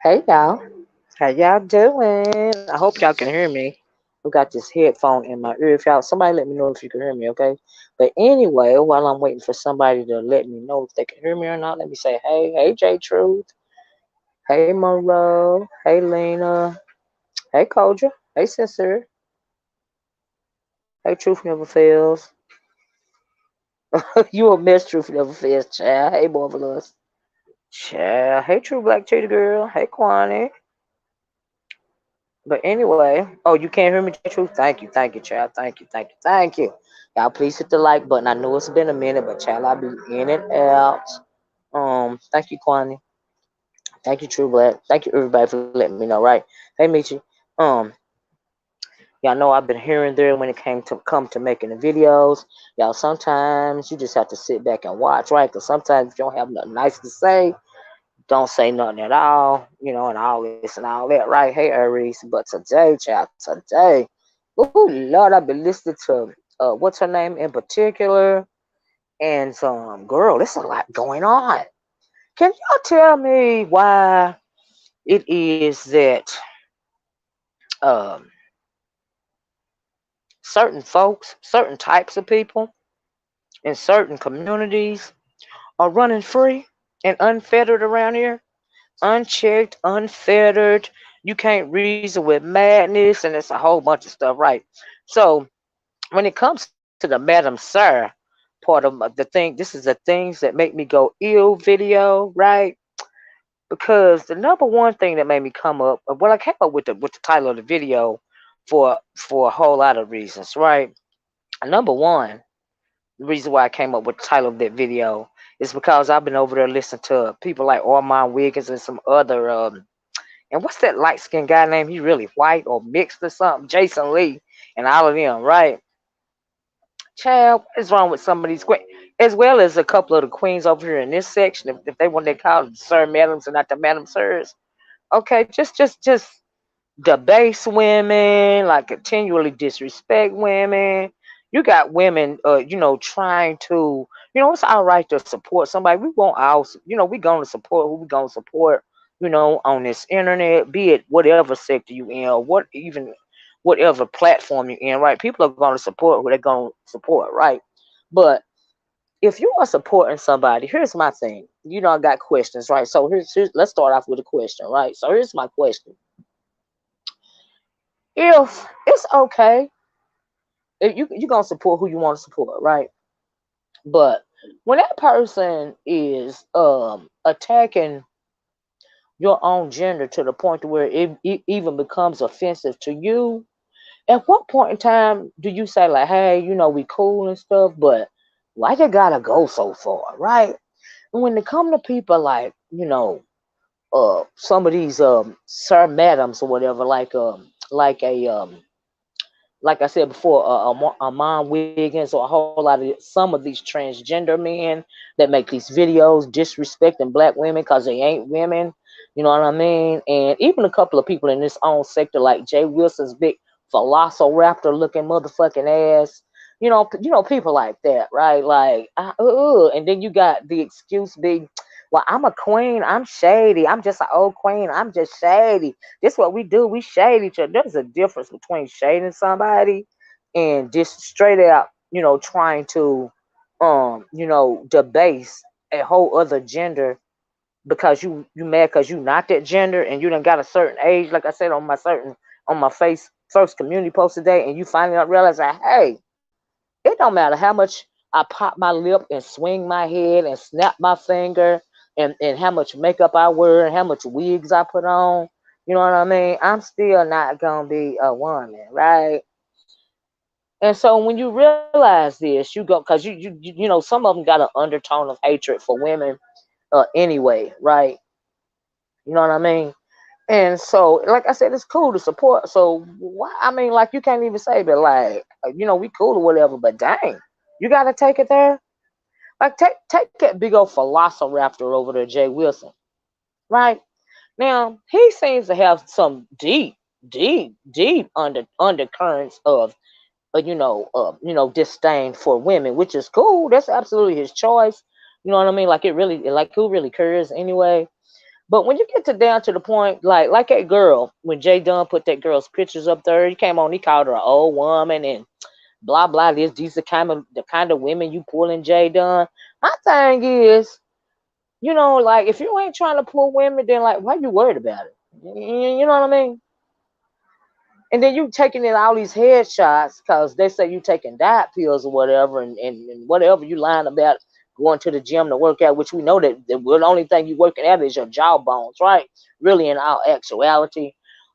Hey y'all, how y'all doing? I hope y'all can hear me. I got this headphone in my ear. If y'all, somebody let me know if you can hear me, okay? But anyway, while I'm waiting for somebody to let me know if they can hear me or not, let me say, hey J Truth, hey Monroe, hey Lena, hey Koja, hey Sincere, hey Truth Never Fails. You a mess, Truth Never Fails, child. Hey Marvelous, child. Hey True Black Cheetah Girl, hey Quanney. But anyway, oh, you can't hear me, J Truth? Thank you, child. Thank you. Y'all, please hit the like button. I know it's been a minute, but child, I'll be in and out. Thank you, Quanney. Thank you, True Black. Thank you, everybody, for letting me know. Right? Hey, Michi. Um, y'all know I've been here and there when it came to come to making the videos. Y'all, sometimes you just have to sit back and watch, right? Because sometimes if you don't have nothing nice to say, don't say nothing at all, and all this and all that, right? Hey, Aries. But today, child, today, oh Lord, I've been listening to what's her name in particular, and girl, there's a lot going on. Can y'all tell me why it is that um certain folks, certain types of people in certain communities are running free and unfettered around here? Unchecked, unfettered. You can't reason with madness, and it's a whole bunch of stuff, right? So when it comes to the Madam Sir part of the thing, this is the things that make me go ill video, right? Because the number one thing that made me come up, well, I came up with the title of the video for a whole lot of reasons, right? Number one, the reason why I came up with the title of that video is because I've been over there listening to people like Armand Wiggins and some other and what's that light skinned guy name? He really white or mixed or something? Jason Lee and all of them, right? Child, what is wrong with some of these queens? As well as a couple of the queens over here in this section, if they want to call them Sir Madams and not the Madam Sirs. Okay, just debase women, like continually disrespect women. You got women, trying to, it's all right to support somebody. We want our, we going to support who we going to support, on this internet, be it whatever sector you in or whatever platform you're in, right? People are going to support who they're going to support, right? But if you are supporting somebody, here's my thing. I got questions, right? So here's let's start off with a question, right? So here's my question: if it's okay, if you gonna support who you want to support, right? But when that person is attacking your own gender to the point to where it even becomes offensive to you, at what point in time do you say like, hey, we cool and stuff, but why you gotta go so far, right? And when it come to people like, some of these sir madams or whatever, like a like I said before, Amon Wiggins or a whole lot of some of these transgender men that make these videos disrespecting black women because they ain't women. You know what I mean? And even a couple of people in this own sector, like Jay Wilson's big velociraptor looking motherfucking ass. People like that, right? Like, and then you got the excuse being, well, I'm a queen, I'm shady, I'm just an old queen, I'm just shady. This what we do. We shade each other. There's a difference between shading somebody and just straight out, trying to, debase a whole other gender because you mad because you not that gender and you done got a certain age. Like I said on my face first community post today, and you finally realize that, hey, it don't matter how much I pop my lip and swing my head and snap my finger and how much makeup I wear and how much wigs I put on. You know what I mean? I'm still not gonna be a woman, right? And so when you realize this, you go because some of them got an undertone of hatred for women, anyway, right? You know what I mean? And so, like I said, it's cool to support. So why? I mean, like you can't even say that, like, we cool or whatever. But dang, you gotta take it there. Like take that big old velociraptor over there, Jay Wilson, right? Now he seems to have some deep undercurrents of disdain for women, which is cool. That's absolutely his choice. You know what I mean? Like it really, like who really cares anyway? But when you get to down to the point, like that girl, when Jay Dunn put that girl's pictures up there, he came on, he called her an old woman and blah blah. These are the kind of women you pulling, Jay Dunn. My thing is, like if you ain't trying to pull women, then like why you worried about it? You know what I mean? And then you taking in all these headshots because they say you taking diet pills or whatever, and whatever you lying about going to the gym to work out, which we know that the only thing you working out is your jawbones, right? Really, in all actuality.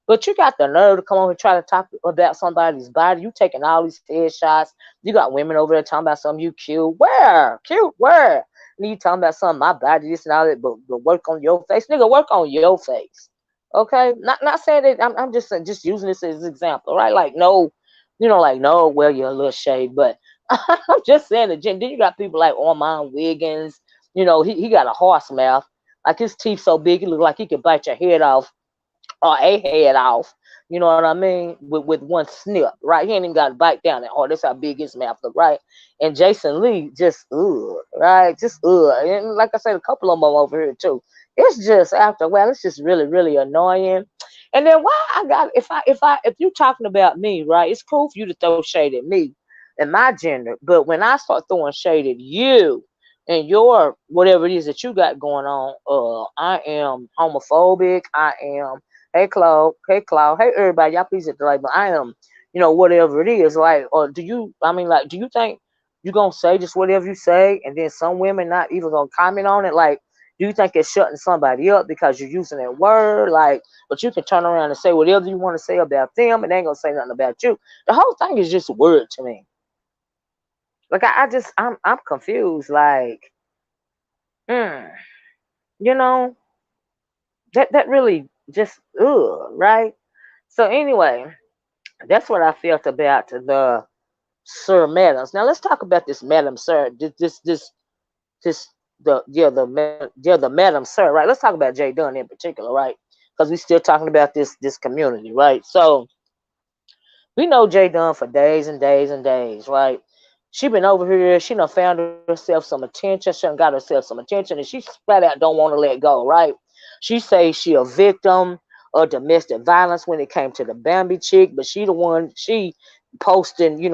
But you got the nerve to come on and try to talk about somebody's body. You taking all these headshots. You got women over there talking about something you cute. Where? Cute, where? And you talking about something, my body, this and all that, but work on your face. Nigga, work on your face. Okay, not saying that I'm just using this as an example, right? Like no, like no, well you're a little shade, but I'm just saying that. Then you got people like Ormond Wiggins. He got a horse mouth, like his teeth so big, it look like he could bite your head off or a head off. You know what I mean? With one snip, right? He ain't even got to bite down that hard. That's how big his mouth look, right? And Jason Lee just right? Just And like I said, a couple of them over here too. It's just after a while, it's just really, really annoying. And then why I got if you talking about me, right? It's cool for you to throw shade at me and my gender, but when I start throwing shade at you and your whatever it is that you got going on, I am homophobic. I am Hey, Claude. Hey, everybody. Y'all please hit the like, but I am, whatever it is. Like, or do you think you going to say just whatever you say and then some women not even going to comment on it? Like, do you think it's shutting somebody up because you're using that word? Like, but you can turn around and say whatever you want to say about them and they ain't going to say nothing about you. The whole thing is just a word to me. Like, I'm confused. Like, mm, you know, that really just, right? So, anyway. That's what I felt about the Sir Madams. Now let's talk about this Madam Sir. This the Madam Sir, right? Let's talk about Jay Dunn in particular, right? Because we still talking about this community, right? So we know Jay Dunn for days and days and days, right? She been over here. She done found herself some attention. She done got herself some attention, and she flat out don't want to let go, right? She say she a victim of domestic violence when it came to the Bambi chick, but she posting,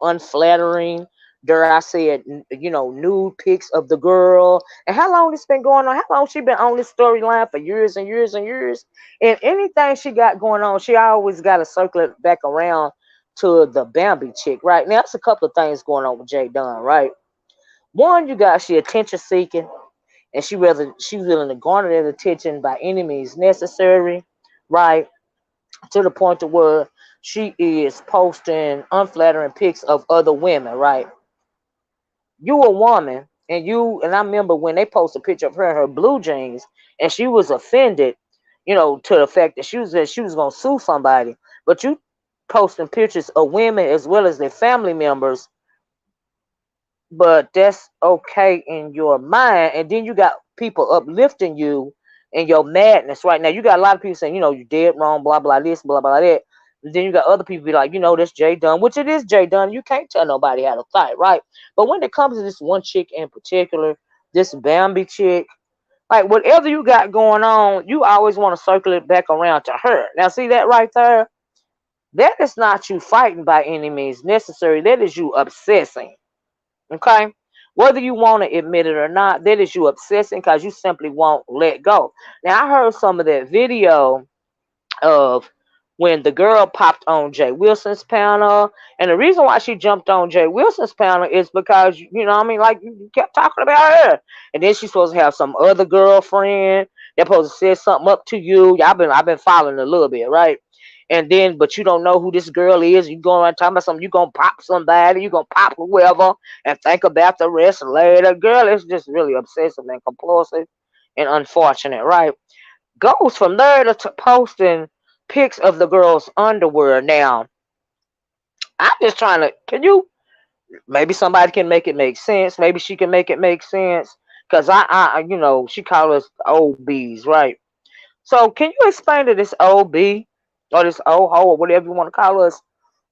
unflattering, dare I say it, nude pics of the girl. And how long this been going on? How long she been on this storyline for years and years and years? And anything she got going on, she always got to circle it back around to the Bambi chick, right? Now, there's a couple of things going on with Jay Dunn, right? One, she attention seeking, and she's willing to garner that attention by any means necessary, right? To the point to where she is posting unflattering pics of other women, right? You a woman, and I remember when they posted a picture of her in her blue jeans, and she was offended, to the fact that she was gonna sue somebody. But you posting pictures of women as well as their family members, but that's okay in your mind. And then you got people uplifting you in your madness right now. You got a lot of people saying, you're dead wrong, blah blah this, blah blah that. And then you got other people be like, that's Jay Dunn, which it is Jay Dunn. You can't tell nobody how to fight, right? But when it comes to this one chick in particular, this Bambi chick, like whatever you got going on, you always want to circle it back around to her. Now, see that right there? That is not you fighting by any means necessary. That is you obsessing. Okay? Whether you want to admit it or not, that is you obsessing because you simply won't let go. Now, I heard some of that video of when the girl popped on Jay Wilson's panel. And the reason why she jumped on Jay Wilson's panel is because, what I mean, like you kept talking about her. And then she's supposed to have some other girlfriend. They're supposed to say something up to you. I've been following a little bit, right? And then, but you don't know who this girl is. You go around talking about something, you gonna pop somebody, you gonna pop whoever, and think about the rest later. Girl, it's just really obsessive and compulsive and unfortunate, right? Goes from there to posting pics of the girl's underwear. Now, I'm just trying to, maybe somebody can make it make sense. Maybe she can make it make sense. Because she called us old bees, right? So, can you explain to this old bee or this old hoe or whatever you want to call us,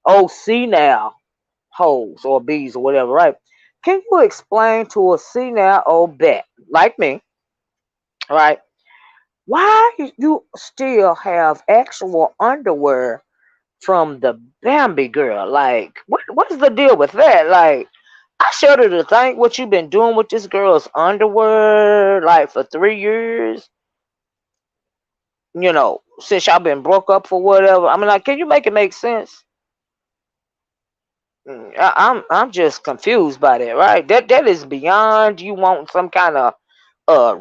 OC now, hoes or bees or whatever, right? Can you explain to a C now old bat like me, right? Why you still have actual underwear from the Bambi girl? Like, what's the deal with that? Like, I shudder to think what you've been doing with this girl's underwear, like, for 3 years. Since y'all been broke up for whatever. I mean, like, can you make it make sense? I'm just confused by that, right? That is beyond you want some kind of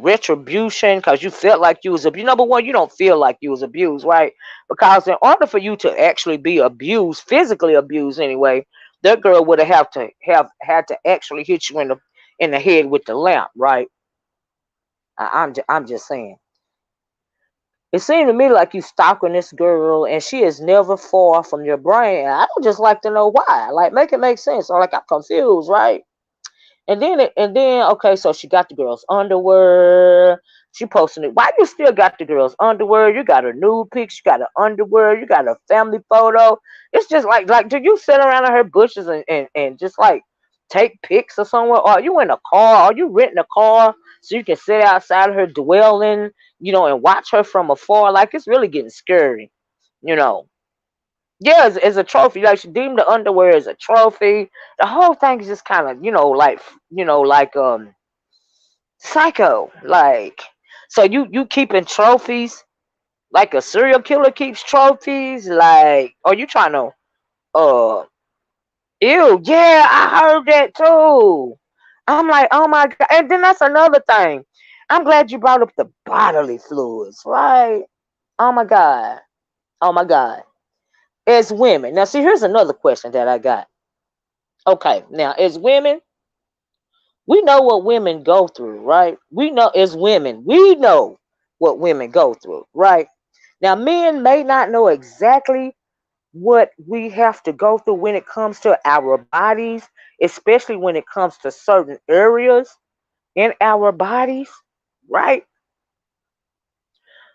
retribution because you felt like you was abused. Number one, you don't feel like you was abused, right? Because in order for you to actually be abused, physically abused anyway, that girl would have had to actually hit you in the head with the lamp, right? I'm just saying. It seemed to me like you stalking this girl, and she is never far from your brain. I would just like to know why. Like, make it make sense. Or like, I'm confused, right? And then, okay, so she got the girl's underwear. She posting it. Why you still got the girl's underwear? You got her nude pics. You got her underwear. You got her family photo. It's just like, do you sit around in her bushes and just like take pics or somewhere? Or are you in a car? Are you renting a car so you can sit outside her dwelling, and watch her from afar? Like, it's really getting scary, you know. Yeah, it's a trophy. Like, she deemed the underwear as a trophy. The whole thing is just kind of, like psycho. Like, so you keeping trophies like a serial killer keeps trophies. Like, are you trying to uh ew? Yeah, I heard that too. I'm like, oh my god. And then that's another thing. I'm glad you brought up the bodily fluids, right? Oh my god. Oh my god. As women, now see, here's another question that I got. Okay, now as women, we know what women go through, right? We know as women, we know what women go through, right? Now, men may not know exactly what we have to go through when it comes to our bodies, especially when it comes to certain areas in our bodies, right?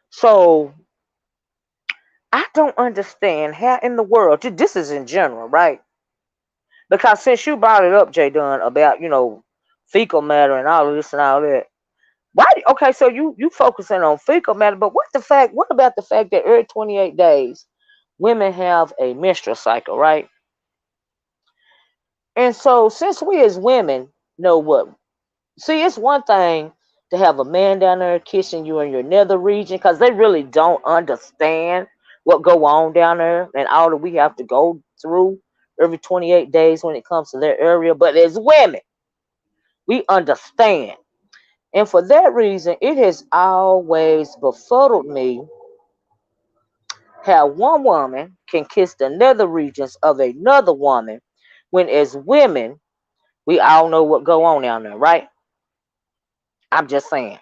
So, I don't understand how in the world, this is in general, right? Because since you brought it up, Jay Dunn, about, fecal matter and all of this and all that, why? Okay, so you focusing on fecal matter, but what about the fact that every 28 days women have a menstrual cycle, right? And so since we as women know what, see, it's one thing to have a man down there kissing you in your nether region because they really don't understand what go on down there and all that we have to go through every 28 days when it comes to their area. But as women, we understand. And for that reason, it has always befuddled me how one woman can kiss the nether regions of another woman when as women, we all know what go on down there, right? I'm just saying.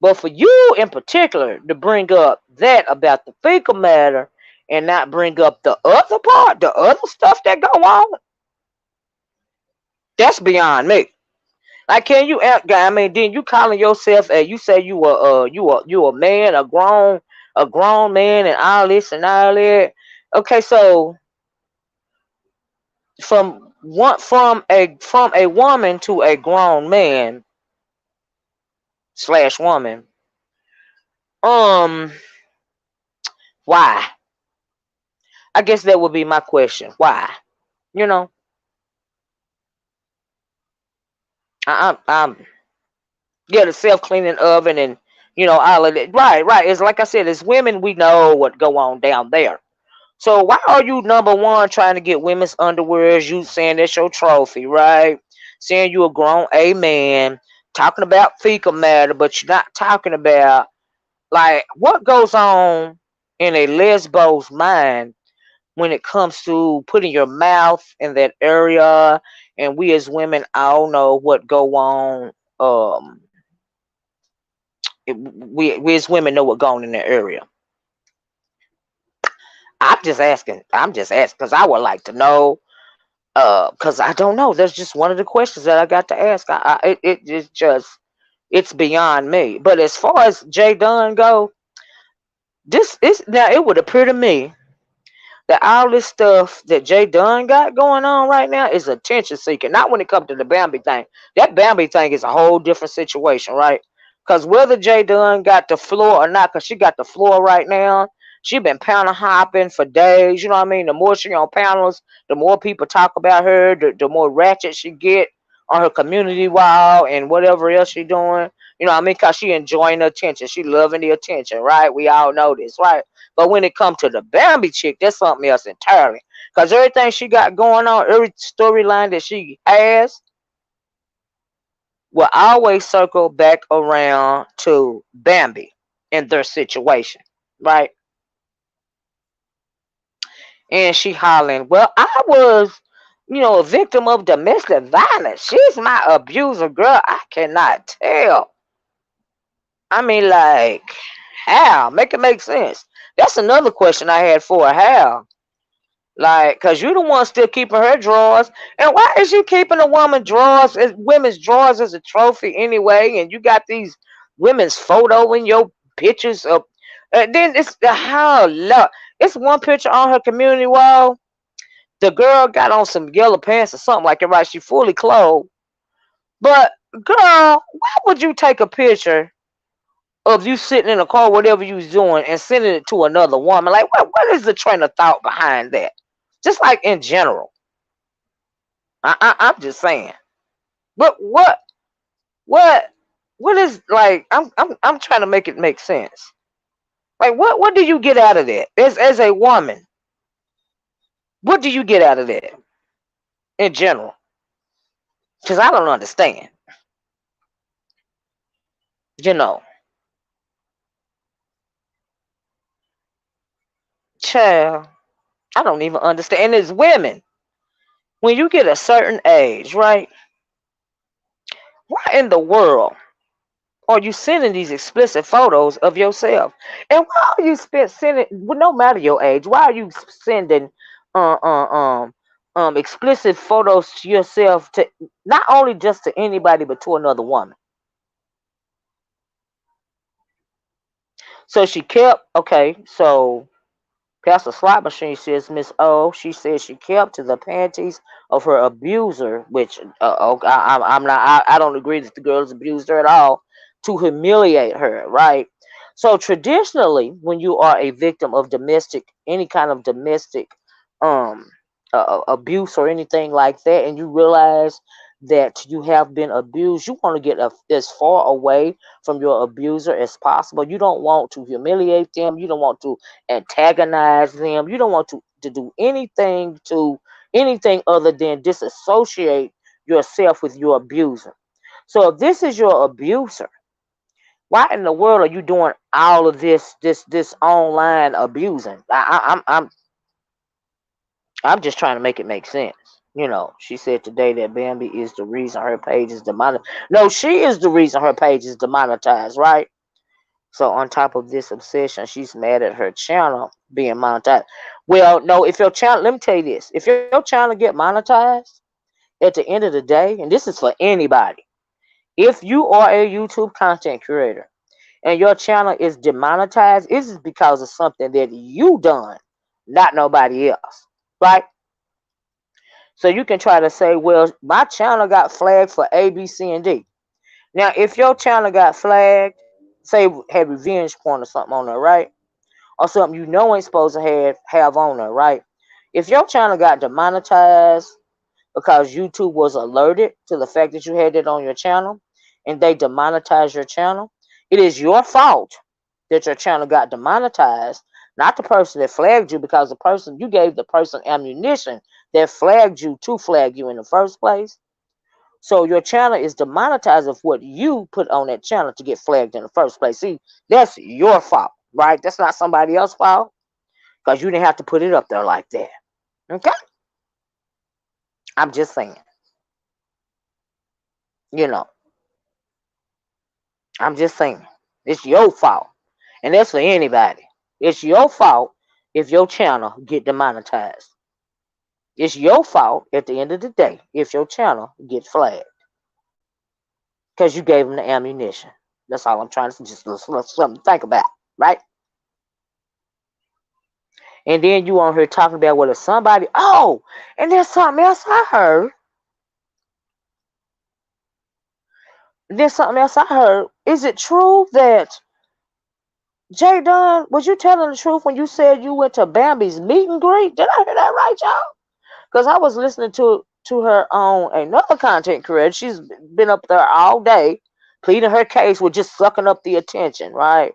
But for you in particular to bring up that about the fecal matter and not bring up the other part, the other stuff that go on, that's beyond me. Like, can you act? I mean, then you calling yourself? You say you a man, a grown man, and all this and all that. Okay, so from a woman to a grown man slash woman. Um, why? I guess that would be my question. Why? You know, I'm yeah, the self cleaning oven and all of that. Right, right. It's like I said, as women, we know what go on down there. So why are you number one trying to get women's underwear? You saying that's your trophy, right? Saying you a grown a man, talking about fecal matter, but you're not talking about like what goes on in a lesbo's mind when it comes to putting your mouth in that area. And we as women all know what go on. We as women know what go on in that area. I'm just asking. I'm just asking because I would like to know. Because I don't know. That's just one of the questions that I got to ask. It's just it's beyond me. But as far as Jay Dunn go, this is now it would appear to me that all this stuff that Jay Dunn got going on right now is attention seeking. Not when it comes to the Bambi thing. That Bambi thing is a whole different situation, right? Because whether Jay Dunn got the floor or not, because she got the floor right now, she been panel hopping for days. You know what I mean? The more she on panels, the more people talk about her, the more ratchet she get on her community wall and whatever else she doing. You know what I mean? Because she enjoying the attention. She loving the attention, right? We all know this, right? But when it comes to the Bambi chick, that's something else entirely. Because everything she got going on, every storyline that she has, will always circle back around to Bambi and their situation, right? And she hollering, well, I was, a victim of domestic violence. She's my abuser, girl. I cannot tell. I mean, like, how? Make it make sense. That's another question I had for her. How? Like, cause you the one still keeping her drawers, and why is you keeping a woman drawers, women's drawers as a trophy anyway? And you got these women's photo in your pictures of. Then it's the how look. It's one picture on her community wall. The girl got on some yellow pants or something like that, right? She fully clothed, but girl, why would you take a picture of you sitting in a car, whatever you was doing, and sending it to another woman? Like, what is the train of thought behind that? Just like in general. I'm just saying. But what what is like? I'm trying to make it make sense. Like what do you get out of that as a woman? What do you get out of that in general? Because I don't understand. You know, child, I don't even understand. And as women, when you get a certain age, right? Why in the world are you sending these explicit photos of yourself? And why are you sending, well, no matter your age, why are you sending uh, uh, um, explicit photos to yourself, to not only just to anybody, but to another woman? So she kept, okay, so Pastor Slot Machine says, Miss O, she says she kept to the panties of her abuser, which I'm not, I don't agree that the girls abused her at all, to humiliate her, right? So traditionally, when you are a victim of any kind of domestic um abuse or anything like that, and you realize that you have been abused, you want to get as far away from your abuser as possible. You don't want to humiliate them. You don't want to antagonize them. You don't want to do anything other than disassociate yourself with your abuser. So if this is your abuser, why in the world are you doing all of this online abusing? I'm just trying to make it make sense. She said today that Bambi is the reason her page is demonetized. No, she is the reason her page is demonetized, right? So on top of this obsession, she's mad at her channel being monetized. Well, no, if your channel, let me tell you this, if your channel get monetized at the end of the day, and this is for anybody, if you are a YouTube content creator and your channel is demonetized, it is because of something that you done, not nobody else, right? So you can try to say, well, my channel got flagged for A, B, C, and D. Now, if your channel got flagged, say had revenge porn or something on there, right? Or something ain't supposed to have on there, right? If your channel got demonetized because YouTube was alerted to the fact that you had it on your channel and they demonetized your channel, it is your fault that your channel got demonetized, not the person that flagged you, because you gave the person ammunition that flagged you to flag you in the first place. So your channel is demonetized of what you put on that channel to get flagged in the first place. See, that's your fault, right? That's not somebody else's fault, because you didn't have to put it up there like that. Okay? I'm just saying. You know, I'm just saying. It's your fault. And that's for anybody. It's your fault if your channel get demonetized. It's your fault at the end of the day if your channel gets flagged. Because you gave them the ammunition. That's all I'm trying to just something to think about, right? And then you on here talking about whether somebody, and there's something else I heard. Then something else I heard. Is it true that Jay Dunn, was you telling the truth when you said you went to Bambi's meet and greet? Did I hear that right, y'all? Because I was listening to her on another content creator. She's been up there all day, pleading her case with just sucking up the attention, right?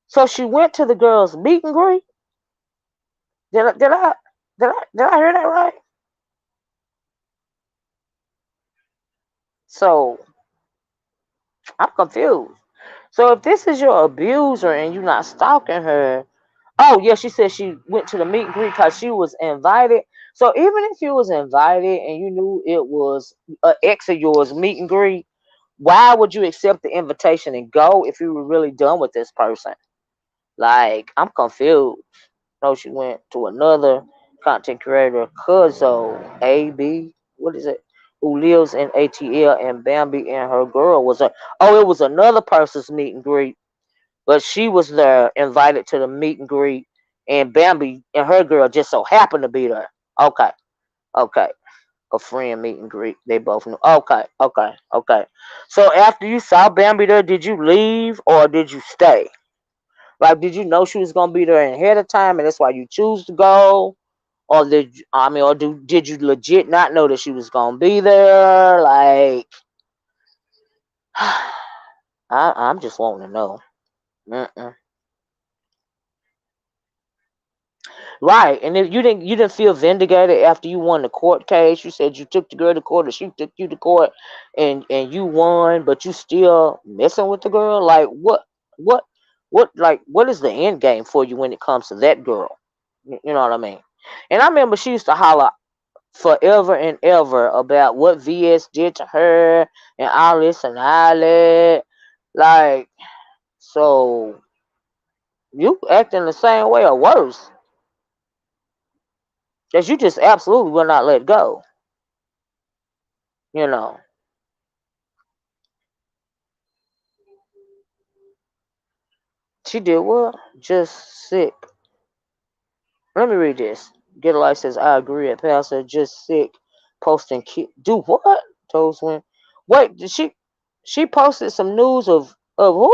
So she went to the girls' meet and greet. Did I did I did I hear that right? So I'm confused. So if this is your abuser and you're not stalking her, oh yeah, she said she went to the meet and greet because she was invited. So even if you was invited and you knew it was an ex of yours meet and greet, why would you accept the invitation and go if you were really done with this person? Like, I'm confused. No, she went to another content creator, Cuzzo AB. What is it? Who lives in ATL, and Bambi and her girl was a. Oh, it was another person's meet and greet, but she was there, invited to the meet and greet, and Bambi and her girl just so happened to be there. Okay, okay, a friend meet and greet. They both knew. Okay, okay, okay. So after you saw Bambi there, did you leave or did you stay? Like, did you know she was gonna be there ahead of time, and that's why you choose to go? Or did you legit not know that she was gonna be there? Like, I'm just wanting to know. Mm-mm. Right, and if you didn't feel vindicated after you won the court case. You said you took the girl to court, or she took you to court, and you won, but you still messing with the girl. Like, what what is the end game for you when it comes to that girl? You know what I mean? And I remember she used to holler forever and ever about what VS did to her and all this and all that. Like, so you acting the same way or worse, because you just absolutely will not let go. You know, she did what? Just sick. Let me read this. Get a life says, I agree at Pastor. Just sick. Posting do what? Those when. Wait, did she posted some news of who?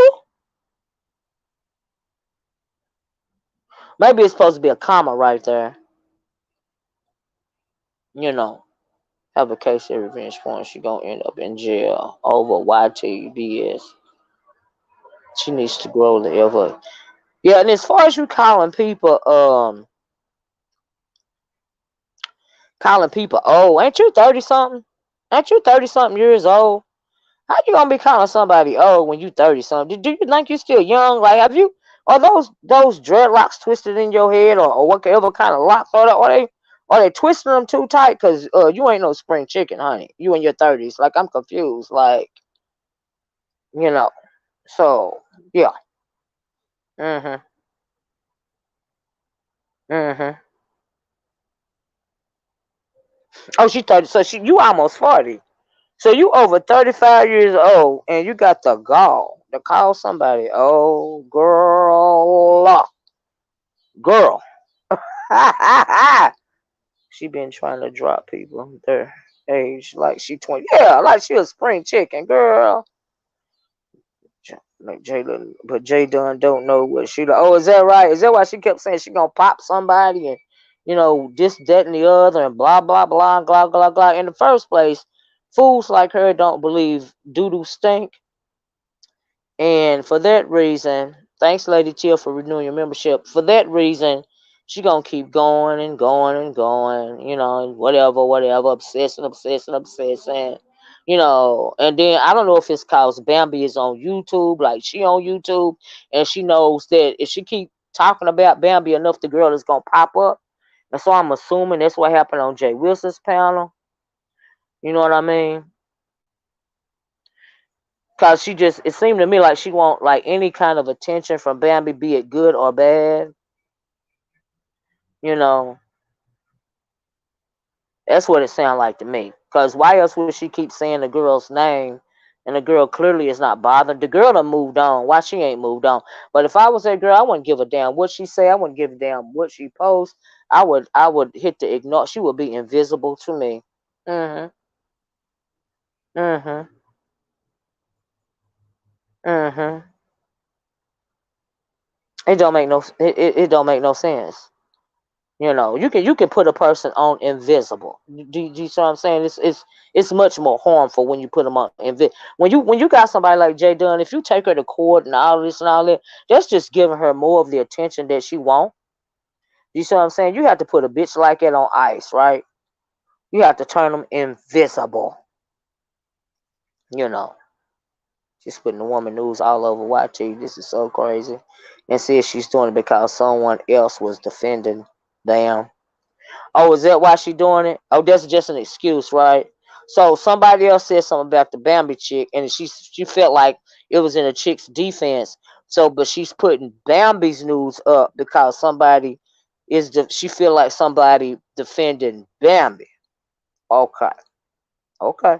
Maybe it's supposed to be a comma right there. You know. Have a case of revenge porn. She gonna end up in jail over YTBS. She needs to grow the ever. Yeah, and as far as you calling people old, ain't you 30 something? Ain't you 30 something years old? How you gonna be calling somebody old when you 30 something? Do you think you still young? Like, have you, are those dreadlocks twisted in your head, or whatever kind of locks are they twisting them too tight? Cause you ain't no spring chicken, honey. You in your 30s. Like, I'm confused. Like, you know. So yeah. Mhm. Mhm. Oh, she 30. So you almost 40. So you over 35 years old, and you got the gall to call somebody, oh girl. She been trying to drop people their age like she 20. Yeah, like she a spring chicken, girl. Like Jalen, but Jay Dunn don't know what she. Oh, is that right? Is that why she kept saying she gonna pop somebody and this, that, and the other, and blah blah blah blah blah blah. In the first place, fools like her don't believe doo doo stink. And for that reason, thanks, Lady Chill, for renewing your membership. For that reason, she gonna keep going and going and going, and whatever, obsessing. And then I don't know if it's cause Bambi is on YouTube, like she on YouTube, and she knows that if she keep talking about Bambi enough, the girl is gonna pop up. And so I'm assuming that's what happened on Jay Wilson's panel. You know what I mean? Cause it seemed to me like she want like any kind of attention from Bambi, be it good or bad. You know, that's what it sounded like to me. Cause why else would she keep saying the girl's name? And the girl clearly is not bothered. The girl done moved on. Why she ain't moved on? But if I was that girl, I wouldn't give a damn what she say. I wouldn't give a damn what she posts. I would hit the ignore. She would be invisible to me. Mhm. Mhm. Mm-hmm. It don't make no it don't make no sense. You can put a person on invisible. Do you see what I'm saying? It's much more harmful when you put them on when you got somebody like Jay Dunn. If you take her to court and all this and all that, that's just giving her more of the attention that she wants. You see what I'm saying? You have to put a bitch like that on ice, right? You have to turn them invisible. You know, just putting the woman news all over YT. This is so crazy. And says she's doing it because someone else was defending them. Oh, is that why she doing it? Oh, that's just an excuse, right? So somebody else said something about the Bambi chick, and she felt like it was in a chick's defense. So, but she's putting Bambi's news up because she feel like somebody defending Bambi. Okay, okay.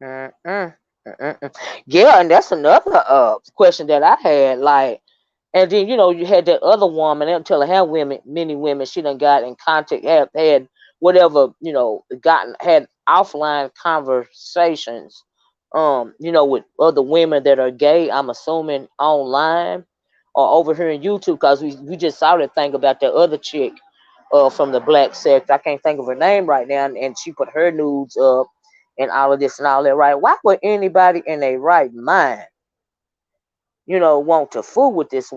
Mm-mm. Mm-mm. Yeah, and that's another question that I had. Like, and then you had that other woman. Until I have many women she done got in contact, have had whatever gotten had offline conversations, with other women that are gay. I'm assuming online or over here in YouTube because we just saw that thing about that other chick, from the black sector. I can't think of her name right now, and she put her nudes up and all of this and all that. Right? Why would anybody in their right mind, want to fool with this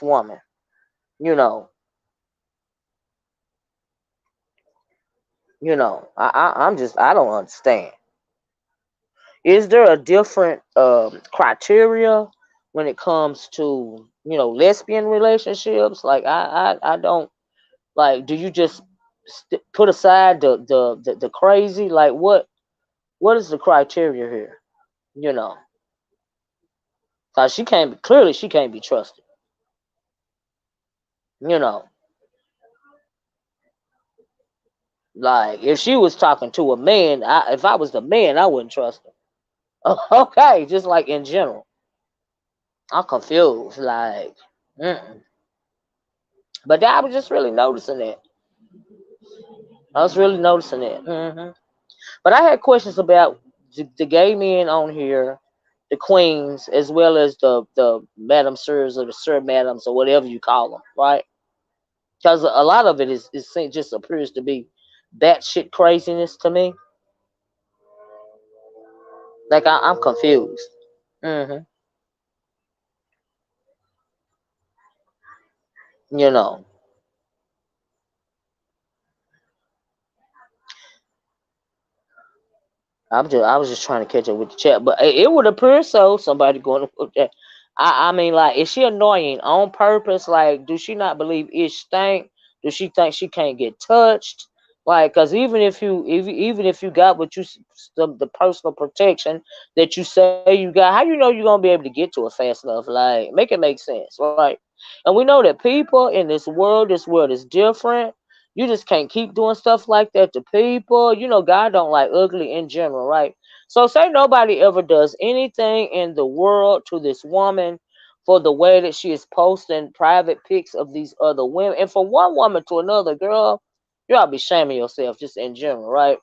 woman? You know, I don't understand. Is there a different criteria when it comes to lesbian relationships? Like I don't like. Do you just put aside the crazy? Like what is the criteria here? You know, cause she can't be trusted. You know, like if she was talking to a man, if I was the man, I wouldn't trust her. Okay, just like in general. I'm confused. Like, mm-mm. But I was just really noticing that. I was really noticing that. But I had questions about the gay men on here, the queens, as well as the Madam Sirs or the Sir Madams or whatever you call them, right? Because a lot of it just appears to be batshit craziness to me. Like I'm confused. hmm You know. I was just trying to catch up with the chat, but it would appear so. Somebody going to put that. I mean, like, is she annoying on purpose? Like, do she not believe it stink? Does she think she can't get touched? Like, cause even if you got what the personal protection that you say you got, how you know you're gonna be able to get to it fast enough? Like, make it make sense, right? And we know that people in this world is different. You just can't keep doing stuff like that to people. God don't like ugly in general, right? So say nobody ever does anything in the world to this woman for the way that she is posting private pics of these other women. And from one woman to another, girl, you ought to be shaming yourself just in general, right?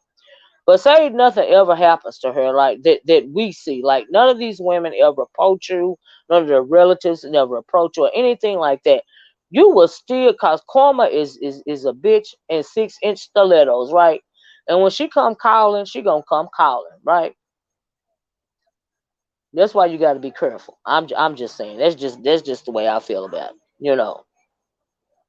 But say nothing ever happens to her, like that we see. Like none of these women ever approach you, none of their relatives never approach you or anything like that. You will still, cause karma is a bitch in 6-inch stilettos, right? And when she come calling, she gonna come calling, right? That's why you got to be careful. I'm just saying. That's just the way I feel about it.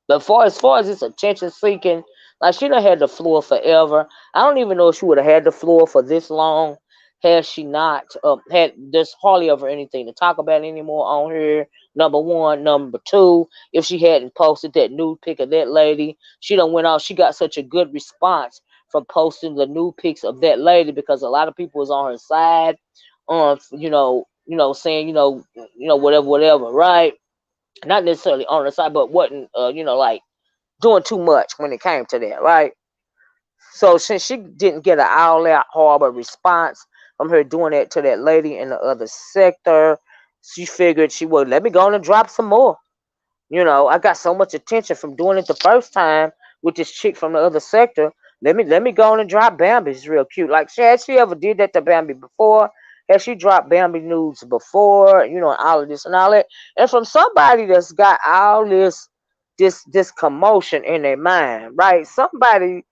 But far as it's attention seeking, like she done had the floor forever. I don't even know if she would have had the floor for this long had she not had there's hardly ever anything to talk about anymore on here. Number one, number two, if she hadn't posted that nude pic of that lady, she done went off. She got such a good response from posting the nude pics of that lady because a lot of people was on her side, saying whatever, right? Not necessarily on her side, but wasn't like doing too much when it came to that, right? So since she didn't get an all-out horrible response from her doing that to that lady in the other sector, she figured she would let me go on and drop some more. I got so much attention from doing it the first time with this chick from the other sector. Let me go on and drop Bambi. It's real cute. Like, had she ever did that to Bambi before? Has she dropped Bambi nudes before? You know, all of this and all that. And from somebody that's got all this commotion in their mind, right? Somebody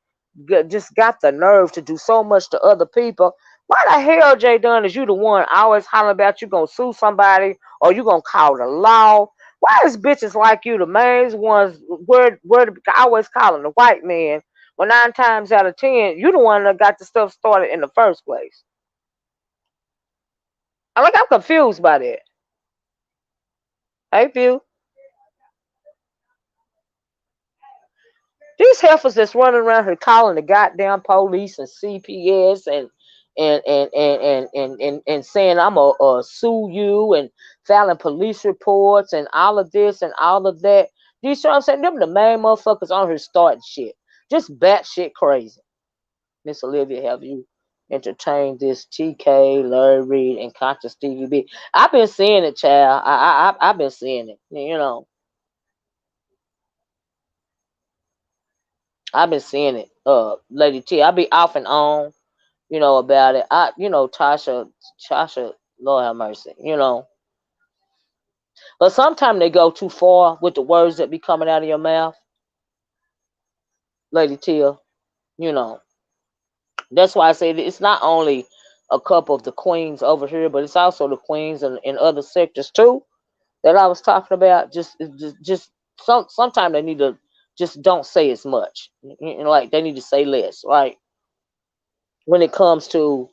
just got the nerve to do so much to other people. Why the hell, Jay Dunn, is you the one always hollering about you gonna sue somebody or you gonna call the law? Why is bitches like you the main ones always calling the white man when 9 times out of 10 you the one that got the stuff started in the first place? I'm confused by that. Hey, Phil. These heifers that's running around here calling the goddamn police and CPS and saying I'm a sue you and filing police reports and all of this and all of that. Do you see what I'm saying? Them the main motherfuckers on here starting shit. Just batshit crazy. Miss Olivia, have you entertained this TK, Larry Reed, and Conscious Stevie B? I've been seeing it, child. I've been seeing it. You know, I've been seeing it. Lady T, I be off and on, you know, about it. Tasha, Lord have mercy, you know. But sometimes they go too far with the words that be coming out of your mouth, Lady Tia. You know, that's why I say that it's not only a couple of the queens over here, but it's also the queens in other sectors too that I was talking about. Just sometimes they need to just don't say as much. You know, like they need to say less, right? When it comes to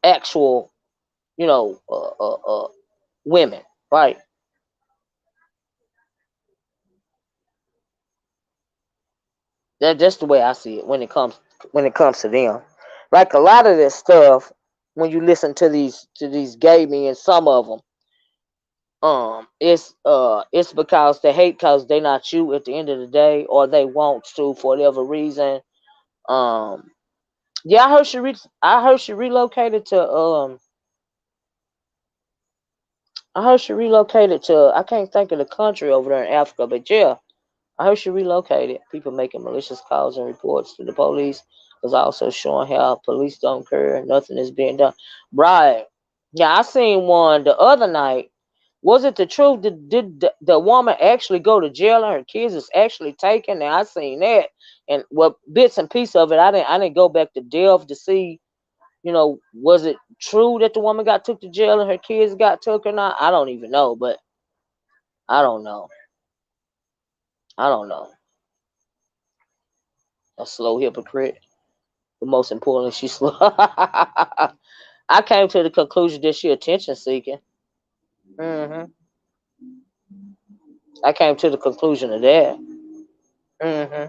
actual, you know, women, right? That's the way I see it when it comes to them. Like a lot of this stuff, when you listen to these gay men, some of them, it's because they hate because they not you at the end of the day, or they want to for whatever reason. Um, yeah, I heard she relocated to I heard she relocated to I can't think of the country over there in Africa, but yeah, I heard she relocated. People making malicious calls and reports to the police was also showing how police don't care. Nothing is being done. Right. Yeah, I seen one the other night. Was it the truth? Did the woman actually go to jail and her kids is actually taken? Now I seen that. And what bits and pieces of it, I didn't go back to delve to see, you know, was it true that the woman got took to jail and her kids got took or not? I don't even know, but I don't know. I don't know. A slow hypocrite. But most importantly, she's slow. I came to the conclusion that she attention seeking. hmm I came to the conclusion of that. hmm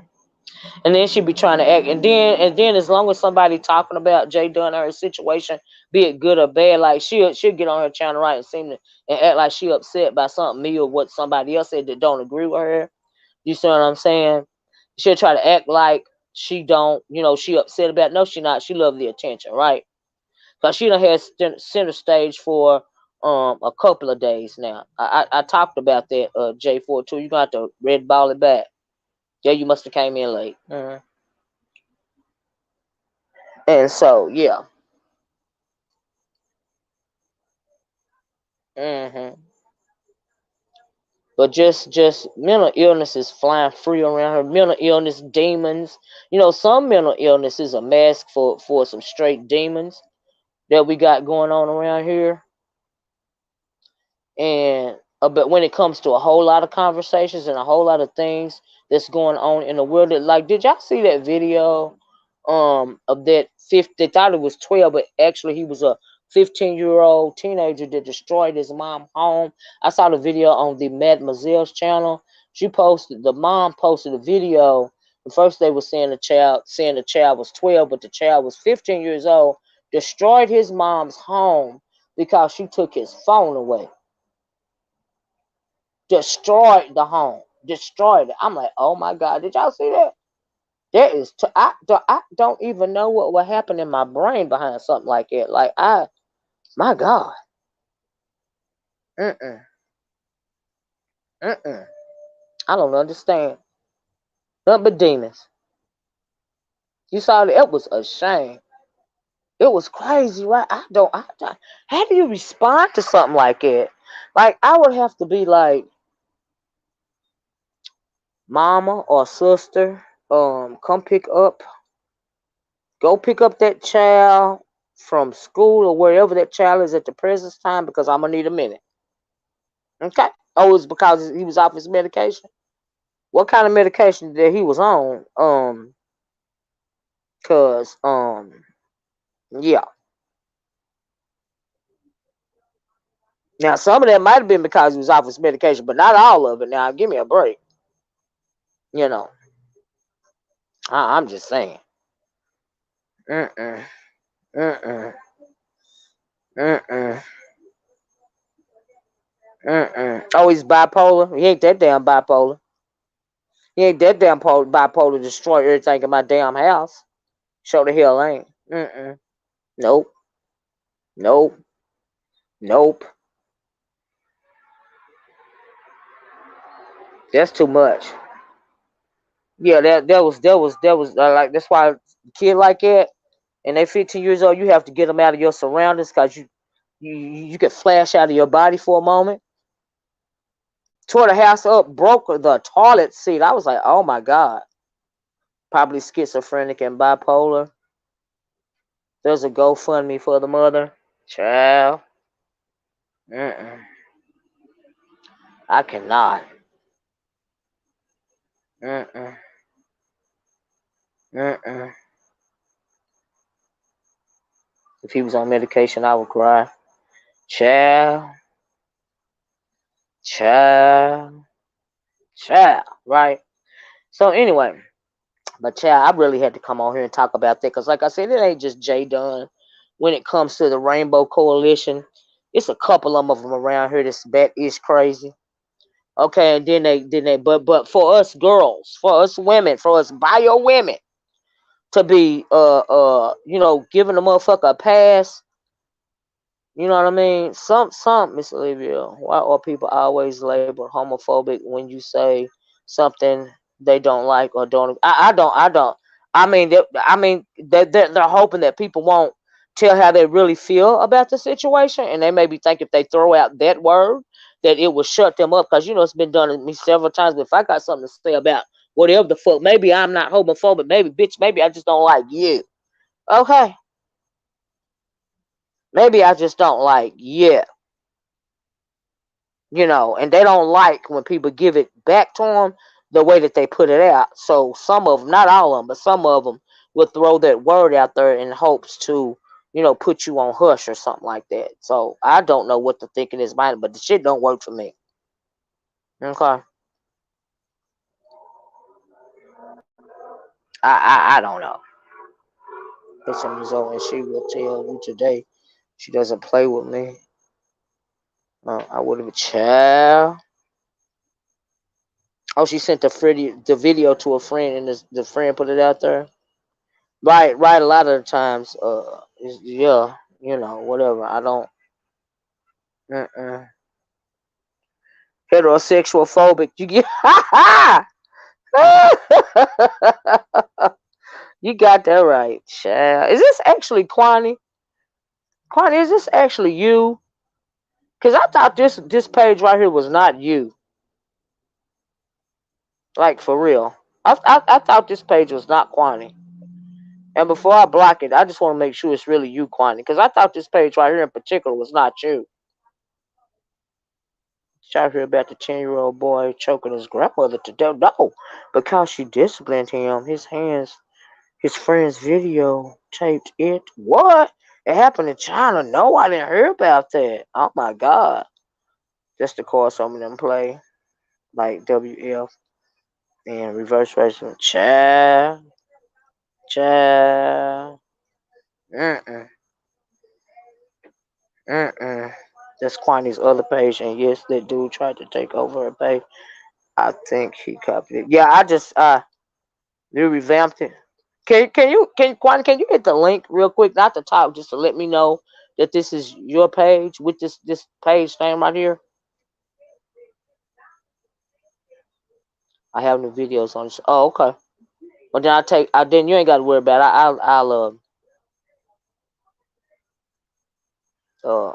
And then she be trying to act, and then as long as somebody talking about Jay Dunn or her situation, be it good or bad, like she'll get on her channel right and seem to and act like she upset by something me or what somebody else said that don't agree with her. You see what I'm saying? She'll try to act like she don't, you know, she upset about it. No, she not. She love the attention, right? Because she done had center stage for a couple of days now. I talked about that J4 too. You gonna have to red ball it back. Yeah, you must have came in late. And so yeah. hmm But just mental illness is flying free around her. Mental illness, demons. You know, some mental illness is a mask for some straight demons that we got going on around here. And but when it comes to a whole lot of conversations and a whole lot of things that's going on in the world, like, did y'all see that video of that fifth? They thought it was 12, but actually he was a 15-year-old teenager that destroyed his mom home. I saw the video on the Mademoiselle's channel. The mom posted a video. And first they were saying the child was 12, but the child was 15 years old, destroyed his mom's home because she took his phone away. Destroyed the home, destroyed it. I'm like, oh my God, did y'all see that? That is, I don't even know what would happen in my brain behind something like that. Like, my God, mm-mm, mm-mm. I don't understand. Nothing but demons. You saw that? It was a shame. It was crazy, right? How do you respond to something like it? Like, I would have to be like, mama or sister, come go pick up that child from school or wherever that child is at the present time because I'm gonna need a minute. Okay. Oh, it's because he was off his medication. What kind of medication that he was on? Cause yeah. Now some of that might have been because he was off his medication, but not all of it. Now give me a break. You know, I'm just saying. Mm-mm. Mm-mm. Mm-mm. Mm-mm. Oh, he's bipolar. He ain't that damn bipolar. He ain't that damn bipolar. Destroy everything in my damn house. Show the hell ain't. Mm-mm. Nope. Nope. Nope. That's too much. Yeah, that was like that's why a kid like that and they 15 years old, you have to get them out of your surroundings because you could flash out of your body for a moment. Tore the house up, broke the toilet seat. I was like, oh my god, probably schizophrenic and bipolar. There's a GoFundMe for the mother. Child, mm-mm. I cannot. Mm-mm. Mm-mm. If he was on medication, I would cry. Child, child, child. Right. So anyway. But child, I really had to come on here and talk about that because, like I said, it ain't just Jay Dunn. When it comes to the Rainbow Coalition, it's a couple of them around here that's bat is crazy. Okay, and but for us girls, for us women, for us bio women to be giving a motherfucker a pass. You know what I mean? Miss Olivia, why are people always labeled homophobic when you say something they don't like or don't? I don't. They're hoping that people won't tell how they really feel about the situation, and they maybe think if they throw out that word, that it will shut them up. Because it's been done to me several times. But if I got something to say about whatever the fuck, maybe I'm not homophobic. Maybe bitch, maybe I just don't like you. Okay, maybe I just don't like you. And they don't like when people give it back to them the way that they put it out. So some of them, not all of them, but some of them will throw that word out there in hopes to, put you on hush or something like that. So I don't know what the thinking is behind it, but the shit don't work for me. Okay, I don't know. It's some result, and she will tell you today she doesn't play with me. I would have a child. Oh, she sent the video to a friend, and the friend put it out there. Right, right. A lot of the times, yeah, whatever. I don't. Mm-mm. Heterosexual phobic. You get. You got that right, child. Is this actually Quanney? Quanney, is this actually you? Because I thought this page right here was not you. Like for real. I thought this page was not Quanney. And before I block it, I just want to make sure it's really you, Quanney. Because I thought this page right here in particular was not you. Shot here about the 10-year-old boy choking his grandmother to death. No, because she disciplined him. His friend's video taped it. What? It happened in China. No, I didn't hear about that. Oh my God. Just to call some of them play. Like WF and reverse racism. Child. Child. Mm-mm. Mm-mm. That's Quaney's other page. And yes, that dude tried to take over her page. I think he copied it. Yeah, I just you revamped it. Can you get the link real quick, not the top, just to let me know that this is your page with this page name right here. I have new videos on this. Oh, okay. Well then then you ain't got to worry about it. I'll Uh,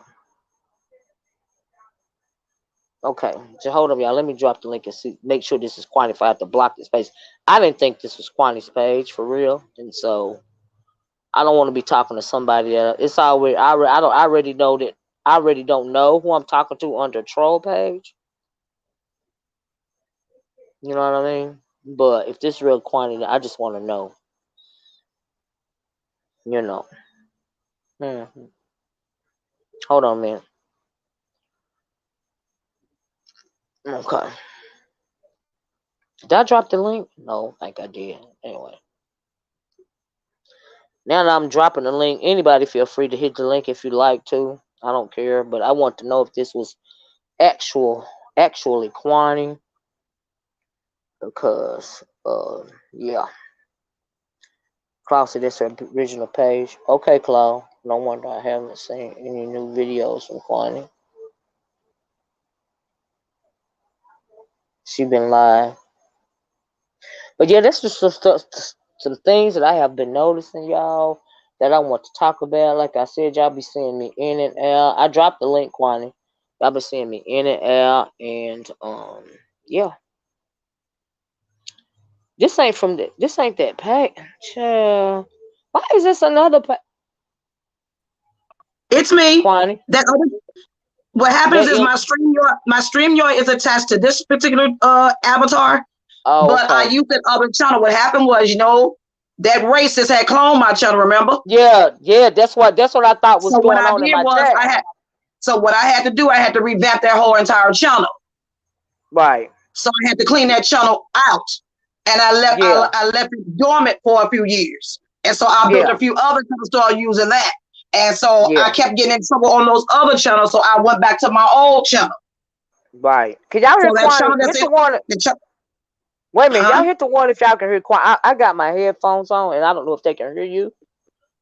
okay, just hold up, y'all. Let me drop the link and see, make sure this is Quanney. If I have to block this page, I didn't think this was Quanney's page for real, and so I don't want to be talking to somebody that it's already. I already know that. I already don't know who I'm talking to under a troll page. You know what I mean? But if this real Quanney, I just want to know. You know. Hmm. Hold on a minute. Okay. Did I drop the link? No, I think I did. Anyway. Now that I'm dropping the link, anybody feel free to hit the link if you like to. I don't care, but I want to know if this was actually Quanney, because yeah. Claude said that's her original page. Okay, Claude. No wonder I haven't seen any new videos from Quanney. She been live. But yeah, that's just some things that I have been noticing, y'all, that I want to talk about. Like I said, y'all be seeing me in and out. I dropped the link, Quanney. Y'all been seeing me in and out, and yeah. This ain't from the. This ain't that pack. Why is this another pack? It's me. Quanney. That other. What happens is my StreamYard is attached to this particular avatar, Oh, but I okay. used that other channel. What happened was, that racist had cloned my channel. Remember? Yeah. That's what I thought was So what going I on in did my was chat. what I had to do, I had to revamp that whole entire channel. Right. So I had to clean that channel out, and I left Yeah. I left it dormant for a few years, and so I built Yeah. a few other channels, started using that, and so I Yeah. kept getting in trouble on those other channels. So I went back to my old channel. Right. Can y'all So hear that Quanney? channel that's Hit in the one. the Wait a minute. Y'all huh? hit the one if y'all can hear Quanney. I got my headphones on, and I don't know if they can hear you,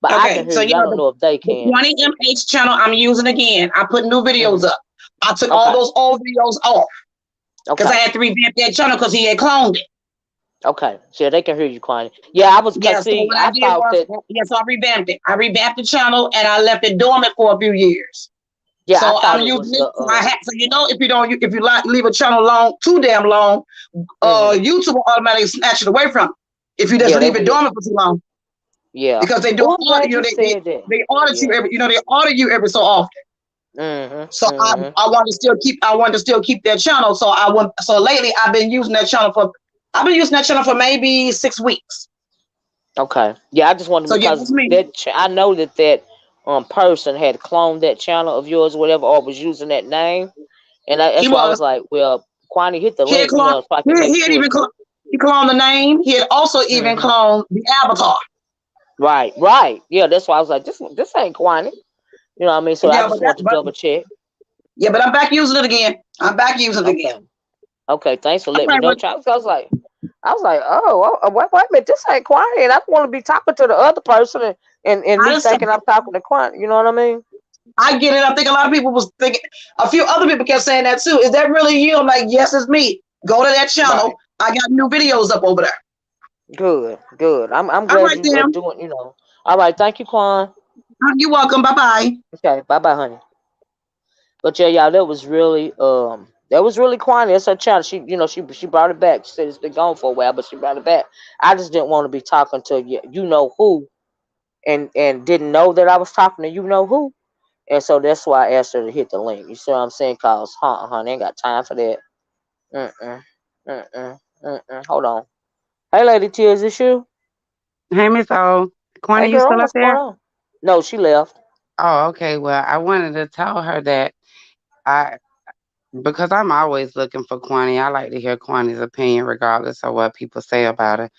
but I can Okay, hear so you. I don't know if they the can. Quanney MH channel I'm using again. I put new videos Hmm. up. I took all Okay. those old videos off because I Okay. had to revamp that channel because he had cloned it. Okay. So they can hear you, Quanney. Yeah, I was. Yeah, Cause so see, what I I did thought was, that. so I revamped it. I revamped the channel and I left it dormant for a few years. Yeah, I So thought I'm it using was it. the. So if you leave a channel long too damn long, Hmm. YouTube will automatically snatch it away from you if you just Yeah, they leave it will. dormant for too long. Yeah. Because they do Oh, I'm audit, glad you said that. they audit you Yeah. every they audit you every so often. Mhm. So Mhm. I wanted to still keep that channel. So lately I've been using that channel for maybe 6 weeks. Okay. Yeah, I just wanted So yeah, because that's me. I know that person had cloned that channel of yours, or whatever, or was using that name, and He that's why I was was. like, well, Quanney, hit the He had link, cloned so I can make he had sure. even he cloned the name. He had also even Hmm. cloned the avatar. Right. Right. Yeah, that's why I was like, this ain't Quanney. You know what I mean? So I Yeah, just wanted to double check. but I'm back using it again. I'm back using it again. Okay. Okay. Thanks for All letting me right, know, well, Charles. I was like, wait a minute, this ain't Quanney, and I want to be talking to the other person, and I me just thinking I'm talking to Quanney. You know what I mean? I get it. I think a lot of people was thinking. A few other people kept saying that too. Is that really you? I'm like, yes, it's me. Go to that channel. Right. I got new videos up over there. Good, good. I'm All glad right, you are then. doing. All right. Thank you, Quan. You're welcome. Bye bye. Okay. Bye, bye, honey. But yeah, y'all, that was really Quan. That's her channel. She brought it back. She said it's been gone for a while, but she brought it back. I just didn't want to be talking to you know who, and didn't know that I was talking to you know who, and so that's why I asked her to hit the link. You see what I'm saying? Cause, honey, ain't got time for that. Mm-mm, mm-mm. Hold on. Hey, Lady T, is this you? Hey, Miss O. Hey, Quannah, you girl, still up what's going there? on? No, she left. Oh, okay. Well, I wanted to tell her that I, because I'm always looking for Quannah, I like to hear Quannah's opinion regardless of what people say about her.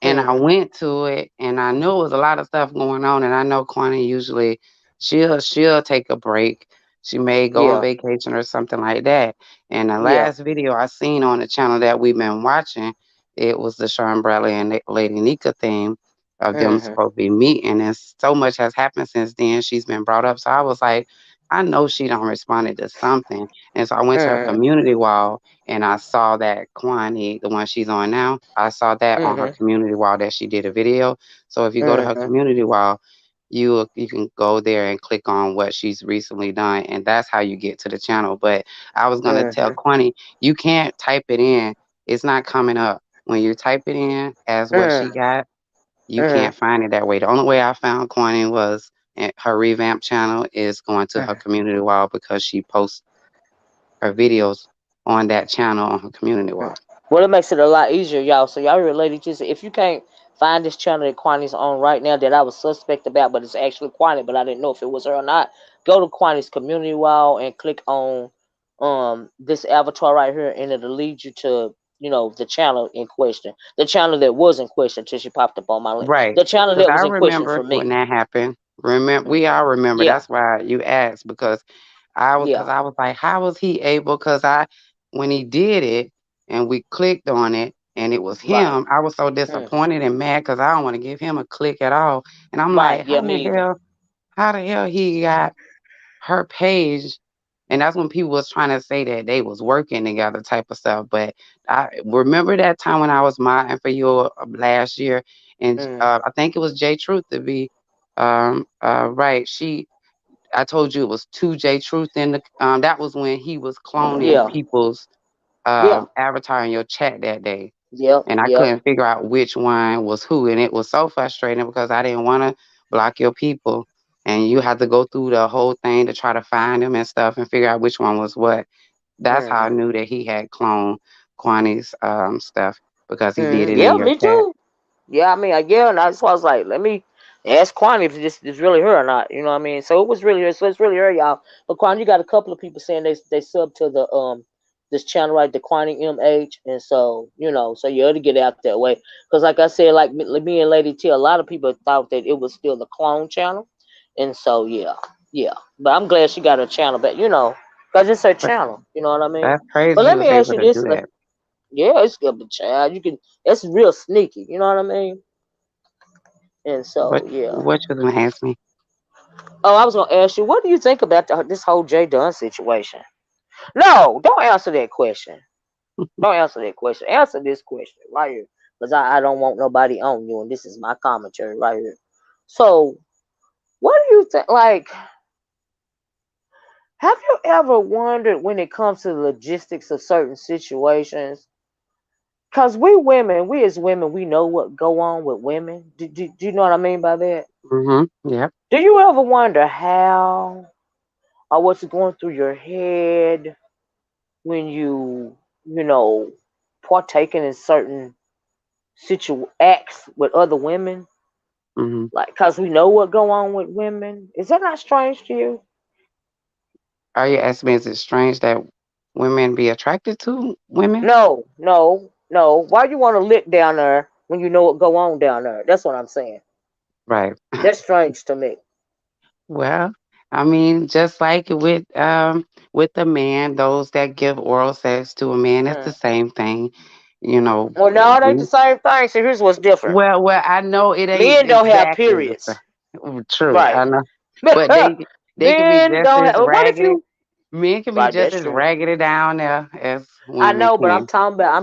And I Hmm. went to it, and I knew it was a lot of stuff going on. And I know Quannah usually she'll take a break. She may go on Yeah, vacation or something like that. And the yeah. last video I seen on the channel that we've been watching, it was the Sean Bradley and Lady Nika theme of them Hmm. supposed to be meeting. And so much has happened since then. She's been brought up. So I was like, I know she don't responded to something. And so I went to her Hmm. community wall and I saw that Quannah, the one she's on now, I saw that on her Hmm. community wall that she did a video. So if you go to her Hmm. community wall, you can go there and click on what she's recently done, and that's how you get to the channel. But I was gonna tell Mm-hmm. Quanney, you can't type it in; it's not coming up. When you type it in as what she Mm-hmm. got, you Mm-hmm. can't find it that way. The only way I found Quanney was her revamp channel is going to her community wall because she posts her videos on that channel on her community wall. Well, it makes it a lot easier, y'all. So y'all related to if you can't find this channel that Quanny's on right now that I was suspect about, but it's actually Quanny, but I didn't know if it was her or not. Go to Quanny's community wall and click on this avatar right here, and it'll lead you to the channel in question, the channel that was in question till she popped up on my link, Right. the channel Because that I was in question remember for when me. that happened. Remember, we all remember. Yeah, That's why you asked because yeah, I was like, how was he able? Because when he did it and we clicked on it and it was right, him, I was so mm, disappointed and mad because I don't want to give him a click at all. And I'm right, like, yeah, me either. how the hell he got her page? And that's when people was trying to say that they was working together type of stuff. But I remember that time when I was modding for you last year, and Mm, I think it was J Truth to be right. I told you it was two J Truth in the that was when he was cloning yeah, people's yeah, avatar in your chat that day. yep, And I yep. couldn't figure out which one was who. And it was so frustrating because I didn't want to block your people. And you had to go through the whole thing to try to find them and stuff and figure out which one was what. That's how I Mm-hmm. knew that he had cloned Quani's stuff because he did it in Yeah, your me chat. too. Yeah, I mean, yeah, and that's why I was like, let me ask Quan if this is really her or not. You know what I mean? So it was really her. So it's really her, y'all. But Quan, you got a couple of people saying they sub to the this channel right, the Quanney MH, and so so you ought to get out that way. Because like I said, like me and Lady T, a lot of people thought that it was still the clone channel, and so yeah, yeah. But I'm glad she got her channel back. Because it's her But channel. You know what I mean? that's crazy But he let me was ask able you to this. do that. Yeah, it's good, but child, you can. It's real sneaky. You know what I mean? And What so, yeah. what you gonna ask me? Oh, I was gonna ask you, what do you think about this whole Jay Dunn situation? No, don't answer that question. Don't answer that question. Answer this question right here, because I don't want nobody on you, and this is my commentary right here. So, what do you think? Like, have you ever wondered when it comes to the logistics of certain situations? Because we as women, we know what go on with women. Do you know what I mean by that? Yep. Do you ever wonder how or what's going through your head when you know, partaking in certain acts with other women? hmm Like, cause we know what go on with women. Is that not strange to you? Are you asking me, is it strange that women be attracted to women? No, no, no. Why you want to lick down there when you know what go on down there? That's what I'm saying. Right. That's strange to me. Well, I mean, just like with a man, those that give oral sex to a man, it's the Mm. same thing. You know, Well, no, it ain't the same thing. So here's what's different. well, I know it ain't Men don't have exactly the periods, same. True, right? I know, but they can be Men just don't as have. What if raggedy. you? Men can be Right, just that's as true. raggedy down there as I women know, but can. I'm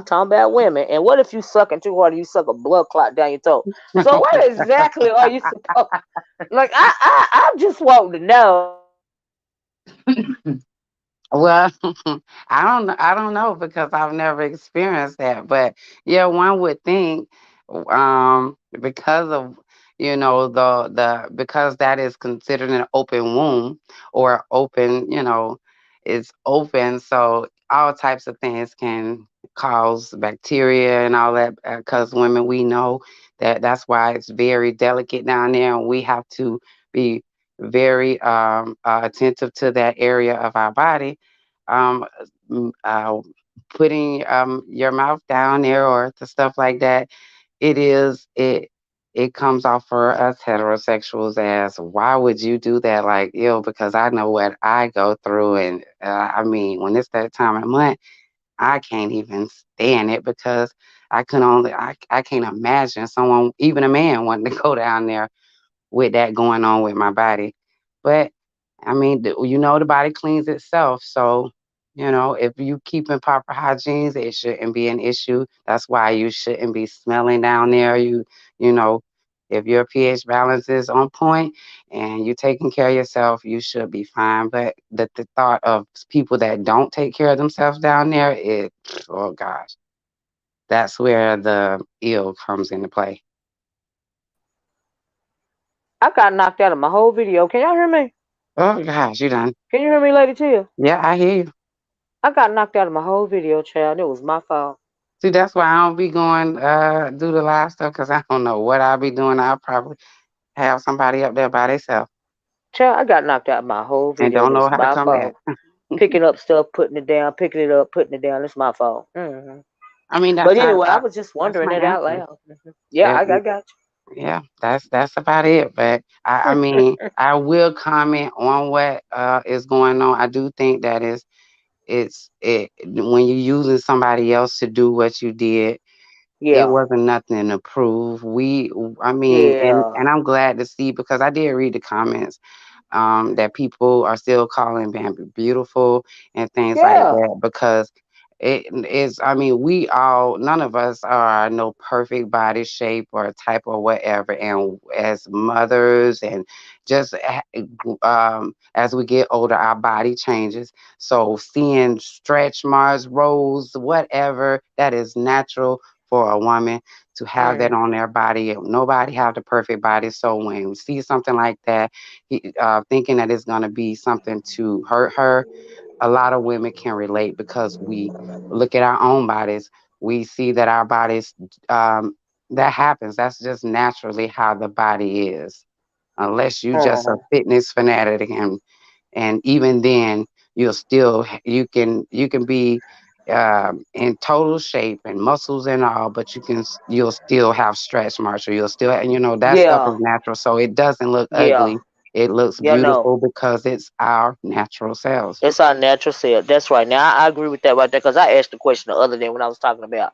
talking about women. And what if you sucking too hard and you suck a blood clot down your throat? So what exactly are you supposed? Like I just want to know. Well, I don't know because I've never experienced that. But yeah, one would think, because of because that is considered an open womb or open, it's open, so all types of things can cause bacteria and all that. Because women, we know that's why it's very delicate down there, and we have to be very attentive to that area of our body. um, m- uh, Putting your mouth down there or the stuff like that, it is it comes off for us heterosexuals as, why would you do that? Like, ew, because I know what I go through, and I mean, when it's that time of month, I can't even stand it because I can't imagine someone, even a man, wanting to go down there with that going on with my body. But I mean, the body cleans itself. So, if you keep in proper hygiene, it shouldn't be an issue. That's why you shouldn't be smelling down there. You know, If your pH balance is on point and you're taking care of yourself, you should be fine. But the thought of people that don't take care of themselves down there, oh gosh, that's where the ill comes into play. I got knocked out of my whole video. Can y'all hear me? Oh gosh, you done. Can you hear me, Lady Tia? Yeah, I hear you. I got knocked out of my whole video, child. It was my fault. See, that's why I don't be going do the live stuff because I don't know what I'll be doing. I'll probably have somebody up there by themselves Child, I got knocked out of my whole and video. It don't know was how to my come back. fault. Picking up stuff, putting it down, picking it up, putting it down. It's my fault. I mean, But anyway, I was just that's wondering my it out answer. loud. Yeah, It, I got yeah, that's about it. But I you. mean, I will comment on what is going on. I do think that it when you're using somebody else to do what you did, it Yeah, wasn't nothing to prove. I mean, yeah, and I'm glad to see because I did read the comments that people are still calling Bambi beautiful and things like yeah. that because it is, I mean, we all, none of us are no perfect body shape or type or whatever. And as mothers and just as we get older, our body changes. So seeing stretch marks, rolls, whatever, that is natural for a woman to have that Mm, on their body. Nobody have the perfect body. So when we see something like that, thinking that it's going to be something to hurt her, a lot of women can relate because we look at our own bodies. We see that our bodies, that happens. That's just naturally how the body is. Unless you just a uh-huh. fitness fanatic and even then you can be in total shape and muscles and all, but you'll still have stretch marks or you'll still that stuff is Yeah, natural, so it doesn't look yeah, ugly. It looks yeah. No, beautiful because it's our natural selves. it's our natural self. That's right. Now I agree with that right there because I asked the question the other day when I was talking about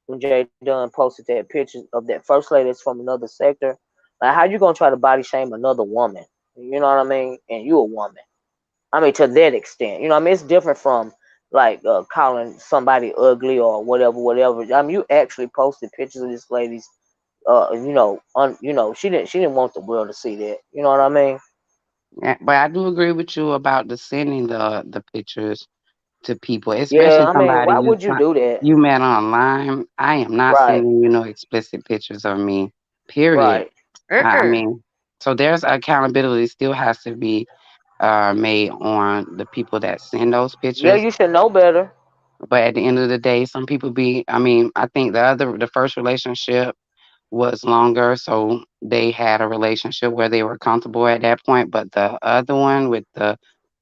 when Jay Dunn posted that picture of that first lady that's from another sector. Like, how you gonna try to body shame another woman? You know what I mean? And you a woman. I mean, to that extent, you know, what I mean, it's different from like calling somebody ugly or whatever, whatever. I mean, you actually posted pictures of this lady's, she didn't want the world to see that. You know what I mean? Yeah, but I do agree with you about the sending the pictures to people, Yeah, especially I mean, somebody why would you do that? you met online. I am not Right, sending you no explicit pictures of me. Period. right. I Mm-mm. mean, so there's accountability still has to be made on the people that send those Yeah, pictures. you should know better. But at the end of the day, some people be. I mean, I think the first relationship was longer, so they had a relationship where they were comfortable at that point. But the other one with the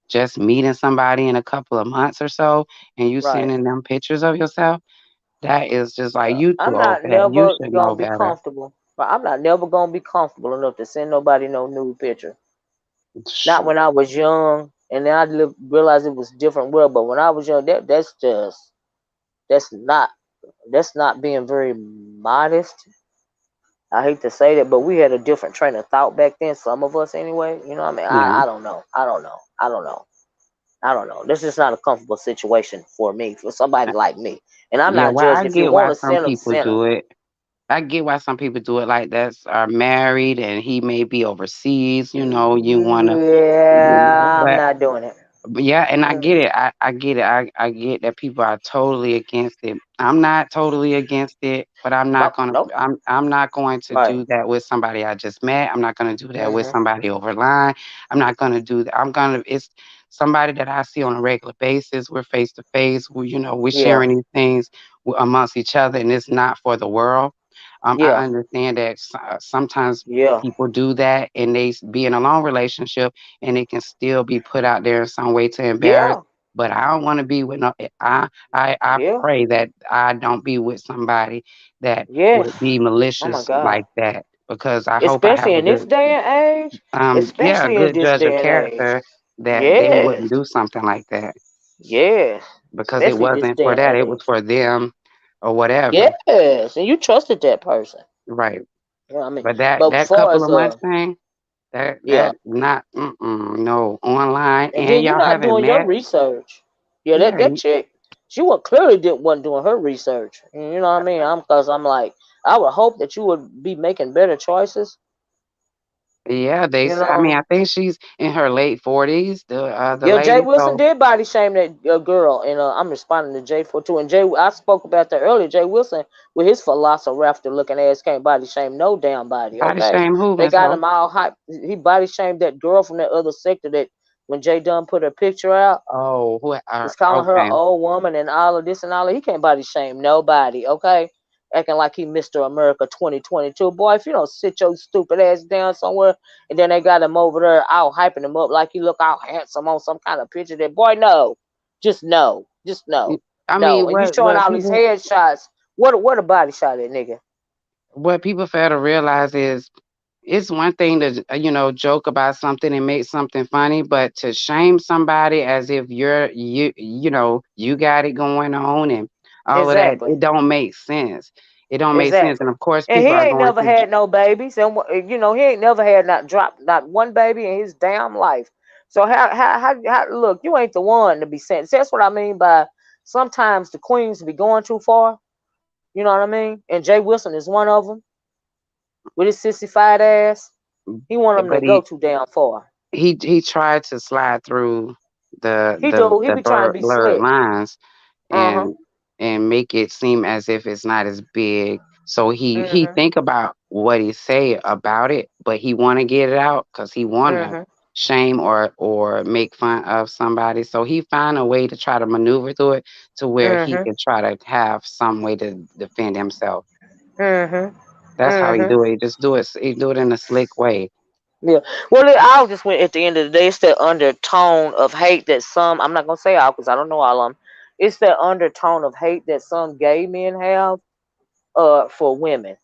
just meeting somebody in a couple of months or so, and you Right. sending them pictures of yourself, that is just like Yeah. you too I'm old not for that. You never should know gonna be better. comfortable. But I'm not never gonna be comfortable enough to send nobody no nude picture. Not when I was young, and then realized it was a different world. But when I was young, that's not that's not being very modest. I hate to say that, but we had a different train of thought back then. Some of us, anyway. You know what I mean? Yeah, I don't know. I don't know. I don't know. I don't know. This is not a comfortable situation for me, for somebody like me. And I'm yeah. not Well, I judging. If you get want why to some send them, people send them. do it. I get why some people do it like that. Are married and he may be overseas. You wanna, Yeah, I'm but not doing it. yeah, and I get Mm-mm. it. I get it. I get that people are totally against it. I'm not totally against it, but Nope, nope. I'm not going to Right. do that with somebody I just met. I'm not going to do that with Hmm. somebody over line. I'm not going to do that. It's somebody that I see on a regular basis. We're face to face. We're Yeah. sharing these things amongst each other, and it's not for the world. I Yeah. understand that sometimes Yeah. people do that and be in a long relationship and it can still be put out there in some way to embarrass. Yeah. But I don't want to be with no. I Yeah. pray that I don't be with somebody that Yes. would be Oh my malicious God. like that because I hope I have Especially a in this good day and age. a Especially in good this judge of day and age. character that they Yes. wouldn't do something like that Yes. because it Especially this wasn't day for and that. It was age. for them or whatever. Yes. And you trusted that person. Right. You know what I mean? But that But that far couple as of months thing. That yeah. that not no online And and then you're y'all not haven't doing your met. research. Yeah, that Yeah, that chick, she was clearly didn't wasn't doing her research. You know what I mean? I'm Because I'm like, I would hope that you would be making better choices Yeah, You I mean, know. I think she's in her late 40s, the Yeah, Jay lady. Wilson So did body shame that girl, and I'm responding to Jay for too. And Jay, I spoke about that earlier. Jay Wilson, with his velociraptor looking ass, can't body shame no damn body. body Okay, shame who, they Miss got Ho? him all hype. He body shamed that girl from that other sector that when Jay Dunn put her picture out. Oh, who He's calling her an okay. old woman and all of this and all of. He can't body shame nobody, okay? Acting like he Mr. America 2022. Boy, if you don't sit your stupid ass down somewhere and then they got him over there out hyping him up like he look all handsome on some kind of picture, that boy, no. Just no. Just no. I No. mean, And you showing all these headshots. What a body shot at, nigga. what people fail to realize is it's one thing to joke about something and make something funny, but to shame somebody as if you got it going on and all of that, Exactly. it don't make sense. It don't make sense, and Exactly. of course, And he people are ain't going never to. had no babies, and he ain't never had not one baby in his damn life. So how look, you ain't the one to be sent. That's what I mean by sometimes the queens be going too far. You know what I mean? And Jay Wilson is one of them with his sissified ass. He want them to But go too damn far. he tried to slide through the He the do. He the be trying to be blurred slick. lines Uh huh. and make it seem as if it's not as big. So he Mhm. think about what he say about it, but he want to get it out because he want to Mhm. shame or make fun of somebody. So he find a way to try to maneuver through it to where he Mhm. can try to have some way to defend himself. Mhm. That's how he Mhm. do it. He just do it. He do it in a slick way. Yeah. Well, I just went at the end of the day. It's that undertone of hate that some. I'm not gonna say all because I don't know all of them. It's that undertone of hate that some gay men have for women.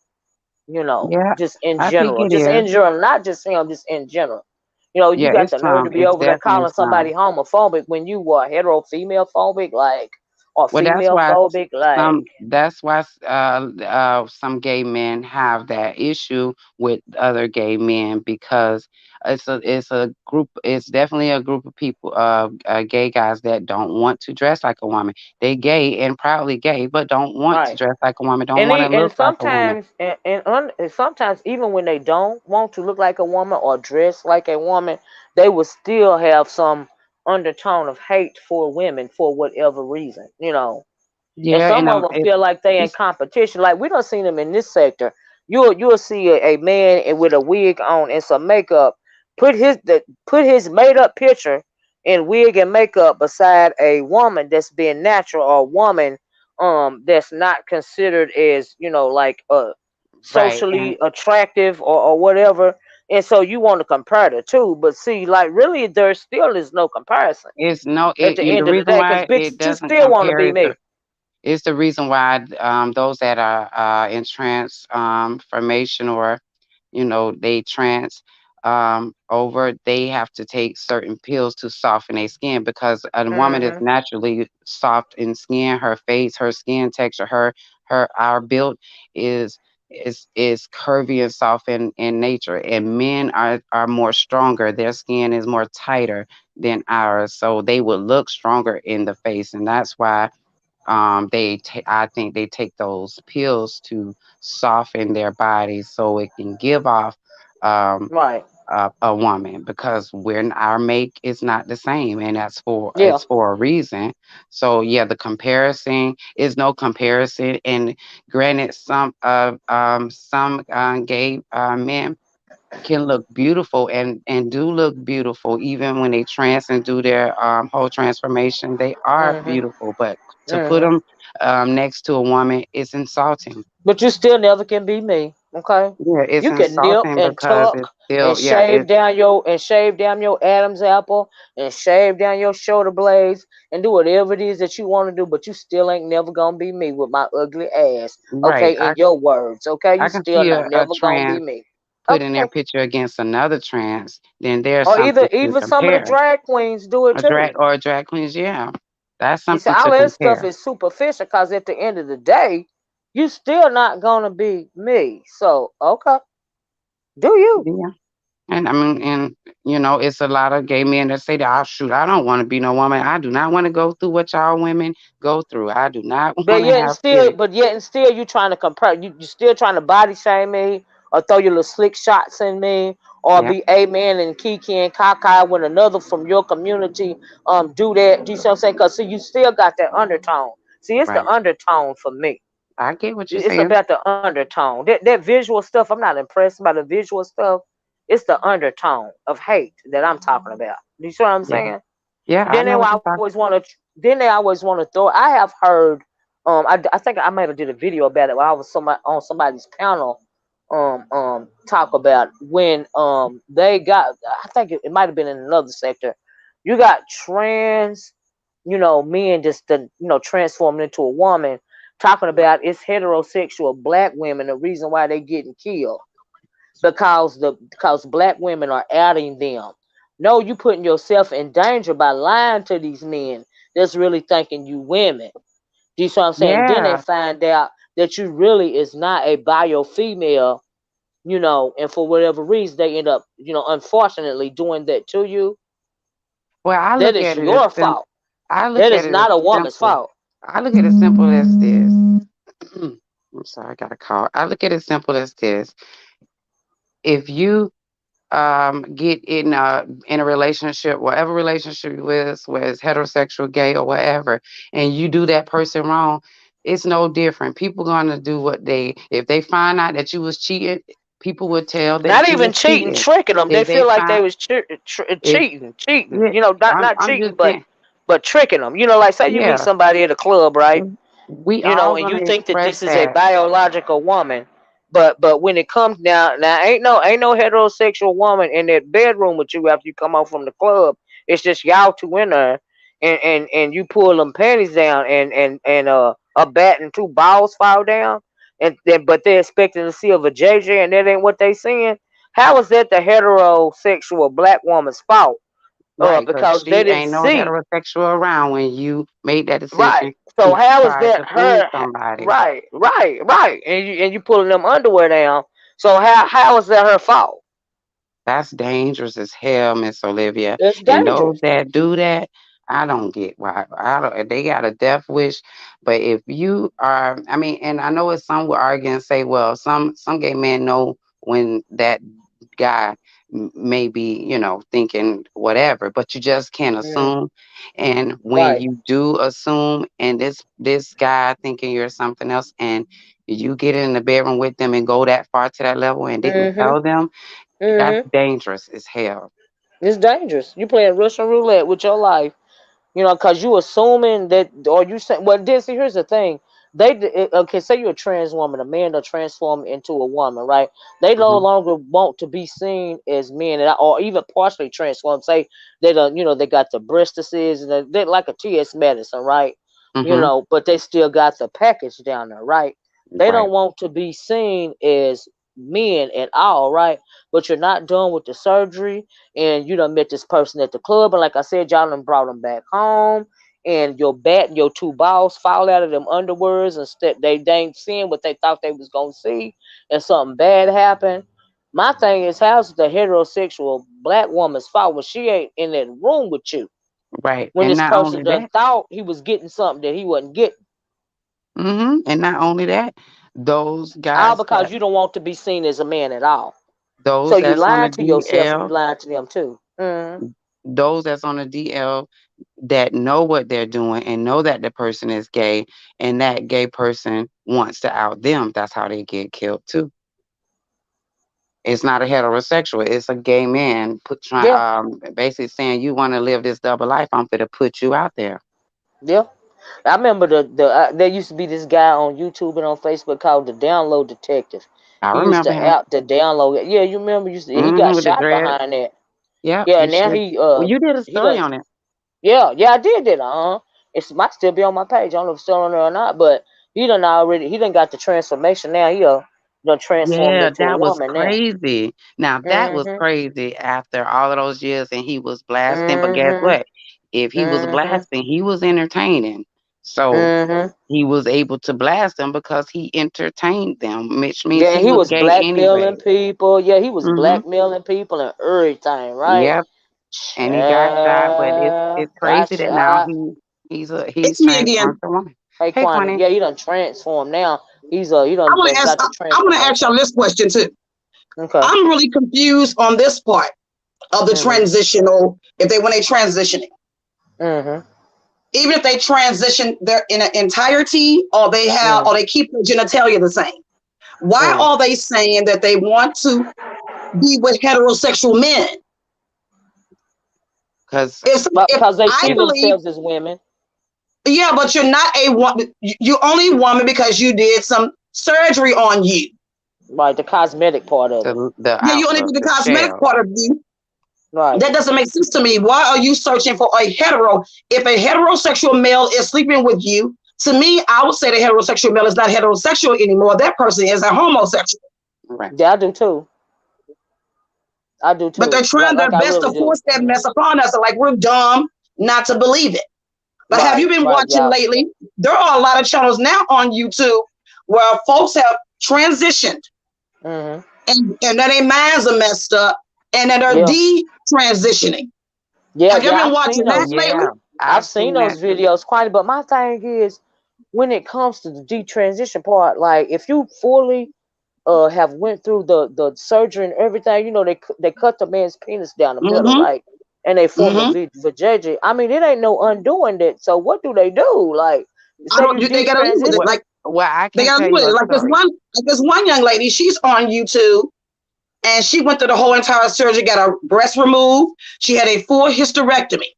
You know, Yeah, just in I think general, it just is. in general, not just him, just in general. You know, you Yeah, got it's the nerve to some. be It's over there definitely calling somebody some. homophobic when you were hetero female phobic, like, or Well, that's female why phobic, like. some gay men have that issue with other gay men because it's a group. It's definitely a group of people, gay guys that don't want to dress like a woman. They gay and proudly gay, but don't want to Right. dress like a woman. Don't want to And look like a woman. sometimes and sometimes even when they don't want to look like a woman or dress like a woman, they will still have some undertone of hate for women for whatever reason, you know. And Yeah, some of them feel like they in it's competition. Like we don't seen them in this sector. You'll see a man with a wig on and some makeup put his made up picture in wig and makeup beside a woman that's being natural or a woman that's not considered as like right, and socially attractive or whatever. And so you want to compare the two, but see, like really, there still is no comparison it's no. at the The end of the reason day. Because why it bitch, you doesn't still want to compare be is me. it's the reason why those that are in trance formation or they trance over, they have to take certain pills to soften their skin because a woman is Mhm. naturally soft in skin. Her face, her skin texture, our build is is curvy and soft in nature, and men are more stronger. Their skin is more tighter than ours, so they would look stronger in the face, and that's why I think they take those pills to soften their bodies so it can give off um Right. a woman because when our make is not the same, and that's for Yeah. it's for a reason. So yeah, the comparison is no comparison. And granted, some gay men can look beautiful and do look beautiful even when they trans and do their whole transformation. They are Mhm. beautiful, but to put Mhm. them next to a woman is insulting. But you still never can be me. Okay. Yeah, it's You can nip insulting and because it's tuck and still, yeah, shave down your Adam's apple and shave down your shoulder blades and do whatever it is that you want to do, but you still ain't never gonna be me with my ugly ass. right. Okay, in your words. Okay, you I can still see not a never gonna be trans me. putting their Okay. picture against another trans, then there's Or something to even some of the compare. drag queens do it too. A drag queens, yeah, that's You see, something all to that stuff compare. is superficial because at the end of the day, you still not gonna be me. So okay, do you? Yeah. And I mean, and it's a lot of gay men that say that, oh, shoot, I don't want to be no woman. I do not want to go through what y'all women go through. I do not want to have kids. But yet and still, you trying to compare. You still trying to body shame me or throw your little slick shots in me, or Yeah. be amen and kiki and kaka when another from your community do that. Do you see what I'm saying? Because see, you still got that undertone. See, it's the Right. undertone for me. I get what you're It's saying. about the undertone. That visual stuff, I'm not impressed by the visual stuff. It's the undertone of hate that I'm talking about. Do you see what I'm Yeah. saying? Yeah, I Then they know what you're always talking. want to. Then they always want to throw. I have heard. I think I might have did a video about it while I was on somebody's panel. Talk about when they got. I think it might have been in another sector. You got trans, men just transforming into a woman, talking about it's heterosexual black women. The reason why they getting killed because black women are outing them. No, you putting yourself in danger by lying to these men that's really thinking you women. Do you see what I'm saying? Then they Yeah. find out that you really is not a bio female, and for whatever reason they end up, unfortunately doing that to you. Well, I That look is at it as your simple. fault. I look That at is it as not a woman's simple. fault. I look at it simple as this. I'm sorry, I got a call. I look at it simple as this. If you get in a relationship, whatever relationship you with, whether it's heterosexual, gay, or whatever, and you do that person wrong, it's no different. People gonna do what they if they find out that you was cheating, people would tell Not that you even was cheating, cheating. tricking them. They If they feel like they find was if cheating. yeah, Not I'm cheating, just but saying, tricking them. Like say you meet yeah, somebody at a club, right? we all And you gonna think that express this is a that. biological woman, but when it comes now ain't no heterosexual woman in that bedroom with you after you come out from the club. It's just y'all two in there, and you pull them panties down, and a bat and two balls fall down, and then but they're expecting to see a vajayjay, and that ain't what they seeing. How is that the heterosexual black woman's fault? Right, because Because they she didn't ain't no see. heterosexual around when you made that Right. decision So to how is try that to fool her? somebody. Right, right. And you pulling them underwear down. So how is that her fault? That's dangerous as hell, Miss Olivia. It's And those dangerous. that do that, I don't get why. I don't. They got a death wish, but if you are, I mean, and I know it's some will argue and say, well, some gay men know when that guy may be, thinking whatever, but you just can't Mm, assume. And when right. you do assume, and this guy thinking you're something else, and you get in the bedroom with them and go that far to that level and didn't Mhm. tell them, that's Mhm. dangerous as hell. It's dangerous. You playing Russian roulette with your life. Because you assuming that, or you say, well, this here's the thing. Okay, say you're a trans woman, a man that transform into a woman, right? They no Hmm. longer want to be seen as men, or even partially transform. Say they don't, they got the breastises and they're like a TS medicine, right? Hmm. But they still got the package down there, right? They Right. don't want to be seen as men at all, right? But you're not done with the surgery, and you done met this person at the club, and like I said, y'all done brought them back home, and your bat and your two balls fall out of them underwears, and they ain't seeing what they thought they was gonna see, and something bad happened. My thing is, how's the heterosexual black woman's fault when she ain't in that room with you? Right. When And this not person only done that, thought he was getting something that he wasn't getting, and not only that, those all guys because that you don't want to be seen as a man at all. So those you that's on the lying to yourself and you DL, lying to them too. Mm-hmm. those that's on the DL that know what they're doing and know that the person is gay, and that gay person wants to out them, that's how they get killed too. It's not a heterosexual, it's a gay man Yeah, basically saying you want to live this double life, I'm going to put you out there. yeah. I remember there used to be this guy on YouTube and on Facebook called the Download Detective. I He used remember to him. out the download. Yeah, you remember? He got With the shot dread. behind that. Yep, Yeah, he now should. Well, you did a he story done. on it. Yeah, I did that. It might still be on my page. I don't know if it's still on there or not, but he done got the transformation now. He done transformed Yeah, into a that was woman now. crazy. Now that was Mhm. crazy after all of those years and he was blasting. But guess Mhm. what? If he was Mhm. blasting, he was entertaining. So Mhm. he was able to blast them because he entertained them, which means Yeah, he he was was gay blackmailing anyway. people. Yeah, he was Hmm. blackmailing people and everything, right? Yep. And he got shot, but Child, it's crazy that now gotcha. he's It's me again. transformed to woman. Hey, Hey, Quanney. Quanney. Yeah, he done transformed now. He I done want to ask. got the I want to ask transformation. y'all this question too. Okay. I'm really confused on this part of the transitional. If they when they transitioning, even if they transition their in an entirety, or they have or they keep their genitalia the same, why are they saying that they want to be with heterosexual men? Because they I see believe, themselves as women. yeah, but you're not a woman. You're only a woman because you did some surgery on you. Right, the cosmetic part of it. Yeah, you only did the cosmetic shell. part of you. Right. That doesn't make sense to me. Why are you searching for a hetero? If a heterosexual male is sleeping with you, to me, I would say the heterosexual male is not heterosexual anymore. That person is a homosexual. Right. Yeah, I do too. But they're trying their best to force that mess upon us. Like we're dumb not to believe it. But have you been watching lately? There are a lot of channels now on YouTube where folks have transitioned and that their minds are messed up and that they're de-transitioning. Yeah, have you been watching that lately? I've seen those videos quite, but my thing is when it comes to the detransition part, like if you fully have went through the surgery and everything, you know, they cut the man's penis down the middle, right? And they form the vajayjay. I mean, it ain't no undoing that. So what do they do? Like, they gotta live with it. Like, I they gotta live with it. Like this one young lady, she's on YouTube. And she went through the whole entire surgery, got her breast removed. She had a full hysterectomy.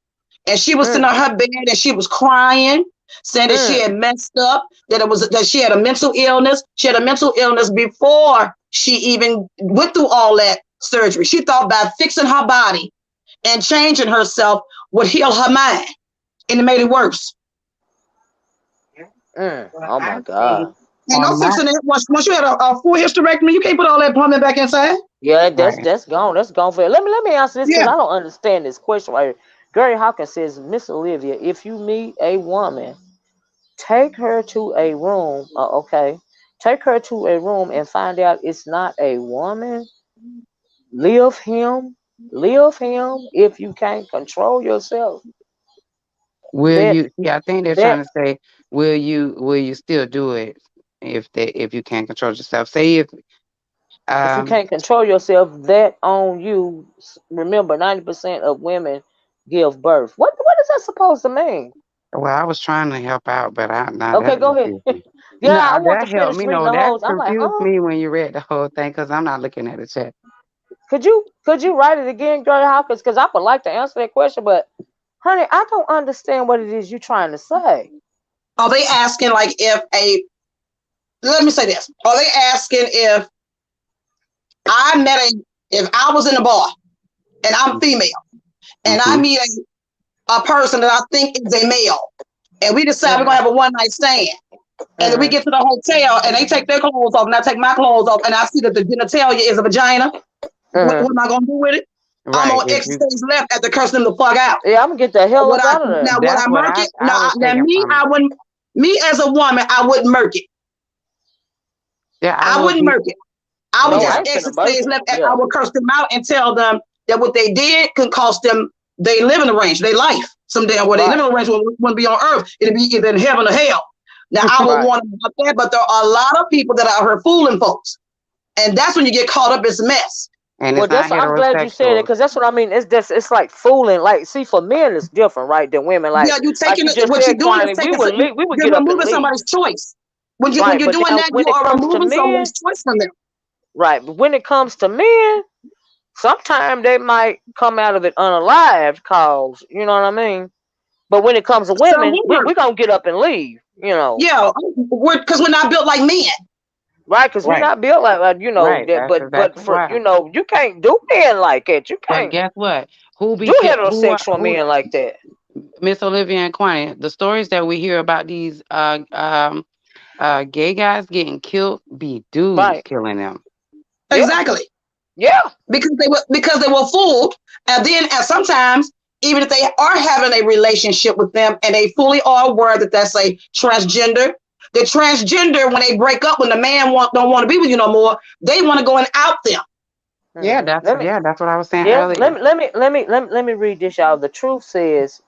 And she was sitting on her bed and she was crying, saying that she had messed up, that she had a mental illness. She had a mental illness before she even went through all that surgery. She thought by fixing her body and changing herself would heal her mind. And it made it worse. Oh my God. And no sense in it. Once you had a full hysterectomy, you can't put all that plumbing back inside. Yeah, that's gone. That's gone for it. Let me answer this because I don't understand this question right here. Gary Hawkins says, Miss Olivia, if you meet a woman, take her to a room. Take her to a room and find out it's not a woman. Leave him. If you can't control yourself. Will you? Yeah, I think they're trying to say, will you still do it if you can't control yourself? Say if you can't control yourself, that on you. Remember, 90% of women give birth. What is that supposed to mean? Well, I was trying to help out, but Okay, go ahead. I want to that helped finish me. reading No, the that whole. I'm like, confused me when you read the whole thing because I'm not looking at the chat. Could you write it again, Gary Hawkins? Because I would like to answer that question, but honey, I don't understand what it is you're trying to say. Are they asking like let me say this. Are they asking if I was in a bar and I'm female and I meet a person that I think is a male and we decide we're gonna have a one night stand and then we get to the hotel and they take their clothes off and I take my clothes off and I see that the genitalia is a vagina, what am I gonna do with it? Right. I'm on X days left after cursing them the fuck out. Yeah, I'm gonna get the hell out of there. Now, would I murk it? I wouldn't. Me as a woman, I wouldn't murk it. Yeah, I wouldn't murk it. I would just exit stage left and I would curse them out and tell them that what they did can cost them their living arrangement, their life. Someday, where their living arrangement wouldn't be on earth, it'd be either in heaven or hell. Now, I would want to about that, but there are a lot of people that are out here fooling folks. And that's when you get caught up in some mess. And well, I'm glad you said it because that's what I mean. It's like fooling. Like, see, for men, it's different, right? Than women. Like, yeah, you taking like you what you're doing is taking we would get up and leave. Somebody's choice. When you're doing that, you are removing someone's choice from them. Right, but when it comes to men, sometimes they might come out of it unalived, cause you know what I mean. But when it comes to women, we're gonna get up and leave. You know. Yeah, because we're not built like men. Right, because we're not built like you know. But for you know, you can't do men like that. You can't. But guess what? Who be do heterosexual men like that? Miss Olivia and Quanney, the stories that we hear about these gay guys getting killed be dudes killing them. Exactly. Yeah. Because they were fooled, and then sometimes even if they are having a relationship with them and they fully are aware that that's a transgender. The transgender, when they break up, when the man don't want to be with you no more, they want to go and out them. Yeah, that's what I was saying earlier. Let me read this, y'all. The truth says,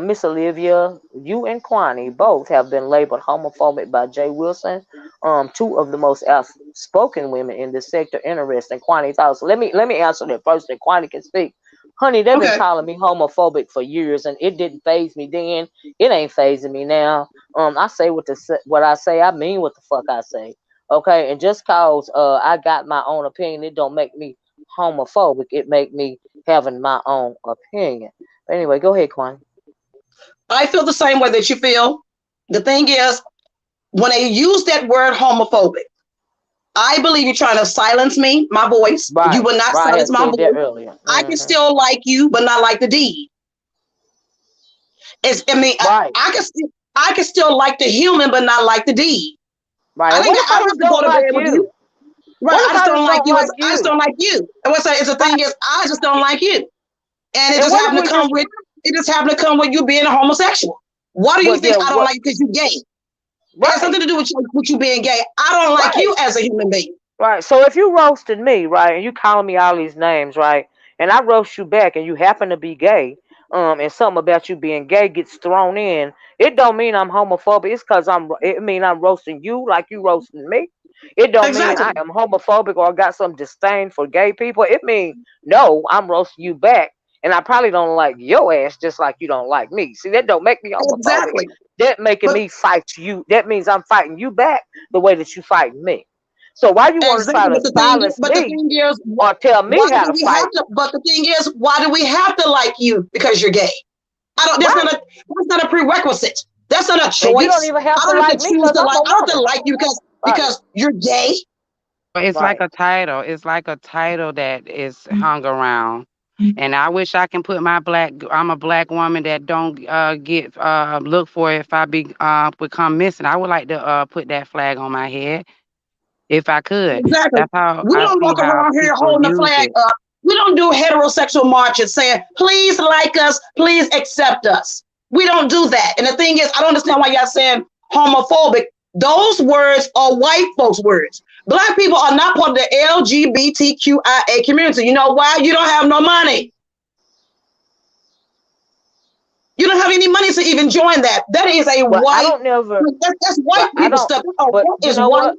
Miss Olivia, you and Quanney both have been labeled homophobic by Jay Wilson, two of the most spoken women in this sector interested in Quanney thoughts. So let me answer that first, and Quanney can speak. Honey, they've been Okay. calling me homophobic for years, and it didn't phase me then. It ain't phasing me now. I say what I say. I mean what the fuck I say. Okay, and just cause I got my own opinion, it don't make me homophobic. It make me having my own opinion. But anyway, go ahead, Quanney. I feel the same way that you feel. The thing is, when they use that word homophobic, I believe you're trying to silence me, my voice. You Right, will not right. I silence had my said that voice. earlier. I can still like you, but not like the deed. I mean, Right, I can still like the human, but not like the deed. right. And what if I I don't have just to go don't to bed like with you. you? Right. What I if just I don't just like don't you. like I just you? don't like you. And what's that? It's the Right. thing is, I just don't like you. And And what if we just it just happened to come with you being a homosexual. Why do you what? think Yeah, I don't what? like you because you're gay? It has Right, something to do with you being gay. I don't like right. you as a human being. Right. So if you roasted me, right, and you calling me all these names, right, and I roast you back, and you happen to be gay, and something about you being gay gets thrown in, it don't mean I'm homophobic. It's cause it mean I'm roasting you like you roasting me. It don't mean I Exactly. am homophobic or got some disdain for gay people. It mean no, I'm roasting you back, and I probably don't like your ass just like you don't like me. See, that don't make me homophobic. Exactly. That making But me fight you. That means I'm fighting you back the way that you fighting me. So why you want to try exactly. to silence But the me thing is, or tell me why how do to we have fight? to? But the thing is, why do we have to like you because you're gay? I don't. Right. That's not a prerequisite. That's not a And you don't choice. even I have to don't have like to me choose because to I'm like. a I don't have to woman. like you Right. because you're gay. It's like Right. a title. It's like a title that is hung around. And I wish I can put my black. I'm a black woman that don't get look for if I become missing. I would like to put that flag on my head if I could. Exactly. That's how We I don't see walk how around here people holding the use flag it. up. We don't do heterosexual marches saying, please like us, please accept us. We don't do that. And the thing is, I don't understand why y'all saying homophobic. Those words are white folks' words. Black people are not part of the LGBTQIA community. You know why? You don't have no money. You don't have any money to even join that. That is a Well, I white, don't never. that's white Well, I people don't. stuff. But That you is know white, what?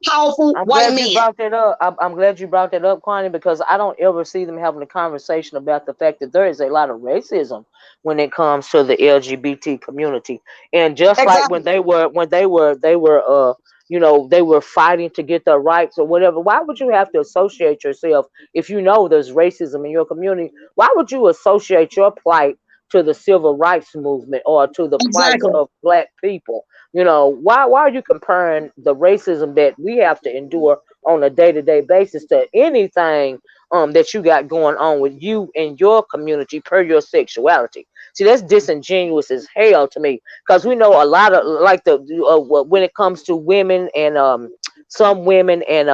powerful I'm white glad you men. brought that up. I'm glad you brought that up, Quaney, because I don't ever see them having a conversation about the fact that there is a lot of racism when it comes to the LGBT community. And just like Exactly. they were fighting to get their rights or whatever. Why would you have to associate yourself if you know there's racism in your community? Why would you associate your plight to the civil rights movement or to the plights Exactly. of black people? Why are you comparing the racism that we have to endure on a day-to-day basis to anything that you got going on with you and your community per your sexuality? See, that's disingenuous as hell to me, because we know a lot of, like, when it comes to women and some women and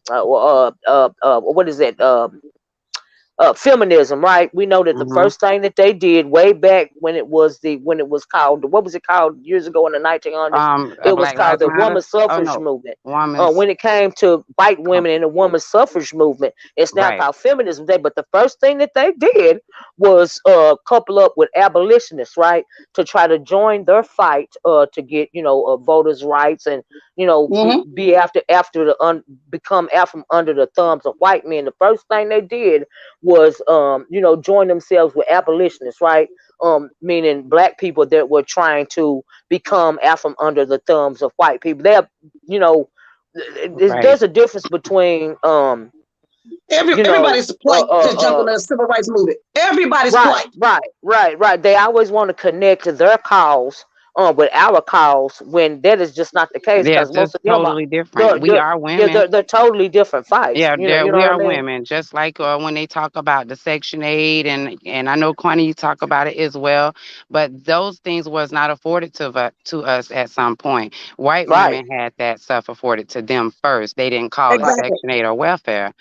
what is that, feminism, right? We know that the Hmm. first thing that they did way back when it was called, what was it called years ago in the 1900s? It was Black called Lives the Matter. woman Oh suffrage no, movement. woman's When it came to white women and the woman suffrage movement, it's now right. called feminism day. But the first thing that they did was couple up with abolitionists, right, to try to join their fight to get voters' rights and Hmm. be become out from under the thumbs of white men. The first thing they did was join themselves with abolitionists, right? Meaning black people that were trying to become out from under the thumbs of white people. You know, Right. there's a difference between you know, Everybody's plight just jumped on the civil rights movement. Everybody's right, plight. right. They always want to connect to their cause with our cause when that is just not the case, Yeah, because most just of them are totally different. We are women. they're totally different fights. Yeah, You know we what I are mean? women. Just like when they talk about the Section 8, and I know Quanney, you talk about it as well. But those things was not afforded to us at some point. White Right, women had that stuff afforded to them first. They didn't call it right. Exactly. Section 8 or welfare.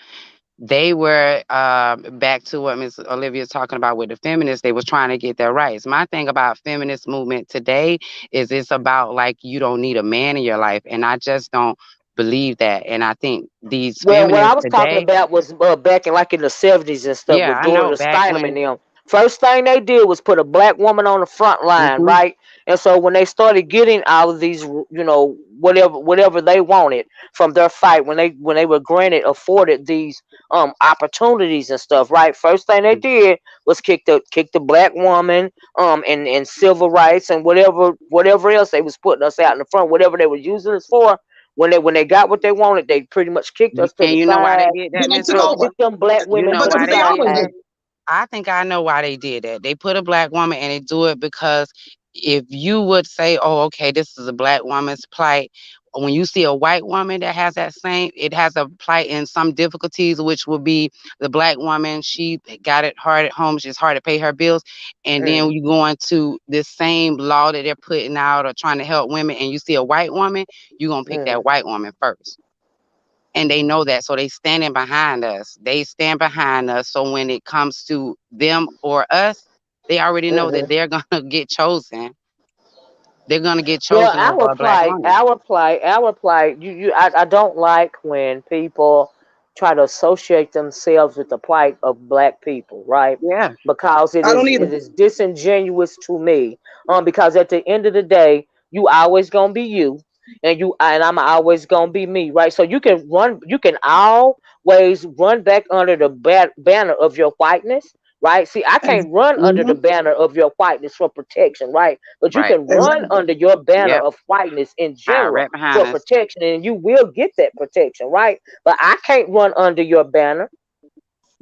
They were back to what Miss Olivia is talking about with the feminists. They was trying to get their rights. My thing about feminist movement today is it's about like you don't need a man in your life, and I just don't believe that. And I think these Well, what I feminists was talking today, about was back in, like, in the 70s and stuff yeah, with I Dory know the back Steinem and when, them. First thing they did was put a black woman on the front line, Mhm. right? And so when they started getting all of these, whatever they wanted from their fight, when they were afforded these opportunities and stuff, right? First thing they did was kick the black woman and civil rights and whatever else they was putting us out in the front, whatever they were using us for. When they got what they wanted, they pretty much kicked us to And the you know why they side, did that, Then they Miss took over. Olivia? kicked them black You women know to the Because why they they did always side. that? do. I think I know why they did that. They put a black woman and they do it because if you would say, oh, okay, this is a black woman's plight, when you see a white woman that has that same, it has a plight and some difficulties, which would be the black woman, she got it hard at home, it's hard to pay her bills. And then Mm, you go into this same law that they're putting out or trying to help women, and you see a white woman, you're going to pick that mm, white woman first, and they know that, so they standing behind us. They stand behind us, so when it comes to them or us, they already know that mm. they're gonna get chosen. They're gonna get Well, chosen over a black woman. our plight. I don't like when people try to associate themselves with the plight of black people, right? Yeah, Because it I don't is either. it is disingenuous to me. Because at the end of the day, you always gonna be you, and I'm always gonna be me, right? So you can always run back under the banner of your whiteness. Right. See, I can't run under the Mm-hmm. banner of your whiteness for protection, right? But you right. can run Exactly. under your banner Yep. of whiteness in Hide general right behind for us. protection, and you will get that protection, right? But I can't run under your banner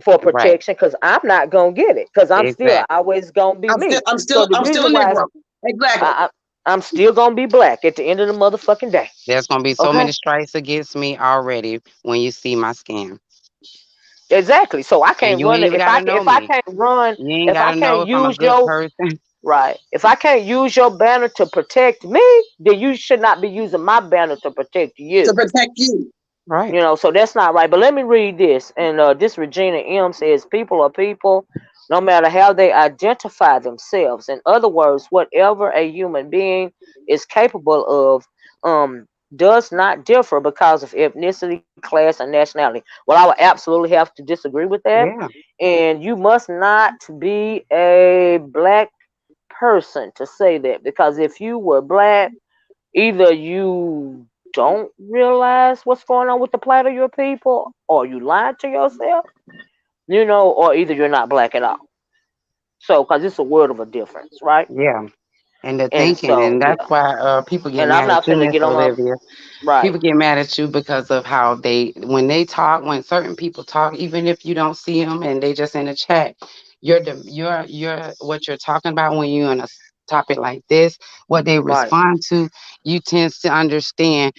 for Right. protection because I'm not gonna get it because I'm still Exactly. always gonna be I'm still, me. I'm So still, the I'm still a reason why Negro. Exactly. I, I'm still gonna be black at the end of the motherfucking day. There's gonna be so Okay, many strikes against me already when you see my skin, exactly. So I and can't you run ain't it even gotta know if I me. can't run You ain't if I gotta can't know if I'm a use good your person. right. If I can't use your banner to protect me, then you should not be using my banner to protect To you. protect you. Right. So that's not right. But let me read this. And this Regina M says, people are people, no matter how they identify themselves. In other words, whatever a human being is capable of does not differ because of ethnicity, class, and nationality. Well, I would absolutely have to disagree with that. Yeah. And you must not be a black person to say that, because if you were black, either you don't realize what's going on with the plight of your people, or you lied to yourself, or either you're not black at all. So, because it's a world of a difference, right? Yeah. And the And thinking, so, and that's yeah. why people get And I'm mad at not you, finna Miss get on up. Olivia. Right, People get mad at you because of how when they talk, when certain people talk, even if you don't see them and they just in the chat, you're what you're talking about when you're in a topic like this, what they right, respond to, you tends to understand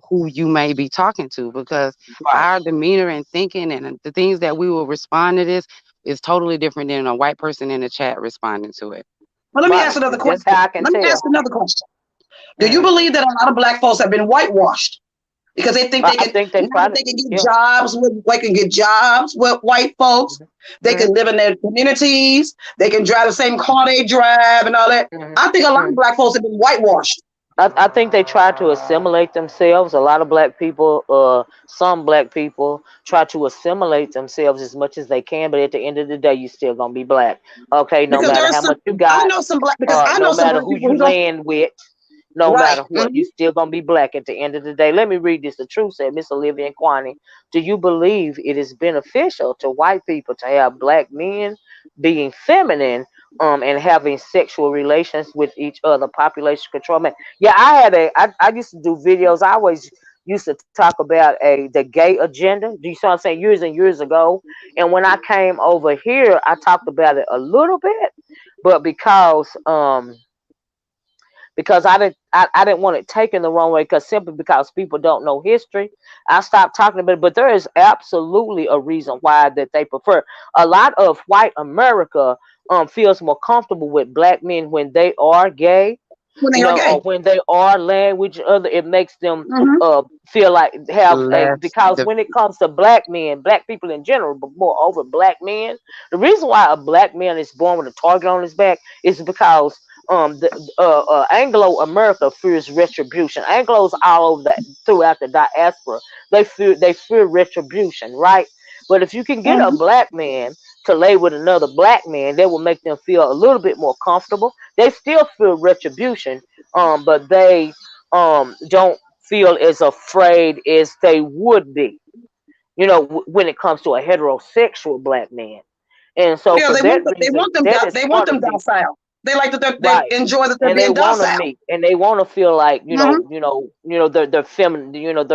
who you may be talking to, because right. our demeanor and thinking and the things that we will respond to this is totally different than a white person in the chat responding to it. Well, let me ask Right. another That's question. how I can Let me tell. ask another question. Do you Mm. believe that a lot of black folks have been whitewashed because they think I, they I can think they now that try to, they can get yeah. jobs with they can get jobs with white folks, they Mm-hmm. can live in their communities, they can drive the same car they drive and all that. I think a lot of Mm-hmm. black folks have been whitewashed. I think they try to assimilate themselves. A lot of black people, some black people try to assimilate themselves as much as they can, but at the end of the day, you still gonna be black. Okay, no Because there matter are how some much you I got, know some black because I no know some matter black who people you who don't land with, no right. matter what, you still gonna be black at the end of the day. Let me read this. The truth said, Miss Olivia and Quanney, do you believe it is beneficial to white people to have black men being feminine, and having sexual relations with each other, population control? Man, yeah, I used to do videos. I always used to talk about the gay agenda. Do you see what I'm saying? Years and years ago. And when I came over here, I talked about it a little bit, but because I didn't want it taken the wrong way, because simply because people don't know history, I stopped talking about it. But there is absolutely a reason why that they prefer. A lot of white America feels more comfortable with black men when they are gay, when they are or gay. when they are laying with each other. It makes them Mm-hmm. feel like have a, Less because the when it comes to black men, black people in general, but moreover black men, the reason why a black man is born with a target on his back is because Anglo America fears retribution. Anglos all over throughout the diaspora, they fear retribution, right? But if you can get a Mhm. black man to lay with another black man, that will make them feel a little bit more comfortable. They still feel retribution, but they don't feel as afraid as they would be, when it comes to a heterosexual black man. And so Yeah, for that reason, that is they want part them of the docile. They like that right. they enjoy that they're And they being want to docile. meet, and they want to feel like Hmm. they're feminine,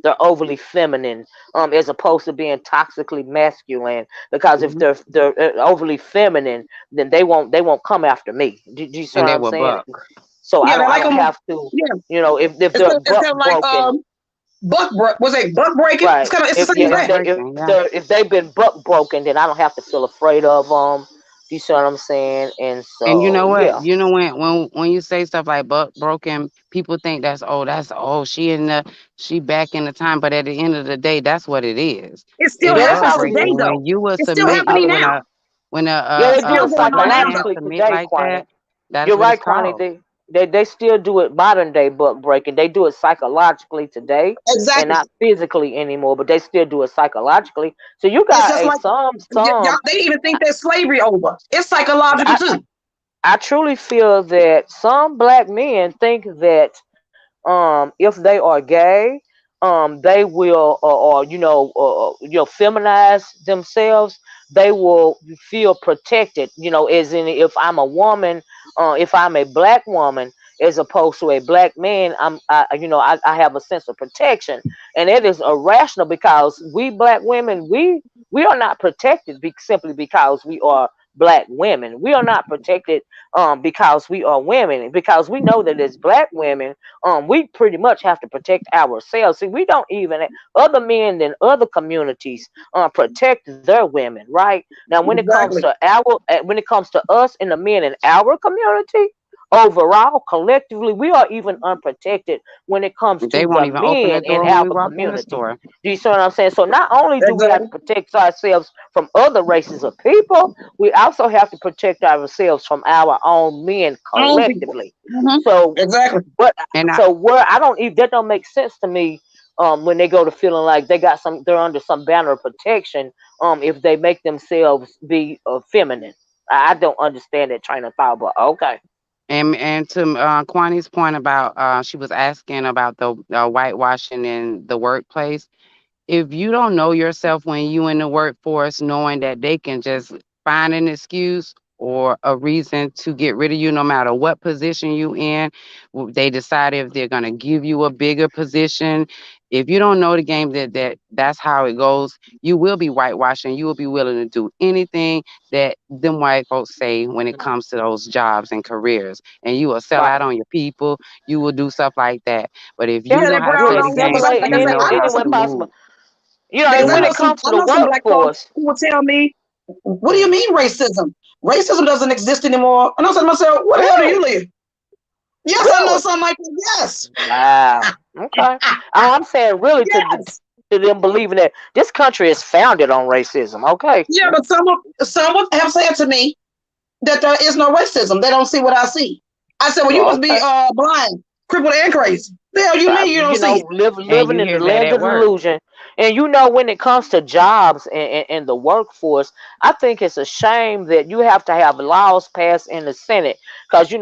they're overly feminine, as opposed to being toxically masculine. Because if Hmm. they're overly feminine, then they won't come after me. Do you see And what they I'm will saying? buck. So I Yeah, they don't I like don't them. have to, Yeah, if they're it's buck kind of like broken. was it buck breaking? Right. It's the If same yeah, if thing. they Breaking, yeah. if they've been buck broken, then I don't have to feel afraid of them. You see what I'm saying? And And you know so what? yeah. You know when you say stuff like buck broken, people think that's she back in the time, but at the end of the day, that's what it is. It still It's Yeah, that's buck happens how it today, breaking is. though. when you will It's still submit happening now. when Yeah, they It's do still it going on black now, man though. psychologically submit today, like Quanney. that. That's You're what it's right, Quanney. called. They still do it modern day buck breaking. They do it psychologically today and Exactly. not physically anymore, but they still do it psychologically. So you It's got just a like y'all. some. They even think that slavery over. It's psychological I, too. I truly feel that some black men think that if they are gay, they will feminize themselves. They will feel protected, as in, if I'm a woman, if I'm a black woman as opposed to a black man, I have a sense of protection. And it is irrational, because we black women, we are not protected simply because we are black women. We are not protected because we are women, because we know that as black women, we pretty much have to protect ourselves. See, we don't even, other men than other communities protect their women, right? Now, Exactly. when it comes to us and the men in our community, overall, collectively, we are even unprotected when it comes They to won't the even open the men in door when our we walk in the community. store. Do you see what I'm saying? So not only do we have Exactly. to protect ourselves from other races of people, we also have to protect ourselves from our own men Own people. collectively. Hmm. So Exactly. what And I so where I don't even that don't make sense to me, when they go to feeling like they're under some banner of protection, if they make themselves be feminine. I don't understand that train of thought, but okay. and to Kwani's point about she was asking about the whitewashing in the workplace. If you don't know yourself when you in the workforce, knowing that they can just find an excuse or a reason to get rid of you no matter what position you in, they decide if they're going to give you a bigger position. If you don't know the game, that's how it goes, you will be whitewashing. You will be willing to do anything that them white folks say when it comes to those jobs and careers, and you will sell out Right. on your people. You will do stuff like that. But if Yeah, you Yeah, know they how to you'll brown play the nose them. game, Cause assimilate in you know I how know any way to some. possible. move. Because And I when Yeah. know it comes to the some black folks workforce, who will tell me, "What do you mm, mean racism? Racism doesn't exist anymore." And I said to myself, "Where the hell do you really, live?" Yes, I know really, something like that. Yes, wow, okay. I'm saying really yes. to them believing that this country is founded on racism. Okay. Yeah, but some would have said to me that there is no racism. They don't see what I see. I said, "Well, you Well, must be okay. blind, crippled, and crazy. The hell you mean you don't see it?" And Living you in the hear that land at of work. delusion. And when it comes to jobs and the workforce, I think it's a shame that you have to have laws passed in the Senate, because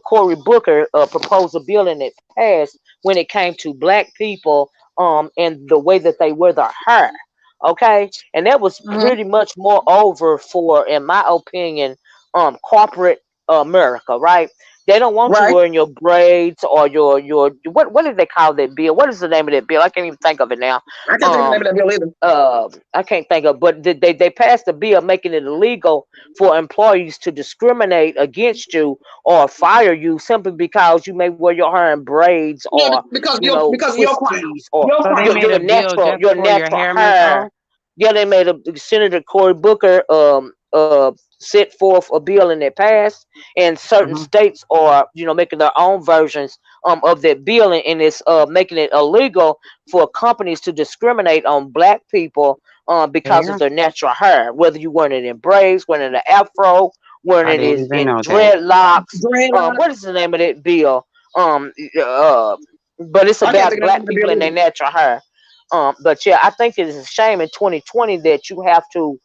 Cory Booker proposed a bill and it passed when it came to black people, and the way that they wear their hair. Okay, and that was Hmm. pretty much more over for, in my opinion, corporate America, right? They don't want you Right. wearing your braids or your what did they call that bill? What is the name of that bill? I can't even think of it now. I can't think of the name Um, of that bill either. I can't think of, but they passed a bill making it illegal for employees to discriminate against you or fire you simply because you may wear your hair in braids, Yeah, or because you're crown. twisties, or You're So they crown. made your a bill natural just for your hair, Miss hair. O. Yeah, they made Senator Cory Booker set forth a bill and it passed, and certain Hmm. states are making their own versions of that bill, and it's making it illegal for companies to discriminate on black people because of Yeah, their natural hair, whether you wearing it in braids, wearing it in an afro, wearing I it didn't is even in know that. dreadlocks. Dreadlock. What is the name of that bill? Um, uh, but it's I can't about think of the name black of the people bill and their either. natural hair. But yeah, I think it is a shame in 2020 that you have to,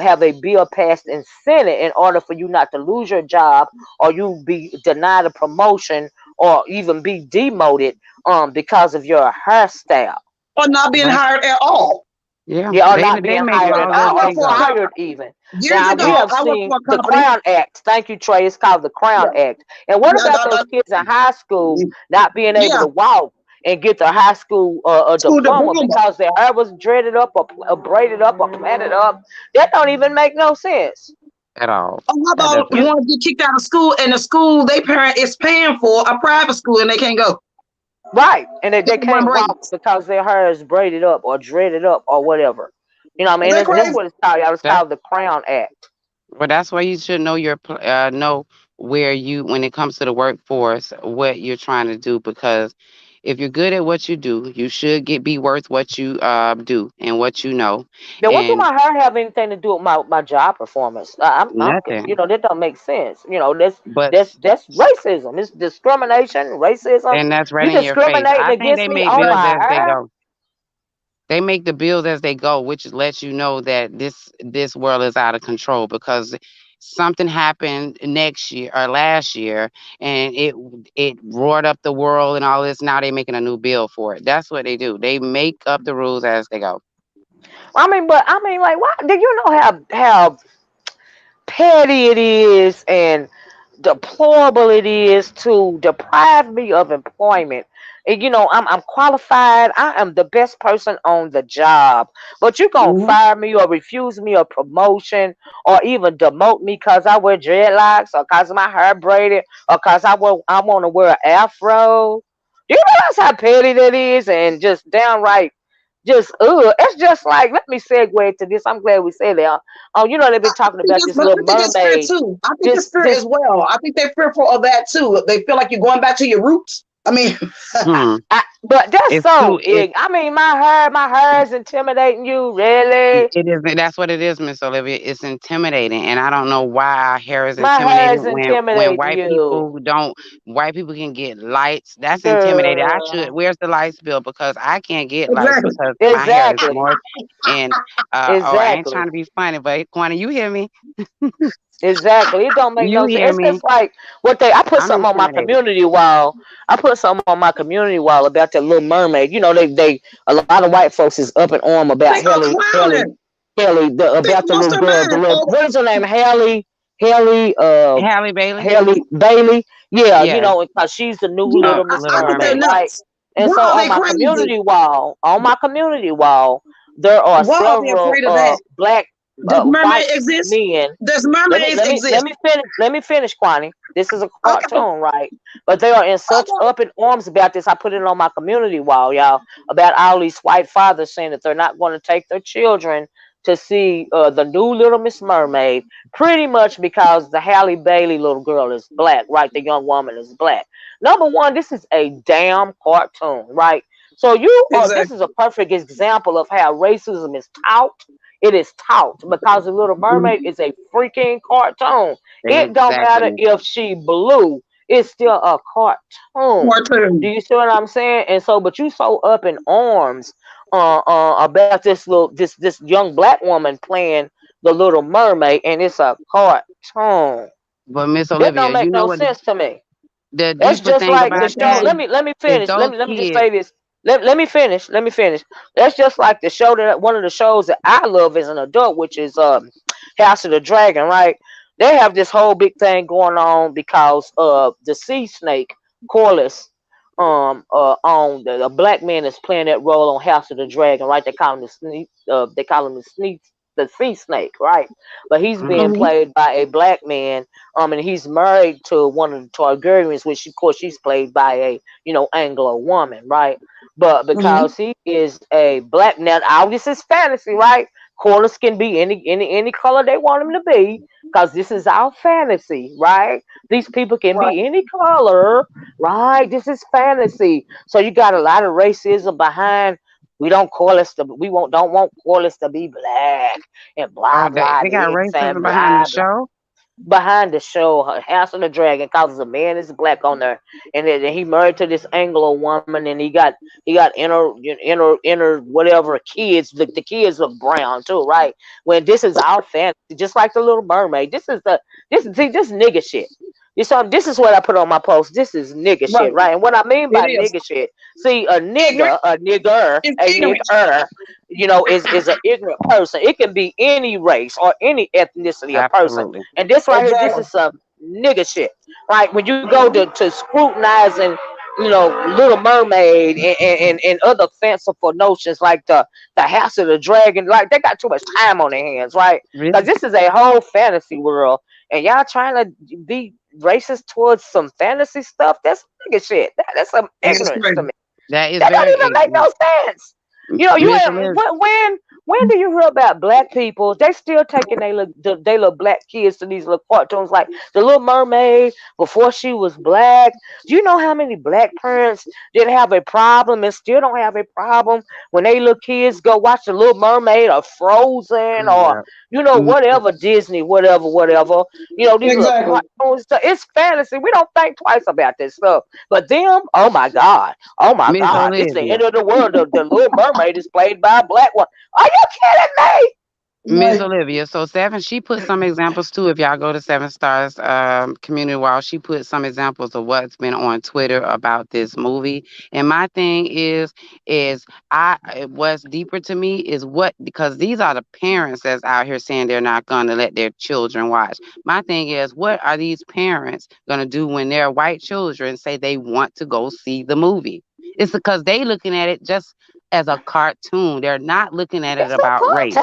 have a bill passed in Senate in order for you not to lose your job or you be denied a promotion or even be demoted because of your hairstyle. Or not being That's hired at all. yeah. Yeah, or They not they being make hired at laws I as all or work they for a go. fired company even. years Now we ago. have I worked seen for a the company. Crown Act. Thank you, Trey. It's called the Crown Yeah, Act. And what yeah, about those kids in high school not being able yeah. to walk and get their high school School diploma diploma. because their hair was dreaded up or braided up or plaited up? That don't even make no sense. At all. Or how That about the doesn't. You ones get kicked out of school and the school they parent is paying for a private school and they can't go. right, and they They run can't walk race. because their hair is braided up or dreaded up or whatever. You know what I Is mean? that That's crazy? what it's called. Y'all. It's That's called the Crown Act. well. That's why you should know know where you when it comes to the workforce what you're trying to do because if you're good at what you do, you should get be worth what you do and what you know Now, what do and my hair have anything to do with my job performance? nothing. that don't make sense. That's But that's that's racism. It's discrimination, racism. and that's right You in your face. discriminating I think against they me make on bills my as they hair. go. They make the bills as they go, which lets you know that this world is out of control because something happened next year or last year and it roared up the world and all this. Now they're making a new bill for it. That's what they do. They make up the rules as they go. Like, why? Do you know how petty it is and deplorable it is to deprive me of employment? And I'm qualified. I am the best person on the job, but you gonna Mhm. fire me or refuse me a promotion or even demote me because I wear dreadlocks or because my hair braided or because I want to wear an afro. Do you realize how petty that is and just downright just it's just like, let me segue to this. I'm glad we said that. Oh, they've been talking about this But little I think it's fear mermaid. too. I think it's This fear this as well. I think they're fearful of that too. They feel like you're going back to your roots. I mean, Hmm. but that's It's so too. ig. I mean, my hair is intimidating you, really. It is. That's what it is, Miss Olivia. It's intimidating, and I don't know why our hair is My hair intimidating is when intimidating white you, people don't. White people can get lights. That's intimidating. I should. girl. Where's the lights bill? Because I can't get lights exactly. because my hair is Exactly, more. And oh, I ain't trying exactly. to be funny, but Quanney, you hear me? Exactly. It don't make You no sense. hear It's me? just like what they I put I'm something on my intimidated. community wall. I put something on my community wall about that little mermaid. They a lot of white folks is up in arm about They are clowning. They About the lost little their girl, the mind little over what is her name? Haley Halle Bailey. Haley Bailey. Yeah, Yeah, because she's the new yeah. little Miss I Little think they're Mermaid, Mermaid. right? nuts. And Why so are they crazy? on my community wall, there are Why are they several afraid of that? black Does mermaid white exist? men. Does let me mermaids let me let exist? me finish. Let me finish, Quani. This is a Okay. cartoon, right? But they are in such Okay. up in arms about this. I put it on my community wall, y'all, about all these white fathers saying that they're not going to take their children to see the new Little Miss Mermaid, pretty much because the Halle Bailey little girl is black, right? The young woman is black. Number one, this is a damn cartoon, right? So this is Exactly. a perfect example of how racism is taught. It is taught because the Little Mermaid Mhm. is a freaking cartoon. It don't matter Exactly. if she blue, it's still a cartoon. Do Cartoon. you see what I'm saying? And so, but you so up in arms about this young black woman playing the Little Mermaid, and it's a cartoon. But Miss That Olivia, don't you make know no what sense to me. the That's deeper just thing like the about show. that Let me is finish. those Let me just kids. say this. Let me finish. Let me finish. That's just like the show that one of the shows that I love as an adult, which is House of the Dragon. Right? They have this whole big thing going on because the sea snake Corliss on the black man is playing that role on House of the Dragon. Right? They call him the sneak. They call him the sea snake. Right? But he's being Mhm. Mhm. played by a black man, and he's married to one of the Targaryens, which of course she's played by a Anglo woman, right? But Mhm. because he is a black, now all this is fantasy, right? Corliss can be any color they want him to be, because this is our fantasy, right? These people can Right. be any color, right? This is fantasy, so you got a lot of racism behind. We don't want Corliss to be black and blah Oh, they blah they got this and racism behind the blah blah. show. behind the show, House of the Dragon, causes a man is black on there, and then he married to this Anglo woman, and he got inner whatever kids. The kids look brown too, right? When this is our fantasy, just like the Little Mermaid. This nigga shit. This is what I put on my post. This is nigga Right. shit, right? And what I mean It by is. nigga shit, see, a Ignorant. nigga, a nigger, It's a ignorant. nigger, is an ignorant person. It can be any race or any ethnicity of person. Absolutely. And this right here, this Exactly. is some nigga shit, right? When you go to scrutinizing, Little Mermaid and other fanciful notions like the House of the Dragon, like they got too much time on their hands, right? Because Really? this is a whole fantasy world, and y'all trying to be racist towards some fantasy stuff. That's nigga shit. That's some That's ignorance to crazy. me. That is That don't very even make no ignorant. sense. You Miss have Olivia, when do you hear about black people? They still taking they little black kids to these little cartoons like the Little Mermaid before she was black. Do you know how many black parents didn't have a problem and still don't have a problem when they little kids go watch the Little Mermaid or Frozen or yeah. whatever Disney, whatever. These little Exactly. cartoons. It's fantasy. We don't think twice about this stuff. But them, oh my God. Oh my Miss God, it's the Olivia. end of the world. The Little Mermaid is played by a black one. Are you kidding me? Miss Right. Olivia. So Seven, she put some examples too. If y'all go to Seven Stars community wall, she put some examples of what's been on Twitter about this movie. And my thing is what's deeper to me is what, because these are the parents that's out here saying they're not gonna let their children watch. My thing is, what are these parents gonna do when their white children say they want to go see the movie? It's because they looking at it just as a cartoon. They're not looking at it It's a about race.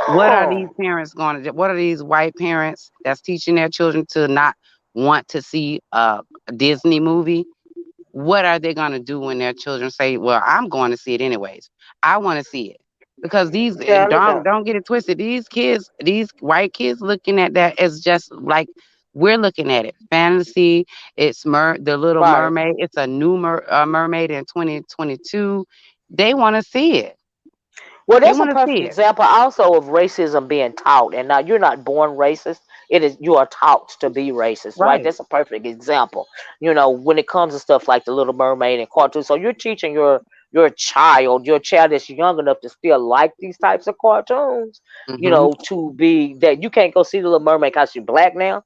What are these cartoon. parents going to do? What are these white parents that's teaching their children to not want to see a Disney movie? What are they going to do when their children say, "Well, I'm going to see it anyways. I want to see it." Because these Yeah, look don't at don't get it twisted. These kids, these white kids, looking at that as just like we're looking at it. Fantasy. It's the Little right. Mermaid. It's a new mermaid in 2022. They want to see it. Well, They that's a want to perfect see it. example also of racism being taught. And now you're not born racist. It is you are taught to be racist, right? Right. That's a perfect example. When it comes to stuff like the Little Mermaid and cartoons. So you're teaching your child that's young enough to still like these types of cartoons, Hmm. to be that you can't go see the Little Mermaid because you're black now.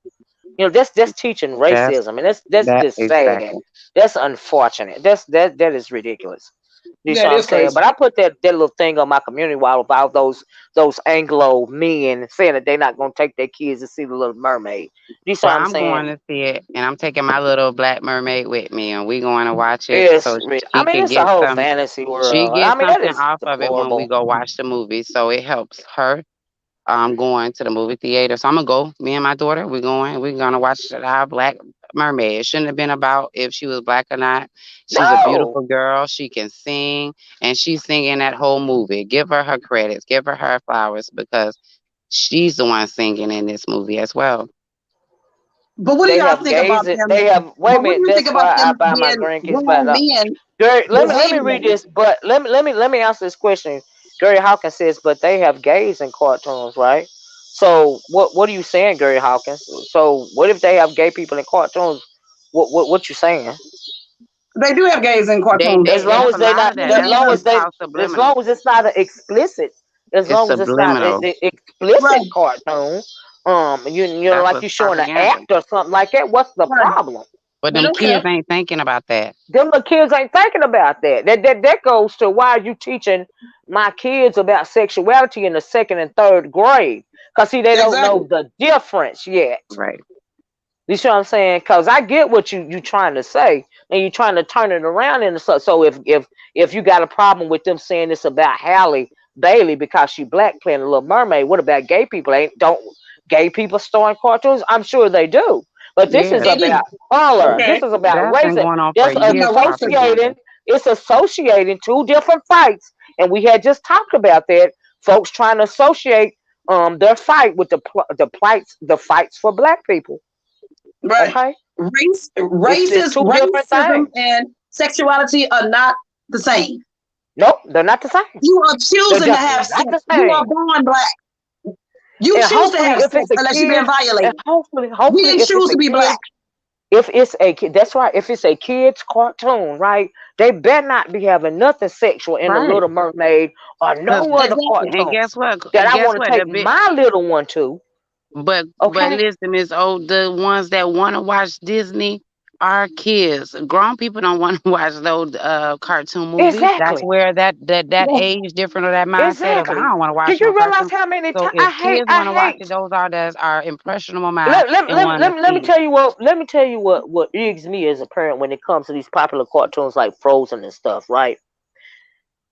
That's teaching That's racism, and that's that just sad. exactly. That's unfortunate. That is ridiculous. You see That what I'm is saying? crazy. But I put that little thing on my community wall about those Anglo men saying that they're not gonna take their kids to see the Little Mermaid. You see Well, what I'm I'm going saying? to see it, and I'm taking my little black mermaid with me, and we're going to watch it so I she mean, can it's a get whole some. fantasy She world. I gets mean, that something is off of it when we deplorable. go watch the movie, so it helps her. Going to the movie theater, so I'm gonna go. Me and my daughter, we're going. We're gonna watch our Black Mermaid. It shouldn't have been about if she was black or not. She's a No. beautiful girl. She can sing, and she's singing that whole movie. Give her her credits. Give her flowers because she's the one singing in this movie as well. But what do They y'all have think about gays. them? Wait a But what do minute. you think That's about why I them buy my being grandkids grown back. men Gary, let me read behaving? this, but let me answer this question. Gary Hawkins says, but they have gays in cartoons, right? So what are you saying, Gary Hawkins? So what if they have gay people in cartoons? What you saying? They do have gays in They cartoons. they As long that's as a they lot not, of that. as That's long Yeah. as it's they, called as long subliminal. as it's not an explicit, as It's long as it's not subliminal. an explicit Right. cartoon, That's like what's you showing an propaganda. act or something like that. What's the Right. problem? But They them don't care. kids ain't thinking about that. Them little kids ain't thinking about that. That goes to why are you teaching my kids about sexuality in the second and third grade? Cause see, they don't know Exactly. the difference yet. Right. You see what I'm saying? Cause I get what you trying to say, and you trying to turn it around into so if you got a problem with them saying this about Halle Bailey because she black playing the Little Mermaid, what about gay people? Ain't don't gay people star in cartoons? I'm sure they do. But this is They Yeah. do. about color. This Okay. is about That's been racism. going on for That's It's years, about racism. associating. propaganda. It's associating two different fights, and we had just talked about that. Folks trying to associate their fight with the fights for black people. Right. Okay, it's two different Racism things. and sexuality are not the same. Nope, they're not the same. You are They're choosing to have definitely not sex. the You are same. born black. You And choose to hopefully, have if sex it's a unless you're being kid, and violated. We hopefully, didn't if it's choose a to be kid, black. if it's a kid, that's right. If it's a kid's cartoon, right? They better not be having nothing sexual in the Right. Little Mermaid or Cause no other Exactly. and cartoon guess what? that I Guess want to what? take my little one to. But Okay, listen, Miss O, the ones that want to watch Disney are kids. Grown people don't want to watch those cartoon movies. That's exactly, where that Yeah. age different or that mindset of I exactly. don't want to Do watch no you realize cartoon. how many So times if kids want I to watch it, hate? those are that are impressionable mind and want to Let me see. tell you what. Let me tell you what irks me as a parent when it comes to these popular cartoons like Frozen and stuff. Right?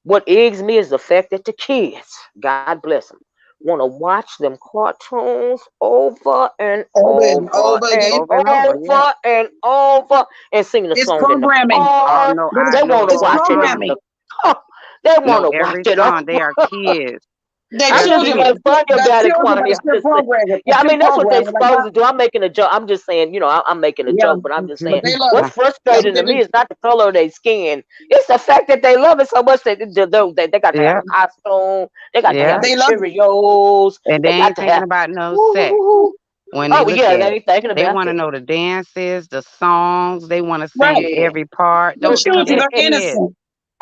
What irks me is the fact that the kids, God bless them, want to watch them cartoons over and over Over and again. Over and over, yeah. over and sing the It's song in the programming. Oh car. no, But I They know want to it's those watch it in programming. songs. the car. They want Know to watch every it song. on. They are kids. They're I'm They're just children, being kids. funny they're about it, children, but Quanney. it's I'm still just saying. programming. It's Yeah, I still mean that's what they're programming. Like that. supposed to do. I'm making a joke. I'm just saying, I'm making a Yeah. joke, but I'm just But saying they love what's it. That's what frustrating they to me do. is not the color of their skin. It's the fact that they love it so much that they got to have Yeah, the costume. They got to have yeah. the They love it. Cheerios. And they They got ain't to thinking have. about no sex Woo-hoo-hoo. when they Oh look yeah, at they it. ain't thinking They about want to it. know the dances, the songs. They want to sing Right. Yeah. every part. They're Those because children. they They're kids. innocent.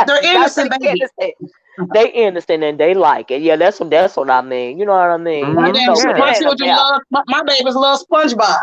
They're Got innocent they babies. innocent. They innocent and they like it. Yeah, that's what I mean. You know what I mean? My Hmm. damn So, but it Yeah, my ain't children about love my babies love SpongeBob.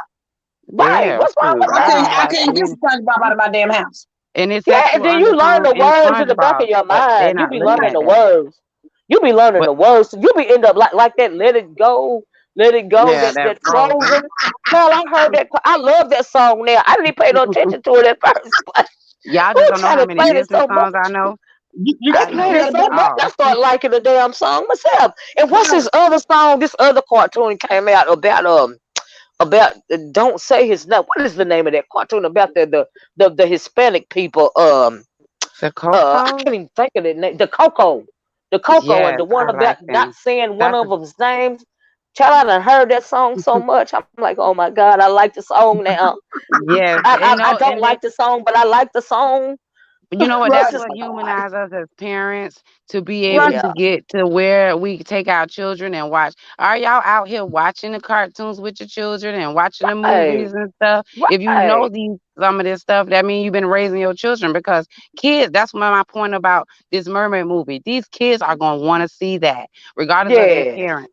right. yeah. What's wrong Shoot, with I don't I that? watch can't them, get SpongeBob out of my damn house. and it's Yeah, and sexual then you learn undertones the in words in the back of SpongeBob, your but they're mind. You not be looking learning at the that. words. You be learning But the words. You be end up like that. Let it go. Let it go. yeah, That that that frozen. frozen. Girl, I heard that. I love that song now. I didn't pay no attention to it at first, but Y'all who just don't know trying how to many play it Disney so much? songs I know. You They I got played know you it got to so bet much. I all. started liking the damn song myself. And once right. this other song, this other cartoon came out about don't say his name. What is the name of that cartoon about the Hispanic people? The I Coco. can't even think of the name. The Coco, and Yes, the one I about like not them. saying one That's of them's names. Child, I done heard that song so much. I'm like, oh my god, I like the song now. yes, you I know, don't and like the song, but I like the song. you know what? It's That's Right. just what like, oh my, humanizes us as parents to be able Right. to yeah, get to where we take our children and watch. Are y'all out here watching the cartoons with your children and watching the right, movies and stuff? If you know right, these some of this stuff, that means you've been raising your children because kids. That's my point about this mermaid movie. These kids are gonna want to see that, regardless of their yes, parents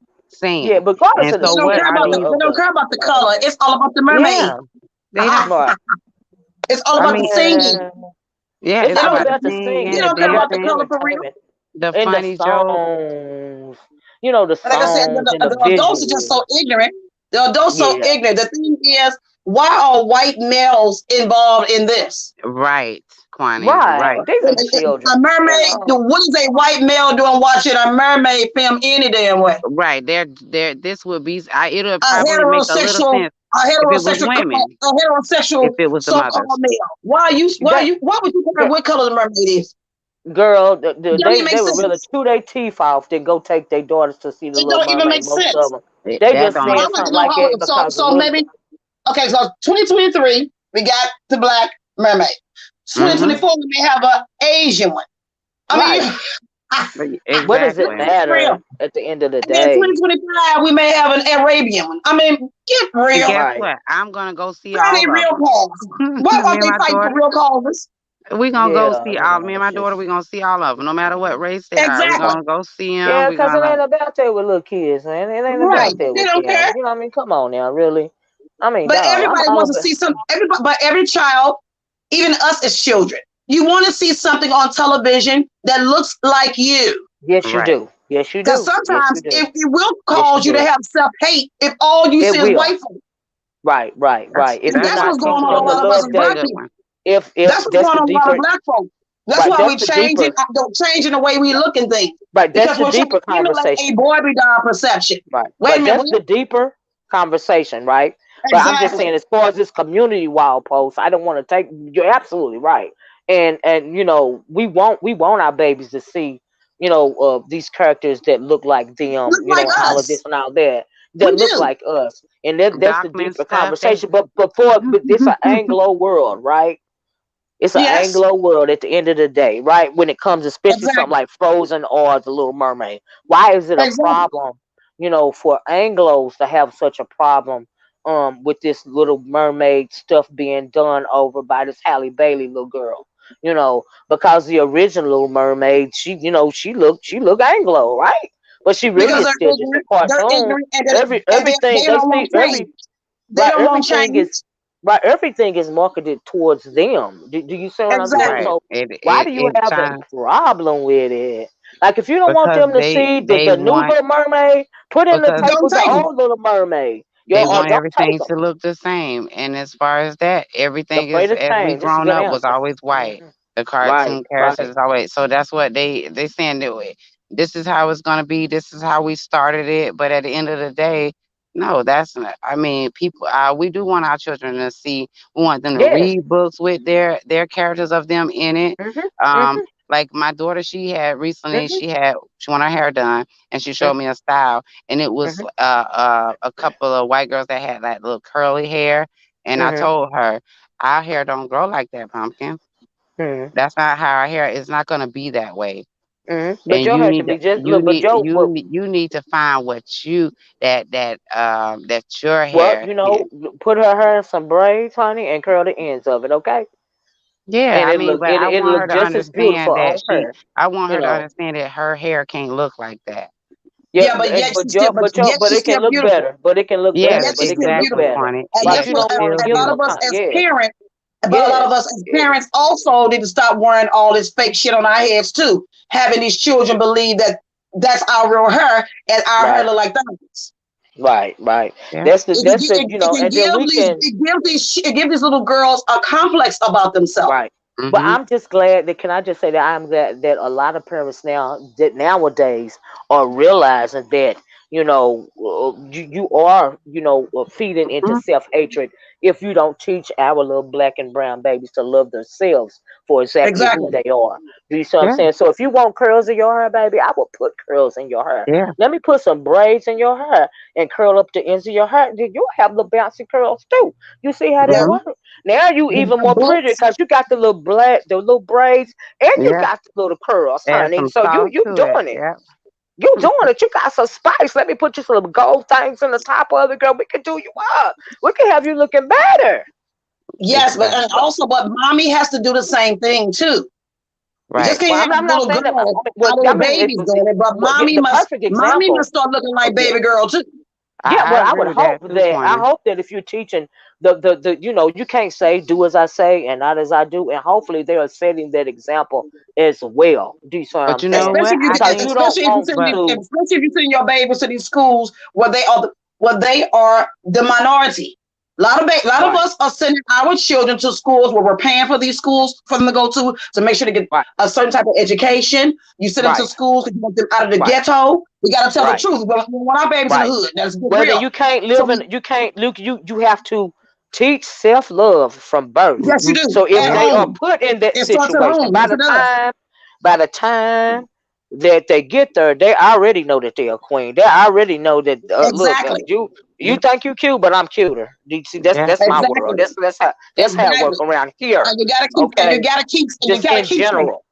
yeah. saying. Regardless And of They the so don't what care are about color the these? they of don't the care about the color. mermaid, It's all about the mermaid. Yeah, they don't. right? It's all I about the mean, singing. Yeah, yeah, it's They it's all don't about the about the they singing, singing, the don't care the about the dancing, color for real. entertainment, the and the funny jokes. songs. The And like I said, songs and the the adults are just visuals. so ignorant. The adults so Yeah, ignorant. The thing is, why are white males involved in this? Right, Quanney, right. right. These are children. A You mermaid. know. What is a white male doing watching a mermaid film any damn way? Right. There this would be it'll A probably make a little heterosexual, sense a if it was heterosexual, women, a if heterosexual it was the so-called mothers. male. That Why would you care girl, what color the mermaid is? girl It don't even make they would rather sense. chew their teeth off than go take their daughters to see the It Little don't even make Mermaid. Most of sense. them, they That just don't So make I saying like to something sense. know like how. that because the So little maybe okay. So 2023 we got the black mermaid. Mm-hmm. 2024 we may have an Asian one. I mean, right. What does it Exactly. get real. matter at the end of the And then day? 2025 we may have an Arabian one. I mean, get And real. guess Right. what? I'm gonna go see Where are they all of real cause? them. Why Me aren't and they my fighting for daughter. real causes? We gonna go Yeah. see all me and my It's daughter, just we gonna see all of them, no matter what race they are. We Exactly. gonna go see them. yeah, We because it gonna ain't about that with little kids, man. It ain't Right. about that They with don't them. care. You know what I mean? Come on now, really. I mean, But dog, I'm everybody all wants to about. see some. Everybody, but every child, even us as children, you want to see something on television that looks like you. Yes, you right. do. Yes, you Because do. Yes, you sometimes do. it will Yes, you cause you to do. have self hate if all you It see is will. white folk. Right, right, That's right. If And you're that's that's a not what's going teaching on with them a the good lot of us that's love as a that black good people. one. if That's what's that's going the on with a lot of deeper black folk. That's right, why that's we're the deeper changing the way we look at things. right, that's Because the we're trying to deeper emulate a conversation. Barbie doll perception. Right. Wait a Right. minute, That's what? the deeper conversation, right? But I'm just Exactly. saying, as far as this community wild post, I don't want to take. You're absolutely right, and we want our babies to see these characters that look like them, Look like and all of this us. and all that We look do. like us, and that's the Document deeper stuff, they conversation. But it's an Anglo world, right? It's an Yes, Anglo world at the end of the day, right? When it comes, especially something exactly. like Frozen or The Little Mermaid, why is it a Exactly. problem for Anglos to have such a problem with this Little Mermaid stuff being done over by this Halle Bailey little girl. Because the original Little Mermaid, she looked Anglo, right? But she really because is still they're just a ignorant, cartoon. and, Everything they they don't see, want change. They right, don't want change. everything is marketed towards them. Do you see what I'm saying? Exactly. Right. So It why it do you it have a shines problem with it? Like if you don't want because them to see the, they the new want Little Mermaid, put in the because tape Don't with the take them. old Little Mermaid. they Or want don't take everything them. to look the same. And as far as that, everything is Afraid of as we change. That's a grown good up was answer. always white. Hmm. The Right, cartoon characters right. is always so that's what they saying that this is how it's gonna be. This is how we started it. But at the end of the day, no, that's not. I mean, people. We do want our children to see. We want them to Yes. read books with their characters of them in it. Mhm. Um, Mhm. like my daughter, she had recently. Mhm. She want her hair done, and she showed Mhm. me a style, and it was Mhm. a couple of white girls that had like little curly hair, and I Mhm. told her, our hair don't grow like that, pumpkin. Mhm. That's not how our hair is not gonna be that way. Mhm. But And your hair should be just look. But your but you need to find what you that your well, hair can. put her hair in some braids, honey, and curl the ends of it, okay? Yeah, And I it mean, look but it I it want look her to just as beautiful understand on that her, I want you her to know. understand that her hair can't look like that. Yeah, Yeah, but and, yet but she's still, your but but your yet but she's it can still look beautiful. better. But it can look Yes, better. Yet But she's it still can look exactly, beautiful. better. Quanney. And Yes, But guess it's what? still A lot of us beautiful. as yes, parents, but a lot of yes, us as parents also need to stop wearing all this fake shit on our heads too. Having these children believe that that's our real hair and our hair right, look like theirs. right. Yeah. It can And then give we these can. it give these little girls a complex about themselves. Right. But Mhm. I'm just glad that, can I just say that I'm glad that a lot of parents nowadays are realizing that, you are, feeding into Mhm. self-hatred if you don't teach our little black and brown babies to love themselves for exactly who Exactly. they are. Do you see what I'm Yeah. saying? So if you want curls in your hair, baby, I will put curls in your hair. Yeah. Let me put some braids in your hair and curl up the ends of your hair. Then you'll have little bouncy curls too. You see how that Yep. Mhm. works? Now you even The more pretty boots. because you got the little braids, and you Yeah. got the little curls, Add honey. some So you sauce you to it. doing it. Yeah. You doing it. You got some spice. Let me put you some gold things in the top of it, girl. We can do you up. We can have you looking better. Yes, but and Exactly. So, also, but mommy has to do the same thing too. We just Right. can't well, have I'm not little saying that. girls, Well, our little babies doing it, but well, the perfect mommy example. must start looking Oh like yeah. baby girl too. Yeah, I well, I agree would with hope that too, that Quanney. if you're teaching you can't say do as I say and not as I do, and hopefully they are setting that example as well. Do you see what But I'm you know saying? what? I Because you think, don't want but to. Especially if you send your babies to these schools where they are the minority. A lot of Right, us are sending our children to schools where we're paying for these schools for them to go to make sure they get right, a certain type of education. You send them to right, schools to get them out of the right, ghetto. We got to tell the right, truth. We want our babies in the right. hood. That's Well, then real. you can't So live in. You can't look. You have to teach self love from birth. yes, you mhm. do So if at Yeah. they are home. put in that It starts at situation, home. Yes, it does. by the time that they get there, they already know that they're a queen. They already know that. Look, Exactly. you think you cute, but I'm cuter. You see, Yeah. that's my world. Exactly. That's how it work Exactly. around here. And you Okay, gotta keep and you just gotta in keep saying it. general.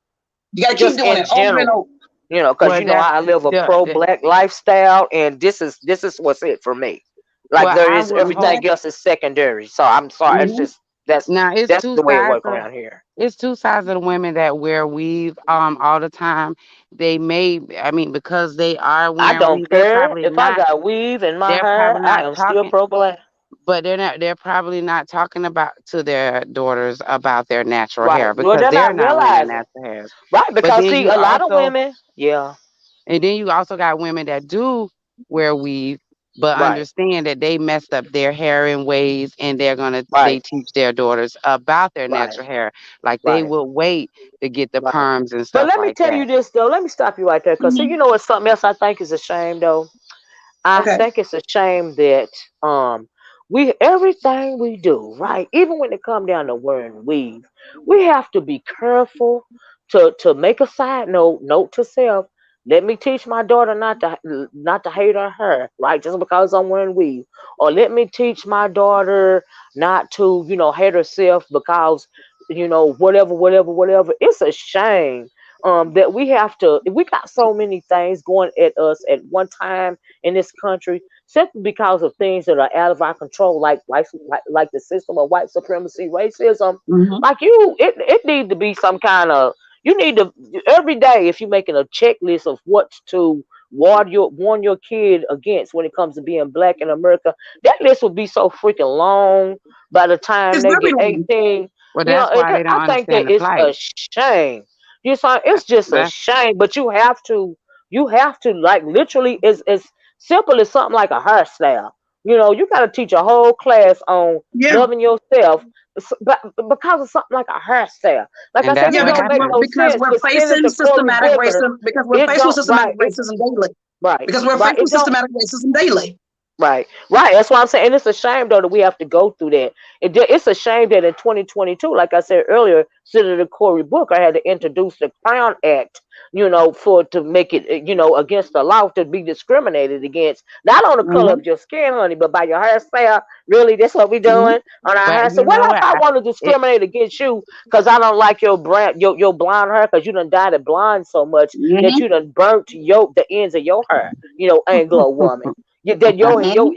You gotta keep Just doing in it over and general. over. Because Well, that's I live a pro the black lifestyle, and this is what's it for me. Like well, there I is would hope. everything else is secondary. So I'm sorry. It's Mm-hmm. just that's Now it's that's two the way it sides work of around here. it's two sides of the women that wear weave all the time. They may I mean because they are I wearing don't weave, care if I got weave in my they're hair. probably I not am still talking pro black. but they're probably not talking about to their daughters about their natural Right. hair Well, because they're they're not not wearing realizing. natural hairs. Right, But because see, a lot of women. Yeah. then you also got women that do wear weave, but Right. understand that they messed up their hair in ways and they Right. teach their daughters about their Right. natural hair. Like they Right. will wait to get the Right. perms and But stuff let me like tell you that. this though. Let me stop you right there, because see, Mm-hmm. what's something else I think is a shame though. I Okay. think it's a shame that we everything we do, right, even when it come down to wearing weave, we have to be careful to make a side note to self. Let me teach my daughter not to hate her hair, right? Just because I'm wearing weave. Or let me teach my daughter not to, hate herself because, whatever. It's a shame that we have to. We got so many things going at us at one time in this country, simply because of things that are out of our control, like the system of white supremacy, racism. Mm-hmm. Like it needs to be some kind of. You need to every day if you're making a checklist of what to warn your kid against when it comes to being black in America. That list would be so freaking long by the time It's they very get long. 18. Well, You know, that's why they don't I think understand that the it's plight. a shame. You know, it's just a That's shame. But you have to like literally as simple as something like a hairstyle. You know, you got to teach a whole class on Yeah. loving yourself, but because of something like a hairstyle. Like I and said, that's Yeah, it what don't make happened. no because sense we're to send it facing to Cory systematic Booker. racism. Because we're It faced with don't systematic right. racism daily. Right. Because we're Right. faced It with don't. systematic racism daily. Right, right. That's what I'm saying. And it's a shame though that we have to go through that. It's a shame that in 2022, like I said earlier, Senator Cory Booker had to introduce the Crown Act, for to make it, against the law to be discriminated against, not on the color Mm-hmm. of your skin, honey, but by your hairstyle. Really, that's what we Mm-hmm. doing on our But hairstyle. you What know if what? I want to It discriminate against you because I don't like your brand, your blonde hair, because you done dyed it blonde so much that Mm-hmm. you done burnt the ends of your hair, Anglo woman. That Mm-hmm.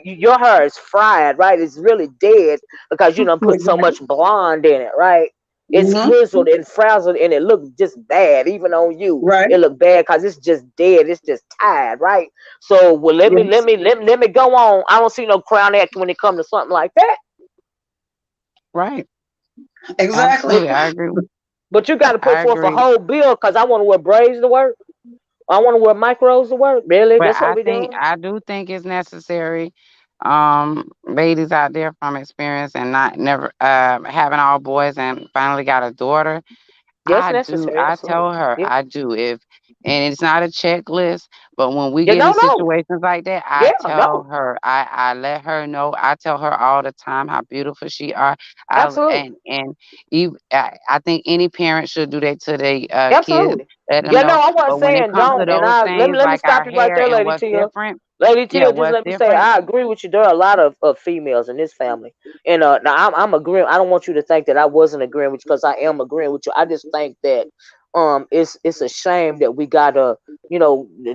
your hair is fried, right? It's really dead because you done put so Exactly. much blonde in it, right? It's Mm-hmm. grizzled and frazzled and it looks just bad. Even on you, Right. it look bad because it's just dead. It's just tired, right? So well, let me let Yes. me let, let me go on. I don't see no Crown Act when it comes to something like that. right. Exactly. But Absolutely, I agree. but you got to put I forth a agree. whole bill because I want to wear braids to work. I want to wear micros to work. Really, But that's what we doing? I do think it's necessary, ladies out there from experience and not never having all boys and finally got a daughter. Yes, I do. necessary. I Absolutely. tell her Yeah. I do. And it's not a checklist, but when we Yeah. get in No. No. situations like that, I Yeah. tell No. her. I let her know. I tell her all the time how beautiful she are. Absolutely. I think any parent should do that to their kids. Absolutely. Let them Yeah, no, know. I wasn't But when it saying comes to don't. And those let me things let me like our stop you right hair there, and Lady what's Tia. different, Lady yeah, Tia, just what's let me say different, I agree with you. There are a lot of females in this family, and now I'm agreeing. I don't want you to think that I wasn't agreeing with you because I am agreeing with you. I just think that it's a shame that we gotta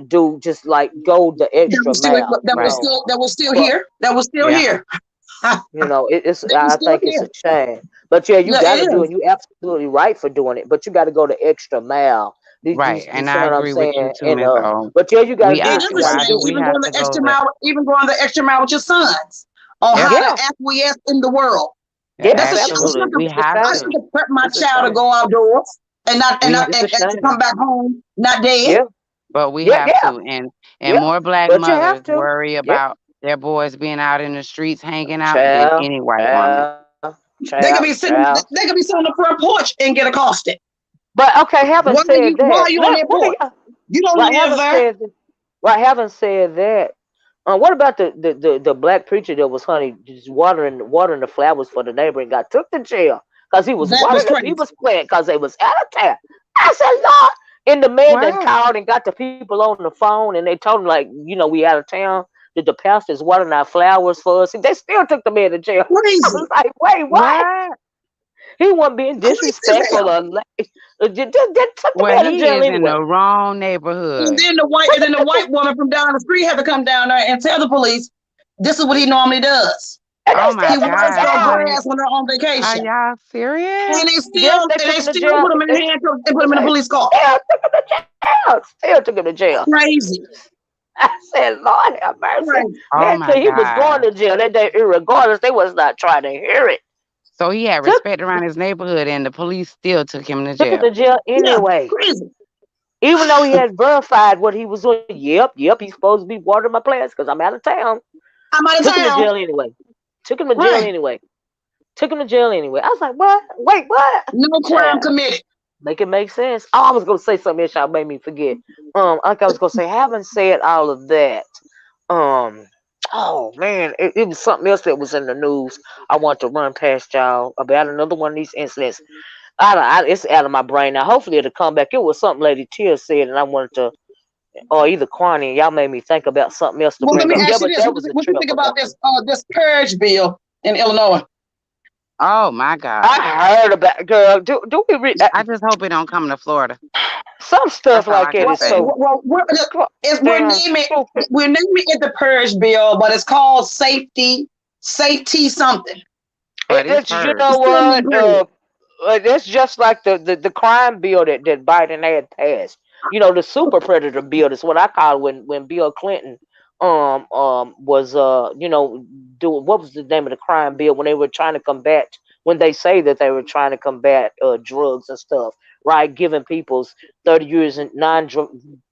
do just like go the That extra was still mile, right? that was still for here. That was still Yeah, here. That it's was I still think it's here. a shame. But yeah, you Yeah, gotta it do it. is. You absolutely right for doing it. But you gotta go the extra mile. right. You And see I what I'm agree with you saying? too, And Miss O. but yeah, you gotta do It what you is a gotta Why do shame. do. we Even have going the to go extra that? mile, even going the extra mile with your sons on Yep, how to Yeah. acquiesce in the world. yeah, Yeah, That's a shame. absolutely. We it's a have I to. should shame. have prepped my It's a child to shame. go outdoors We and It's a to shame. come back home not dead. Yeah. But we Yeah, have yeah, to, and yeah. more black But you have mothers to. worry Yeah. about their boys being out in the streets hanging out than Child, any white woman. child, child, child. They could be sitting on the front porch and get accosted. But okay, having said Why that, are you on that let me porch? You don't right live having there. said right having said that, what about the black preacher that was just watering the flowers for the neighbor and got took to jail because he was That was watering he crazy. was playing because they was out of town. I said, Lord, and the man then What? called and got the people on the phone and they told him like, we out of town. That the pastor's watering our flowers for us. They still took the man to jail. I was Crazy. like, wait, what? What? He wasn't being Crazy as disrespectful hell. or just took the Well, man to he jail is in anyway. the wrong neighborhood. And then the white woman from down the street had to come down there and tell the police this is what he normally does. And Oh they my still He took him to waters God, their jail. honey, grass when they're on are vacation. y'all serious? Yes, they And took they him to still jail. put him in handcuffs and put him in a They police car. still took him to jail. Still took him to jail. Crazy. I said, Lord have mercy. Crazy. Oh Man, my he was going God. to jail that day, regardless. They was not trying to hear it. So he had Took respect around his neighborhood, and the police still took him to took him jail. to jail Yeah, anyway. crazy. Even though he had verified what he was doing. Yep, he's supposed to be watering my plants because I'm out of town. I'm out of Took him to town. jail anyway. Took him to jail Right. anyway. Took him to jail anyway. I was like, what? Wait, what? No crime Child. committed. Make it make sense. Oh, I was gonna say something else. Y'all made me forget. Like I was gonna say, having said all of that, um, oh man, it was something else that was in the news. I want to run past y'all about another one of these incidents. It's out of my brain now. Hopefully it'll come back. It was something Lady Tia said, and I wanted to, or either Quanney. Y'all made me think about something else to Well, let bring me up. Yeah, ask you but this: that was a what you trip think for about me. this purge bill in Illinois? Oh my God. I heard about girl. Do we read I just hope it don't come to Florida. some stuff That's all like I that can is say. so We're damn naming stupid. it the purge bill, but it's called safety something. But it's It's you purge. know It's still in what? grade. That's just like the crime bill that Biden had passed. You know, the super predator bill is what I call it when Bill Clinton was doing what was the name of the crime bill when they were trying to combat when they say that they were trying to combat drugs and stuff, right? Giving people's 30 years in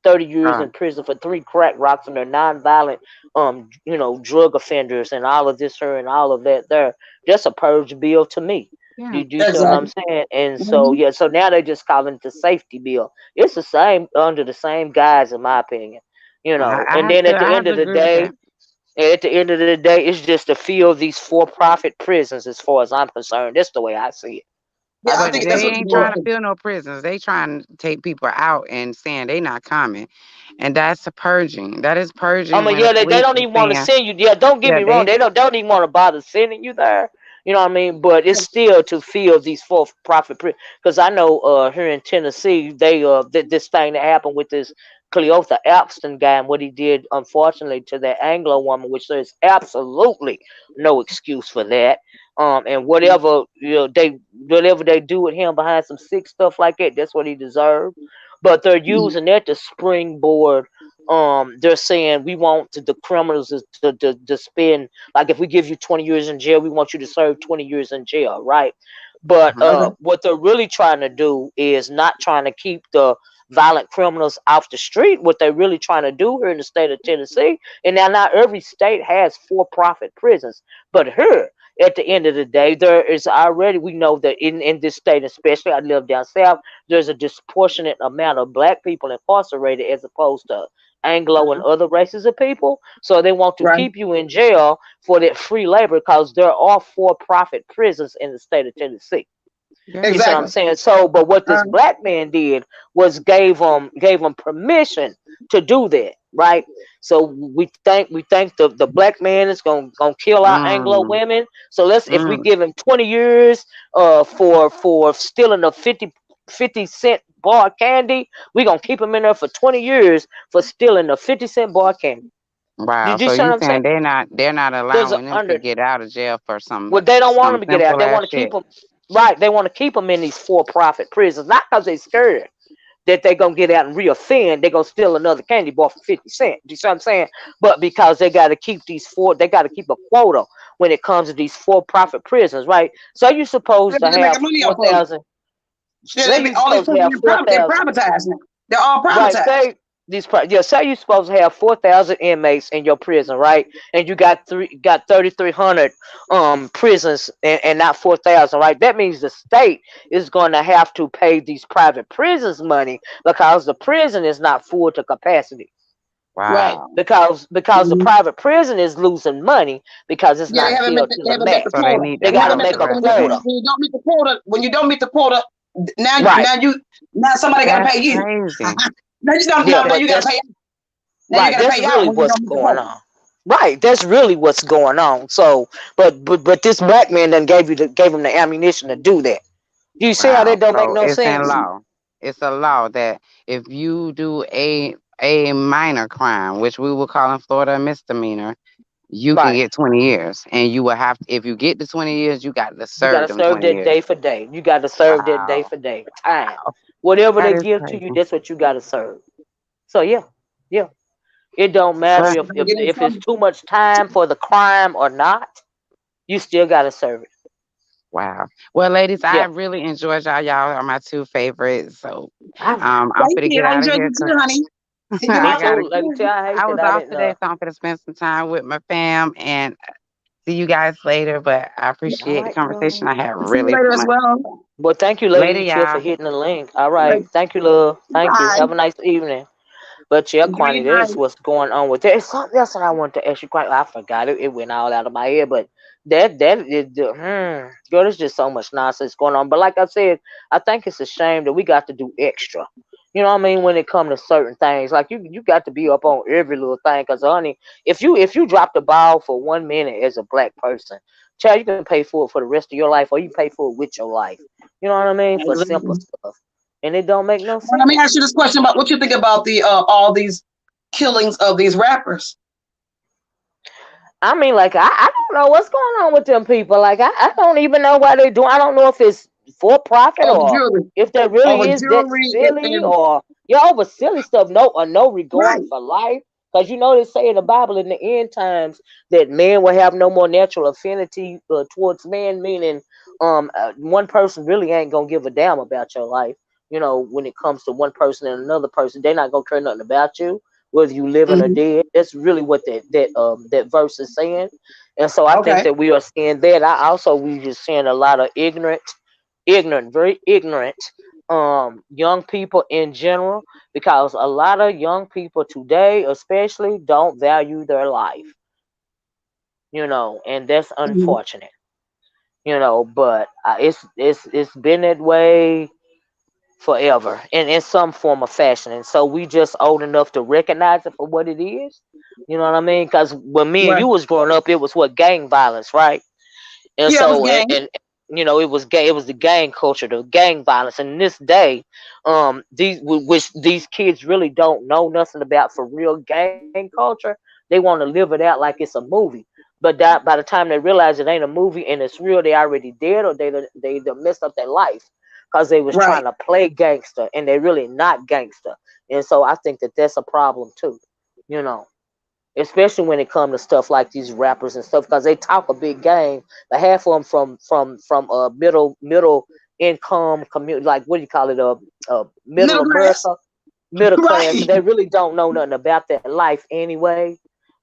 30 years Right. in prison for 3 crack rocks and they're non-violent drug offenders and all of this here and all of that there. That's a purge bill to me. Yeah. Do you see what I'm Exactly. saying? And so Mhm. yeah, so now they just calling it the safety bill. It's the same under the same guise, in my opinion. And then I have to agree with that. at the end of the day, it's just to fill these for-profit prisons, as far as I'm concerned. That's the way I see it. Yeah, I I But really think they that's do. what ain't you're trying to doing. fill no prisons. They trying to take people out and saying they not coming. And that's a purging. That is I purging mean, when the yeah, they police don't is even want to saying, send you. Yeah, don't get yeah, me wrong. they They don't even want to bother sending you there. You know what I mean? But it's still to fill these for-profit because I know here in Tennessee they this thing that happened with this Cleotha Epstein guy and what he did unfortunately to that Anglo woman, which there's absolutely no excuse for that. And whatever they do with him behind some sick stuff like that, that's what he deserved. But they're Mhm. using that to springboard. They're saying we want the criminals to spend, like, if we give you 20 years in jail, we want you to serve 20 years in jail, right? But Mhm. Okay. what they're really trying to do is not trying to keep the violent criminals off the street. What they're really trying to do here in the state of Tennessee, and now not every state has for-profit prisons, but here at the end of the day, there is already, we know that in this state, especially, I live down south, there's a disproportionate amount of black people incarcerated as opposed to Anglo and Mhm. other races of people. So they want to Right. keep you in jail for that free labor because there are for-profit prisons in the state of Tennessee. Yeah. You see what I'm Exactly. saying? So, but what this Uh, black man did was gave him permission to do that, right? So we think the black man is gonna kill our Anglo Mm. women. So let's if we Mm. give him 20 years for stealing a 50 cent bar of candy, we gonna keep him in there for 20 years for stealing a 50-cent bar of candy. Wow. Did you So see what you I'm saying? saying they're not There's a allowing them to under get out of jail for Well, they don't want some them to get out. simple They ass want to keep shit. them right. They want to keep them in these for-profit prisons, not because they're scared that they're gonna get out and reoffend. They're gonna steal another candy bar for 50 cents. You see what I'm saying? But because they got to keep they got to keep a quota when it comes to these for-profit prisons, right? So you're supposed to they're have making money four off of them. thousand. Yeah, Say you're all these supposed to prisons have four they're thousand. privatized now. They're all Right. privatized. Say you're supposed to have 4,000 inmates in your prison, right? And you got 3,300 prisons and not 4,000, right? That means the state is going to have to pay these private prisons money because the prison is not full to capacity. Right. Wow. Because the Mhm. private prison is losing money because it's Yeah, not filled to they the haven't met the max. So they quota. need They to When got you to haven't met make the a house arrest them. quota, when you don't meet the quota, right? now somebody got to That's pay you. crazy. Now you don't Yeah, now but you got to that's pay. Now you right. got to That's pay out really when you what's don't meet the going quota. on. Right, that's really what's going on. So, but this black man then gave him the ammunition to do that. Do you see how Wow. that don't make So no it's in sense? law. It's a law that if you do a minor crime, which we will call in Florida a misdemeanor, you can Right. get 20 years. And you will have if you get the 20 years, you got to You serve gotta them serve 20 that years. day for day. You gotta serve that day Wow. for day. Time. Wow. Whatever That they is give to you, crazy. that's what you gotta serve. So yeah, yeah. It don't matter Well, if Somebody if, get in if it's trouble. too much time for the crime or not. You still gotta serve it. wow. Well, ladies, I Yeah. really enjoyed y'all. Y'all are my two favorites. So I, I'm Thank finna you. get I out of enjoyed here you too, 'cause honey. You me I know, gotta too. Like, tell I hate I that was I off didn't. today, so I'm gonna spend some time with my fam and see you guys later. But I All appreciate the right, conversation. girl. I had see you really later as much. well. Well, thank you, Later, Lady Chill, for y'all. hitting the link. All right. Thank you, love. Thank you. Bye. Have a nice evening. But yeah, Enjoy Quantity, your that is night. what's going on with that. There's something else that I wanted to ask you, Quantity. I forgot it. It went all out of my head. But that is girl, there's just so much nonsense going on. But like I said, I think it's a shame that we got to do extra. You know what I mean? When it comes to certain things, like you got to be up on every little thing. Cause honey, if you drop the ball for 1 minute as a black person, Child, you can pay for it for the rest of your life, or you pay for it with your life. You know what I mean? For simple Exactly. stuff. And it don't make no Well, let me ask sense. you this question about what you think about the all these killings of these rappers. I mean, like, I don't know what's going on with them people. Like, I don't even know why they do. I don't know if it's for profit All the or jewelry, if that all really the is that jewelry, silly and or over silly stuff. No, or no regard right, for life. Because you know they say in the Bible in the end times that man will have no more natural affinity towards man, meaning one person really ain't gonna give a damn about your life. You know, when it comes to one person and another person, they're not gonna care nothing about you, whether you living or mm-hmm. dead. That's really what that verse is saying. And so I think Okay, that we are seeing that. We just seeing a lot of very ignorant young people in general, because a lot of young people today especially don't value their life, and that's mm-hmm. unfortunate. But it's been that way forever in some form of fashion, and so we just old enough to recognize it for what it is. You know what I mean? Because when me and Right, you was growing up, it was what, gang violence, right? And yeah, it was so, gang. it was gay. It was the gang culture, the gang violence. And this day, which these kids really don't know nothing about for real gang culture. They want to live it out like it's a movie. But that by the time they realize it ain't a movie and it's real, they already dead, or they done messed up their life because they was Right. trying to play gangster and they really not gangster. And so I think that that's a problem too. You know especially when it comes to stuff like these rappers and stuff, because they talk a big game. But half of them from middle income community, like, what do you call it, middle Middle class. America, middle class, and Right. they really don't know nothing about that life anyway.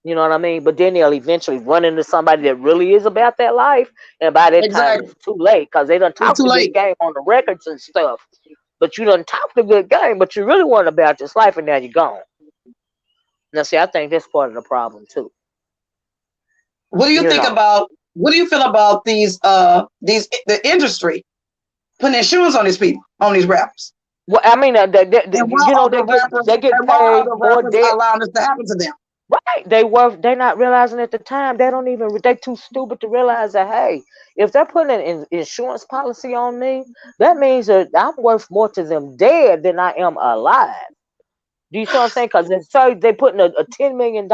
You know what I mean? But then they'll eventually run into somebody that really is about that life, and by that time Exactly. it's too late because they done It's talked too a good late. game on the records and stuff. But you done talked a good game, but you really weren't about this life, and now you're gone. Now, see, I think that's part of the problem too. What do you You think know, about? What do you feel about these the industry putting insurance on these people, on these rappers? well, I mean, And why are the rappers they get and why are paid the more rappers debt. allowing this to happen to them? Right? They're not realizing at the time. They don't even. They too stupid to realize that. Hey, if they're putting an insurance policy on me, that means that I'm worth more to them dead than I am alive. Do you see what I'm saying? Because they putting a $10 million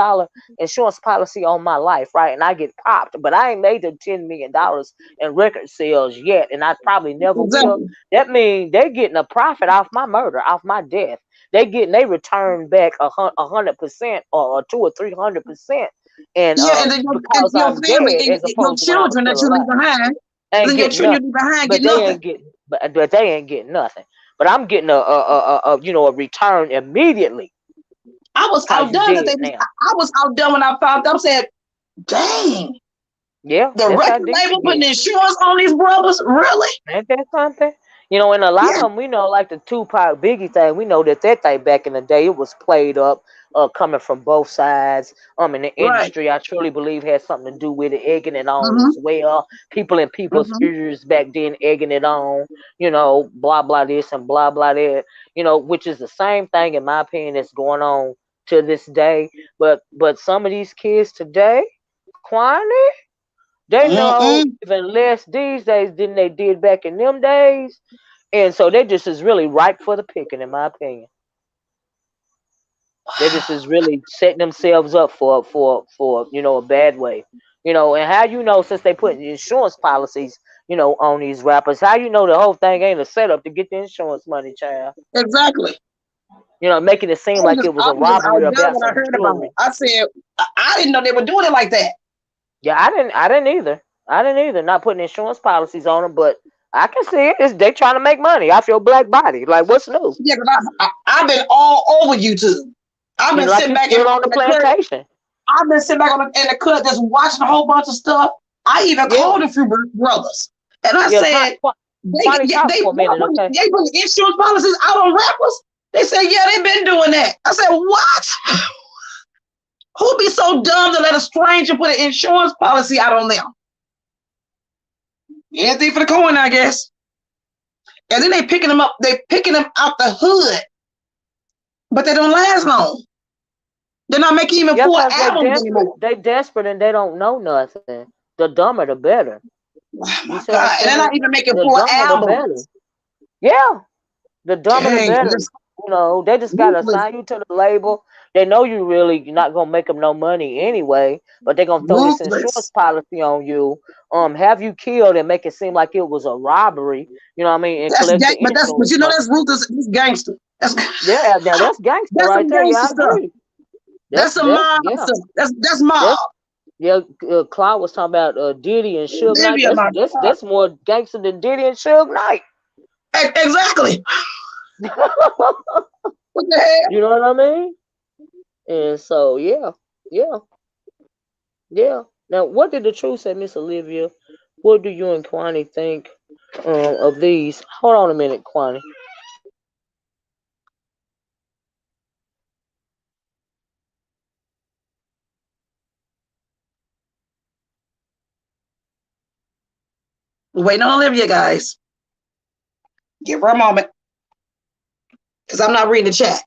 insurance policy on my life, right? And I get popped, but I ain't made the $10 million in record sales yet, and I probably never will. Exactly. That means they're getting a profit off my murder, off my death. They return back 100% or 200 or 300%, and Yeah, and then because your I'm family dead as and your opposed to when I was children that still you leave alive, behind, ain't then your getting children you nothing. leave behind But get they nothing. ain't getting, but they ain't getting nothing. But I'm getting a return immediately I was because you outdone that dead they was. now. I was outdone when I found out. I said, "Dang, Yeah, the that's how record deep label it putting gets. insurance on these brothers, really?" Ain't that something? And a lot Yeah, of them, we know, like the Tupac Biggie thing, we know that thing back in the day, it was played up, coming from both sides. In the right. industry, I truly believe had something to do with it, egging it on Mm-hmm. as well. People in people's Mm-hmm. ears back then egging it on, blah blah this and blah blah that, which is the same thing in my opinion that's going on to this day. But some of these kids today, Quanney, they know Mm-mm. even less these days than they did back in them days, and so they just is really ripe for the picking, in my opinion. They just is really setting themselves up for a bad way. And how since they put insurance policies, on these rappers, how the whole thing ain't a setup to get the insurance money, child. Exactly. Making it seem like it was I a was just robbery outdone about when I some heard about it. jewelry. I said, I didn't know they were doing it like that. Yeah, I didn't either. I didn't either. Not putting insurance policies on them, but I can see it. They trying to make money off your black body. Like, what's new? Yeah, because I've been all over YouTube. I've been Like sitting you back in still on the the crib. plantation. I've been sitting back in the crib just watching a whole bunch of stuff. I even Yeah, called a few brothers, and I yeah. said, Quantity talk for a minute, okay? they put insurance policies out on rappers. They said, yeah, they've been doing that. I said, what? Who'd be so dumb to let a stranger put an insurance policy out on them? Anything for the coin, I guess. And then they picking them up. They picking them out the hood, but they don't last long. They're not making even Yeah, full cause they albums desperate. anymore. They desperate and they don't know nothing. The dumber the better. Oh You my see what I'm God. And they're saying? not even making The full dumber the better. albums. Yeah. The dumber the Dang, better. just You know, they just gotta ruthless, assign you to the label. They know you really not gonna make them no money anyway, but they're gonna throw this insurance ruthless. policy on you, have you killed and make it seem like it was a robbery. You know what I mean? And That's collect gang, the but insurance you know money. that's ruthless. That's gangster. That's Yeah, now that's gangster that's right some there. Yeah, gangster I stuff. agree. That's some That's mob yeah. stuff. That's mob. That's yeah. Cloud was talking about Diddy and Suge Knight. Olivia, That's my that's God. that's more gangster than Diddy and Suge Knight. Exactly. You What the hell? know what I mean? And so yeah, yeah. Yeah. Now, what did the truth say, Miss Olivia? What do you and Quanney think of these? Hold on a minute, Quanney. We're waiting on Olivia, guys. Give her a moment, because I'm not reading the chat.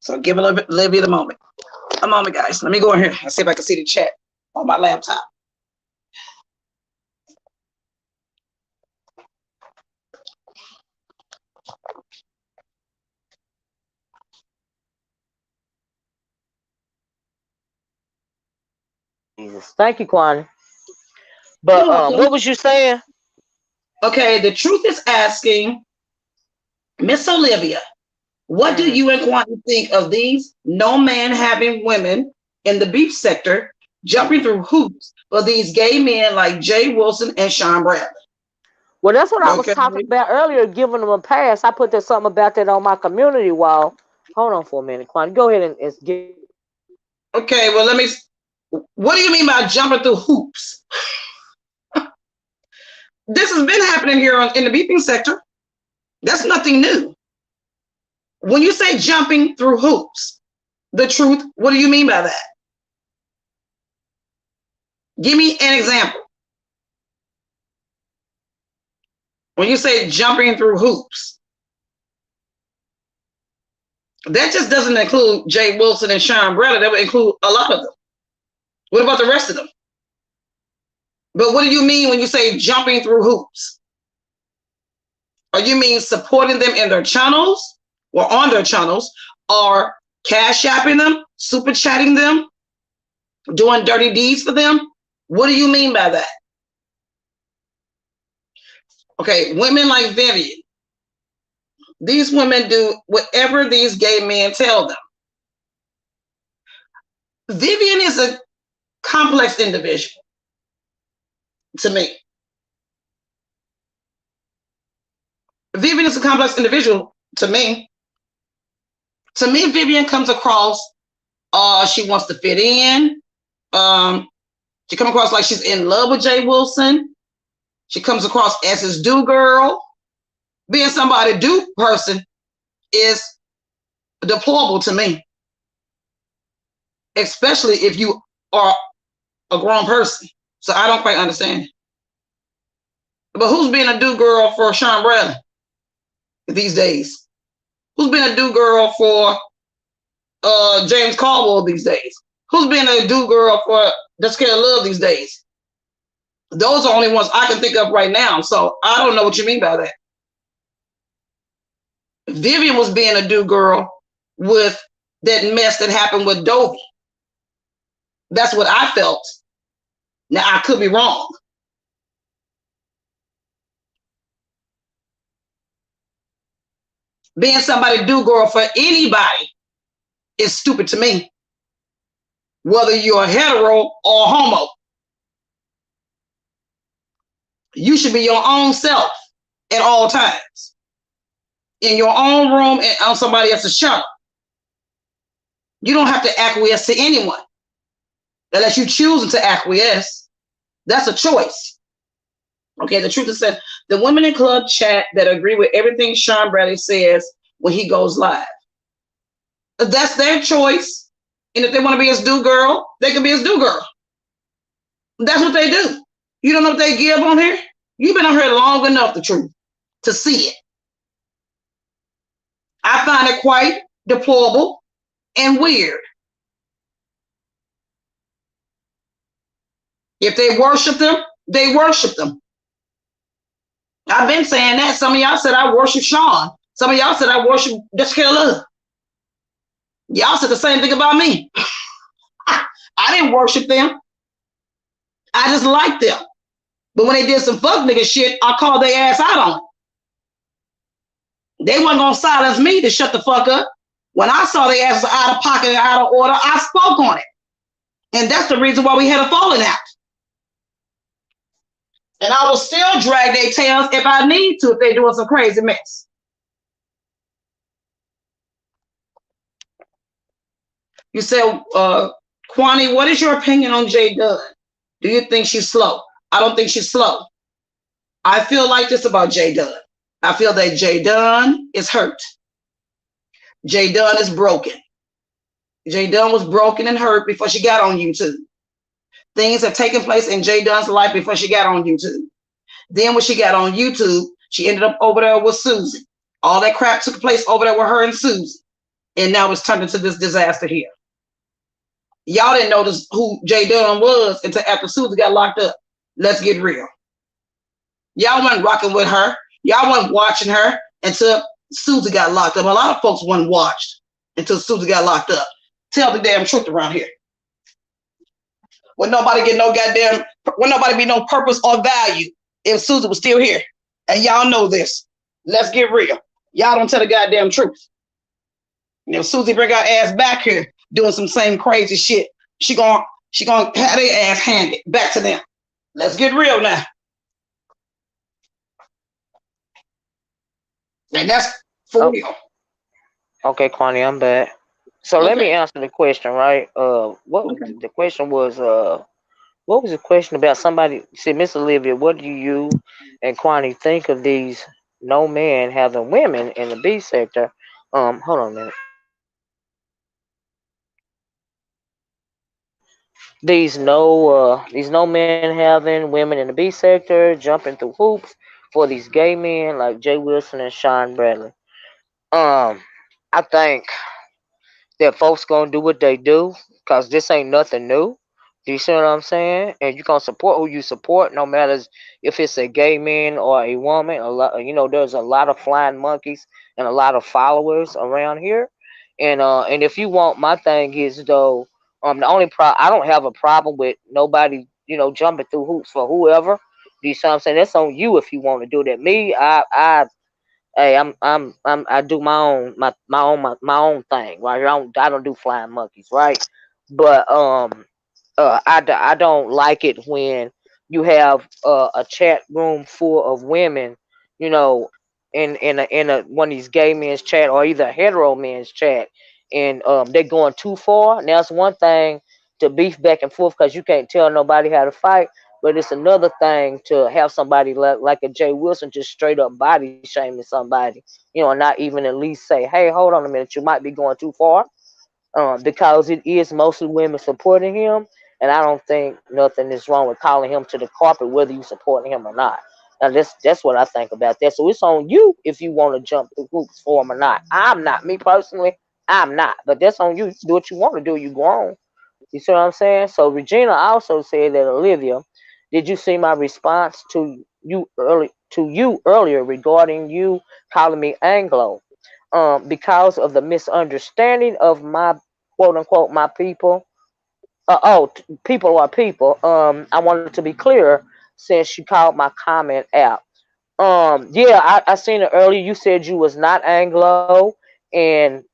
So give Olivia the moment. A moment, guys. Let me go in here. Let's see if I can see the chat on my laptop. Jesus. Thank you, Quanney. You're But welcome. what was you saying? Okay, the truth is asking Miss Olivia, what do Mm. you and Quantum think of these no man having women in the beef sector jumping through hoops for these gay men like Jay Wilson and Sean Bradley? Well, that's what I was Okay. talking about earlier, giving them a pass. I put that something about that on my community wall. Hold on for a minute, Quanney. Go ahead and give. Okay, well, what do you mean by jumping through hoops? This has been happening here in the beefing sector. That's nothing new. When you say jumping through hoops, the truth, what do you mean by that? Give me an example. When you say jumping through hoops, that just doesn't include Jay Wilson and Sean Bradley. That would include a lot of them. What about the rest of them? But what do you mean when you say jumping through hoops? Or you mean supporting them in their channels or on their channels, or cash apping them, super chatting them, doing dirty deeds for them? What do you mean by that? Okay, women like Vivian, these women do whatever these gay men tell them. Vivian is a complex individual to me. Vivian is a complex individual to me. To me, Vivian comes across, she wants to fit in. She comes across like she's in love with Jay Wilson. She comes across as his do girl. Being somebody do person is deplorable to me, especially if you are a grown person. So I don't quite understand. But who's being a do girl for Sean Bradley these days? Who's being a do girl for James Caldwell these days? Who's being a do girl for Jessica Love these days? Those are only ones I can think of right now. So I don't know what you mean by that. Vivian was being a do girl with that mess that happened with Dovey. That's what I felt. Now I could be wrong. Being somebody do girl for anybody is stupid to me, whether you're hetero or homo. You should be your own self at all times, in your own room and on somebody else's channel. You don't have to acquiesce to anyone unless you choose to acquiesce. That's a choice. Okay, the truth is that the women in club chat that agree with everything Sean Bradley says when he goes live, that's their choice. And if they want to be his do girl, they can be his do girl. That's what they do. You don't know what they give on here? You've been on here long enough, the truth, to see it. I find it quite deplorable and weird. If they worship them, they worship them. I've been saying that. Some of y'all said I worship Sean. Some of y'all said I worship Jessica. Y'all said the same thing about me. I didn't worship them. I just liked them. But when they did some fuck nigga shit, I called their ass out on it. They wasn't gonna silence me to shut the fuck up. When I saw their asses out of pocket and out of order, I spoke on it. And that's the reason why we had a falling out. And I will still drag their tails if I need to, if they're doing some crazy mess. You said, Quanney, what is your opinion on Jay Dunn? Do you think she's slow? I don't think she's slow. I feel like this about Jay Dunn. I feel that Jay Dunn is hurt. Jay Dunn is broken. Jay Dunn was broken and hurt before she got on YouTube. Things have taken place in Jay Dunn's life before she got on YouTube. Then when she got on YouTube, she ended up over there with Susie. All that crap took place over there with her and Susie. And now it's turned into this disaster here. Y'all didn't notice who Jay Dunn was until after Susie got locked up. Let's get real. Y'all wasn't rocking with her. Y'all wasn't watching her until Susie got locked up. A lot of folks wasn't watched until Susie got locked up. Tell the damn truth around here. When nobody get no goddamn, when nobody be no purpose or value if Susie was still here. And y'all know this. Let's get real. Y'all don't tell the goddamn truth. And if Susie bring her ass back here doing some same crazy shit, she gonna have their ass handed back to them. Let's get real now. And that's for real. Okay, Quanney, I'm back. So let me answer the question, right? The question was, what was the question about? Somebody said, Miss Olivia, what do you and Quanney think of these no man having women in the B sector? Hold on a minute. These no men having women in the B sector, jumping through hoops for these gay men like Jay Wilson and Sean Bradley. I think that folks gonna do what they do because this ain't nothing new. Do you see what I'm saying? And you gonna support who you support, no matter if it's a gay man or a woman. A lot, there's a lot of flying monkeys and a lot of followers around here. And if you want, my thing is though, the only I don't have a problem with nobody, jumping through hoops for whoever. Do you see what I'm saying? That's on you if you want to do that. Me, hey, I do my own thing, right? I don't do flying monkeys, right? But I don't like it when you have a chat room full of women, you know, in a one of these gay men's chat or either a hetero men's chat, and they're going too far. Now it's one thing to beef back and forth because you can't tell nobody how to fight, but it's another thing to have somebody like a Jay Wilson just straight up body shaming somebody, and not even at least say, hey, hold on a minute, you might be going too far, because it is mostly women supporting him, and I don't think nothing is wrong with calling him to the carpet, whether you support him or not. Now that's what I think about that. So it's on you if you want to jump through hoops for him or not. I'm not, me personally. I'm not, but that's on you. Do what you want to do. You go on. You see what I'm saying? So Regina also said that, Olivia, did you see my response to you earlier regarding you calling me Anglo? Because of the misunderstanding of my quote unquote my people. People are people. I wanted to be clear since you called my comment out. Yeah, I seen it earlier. You said you was not Anglo, and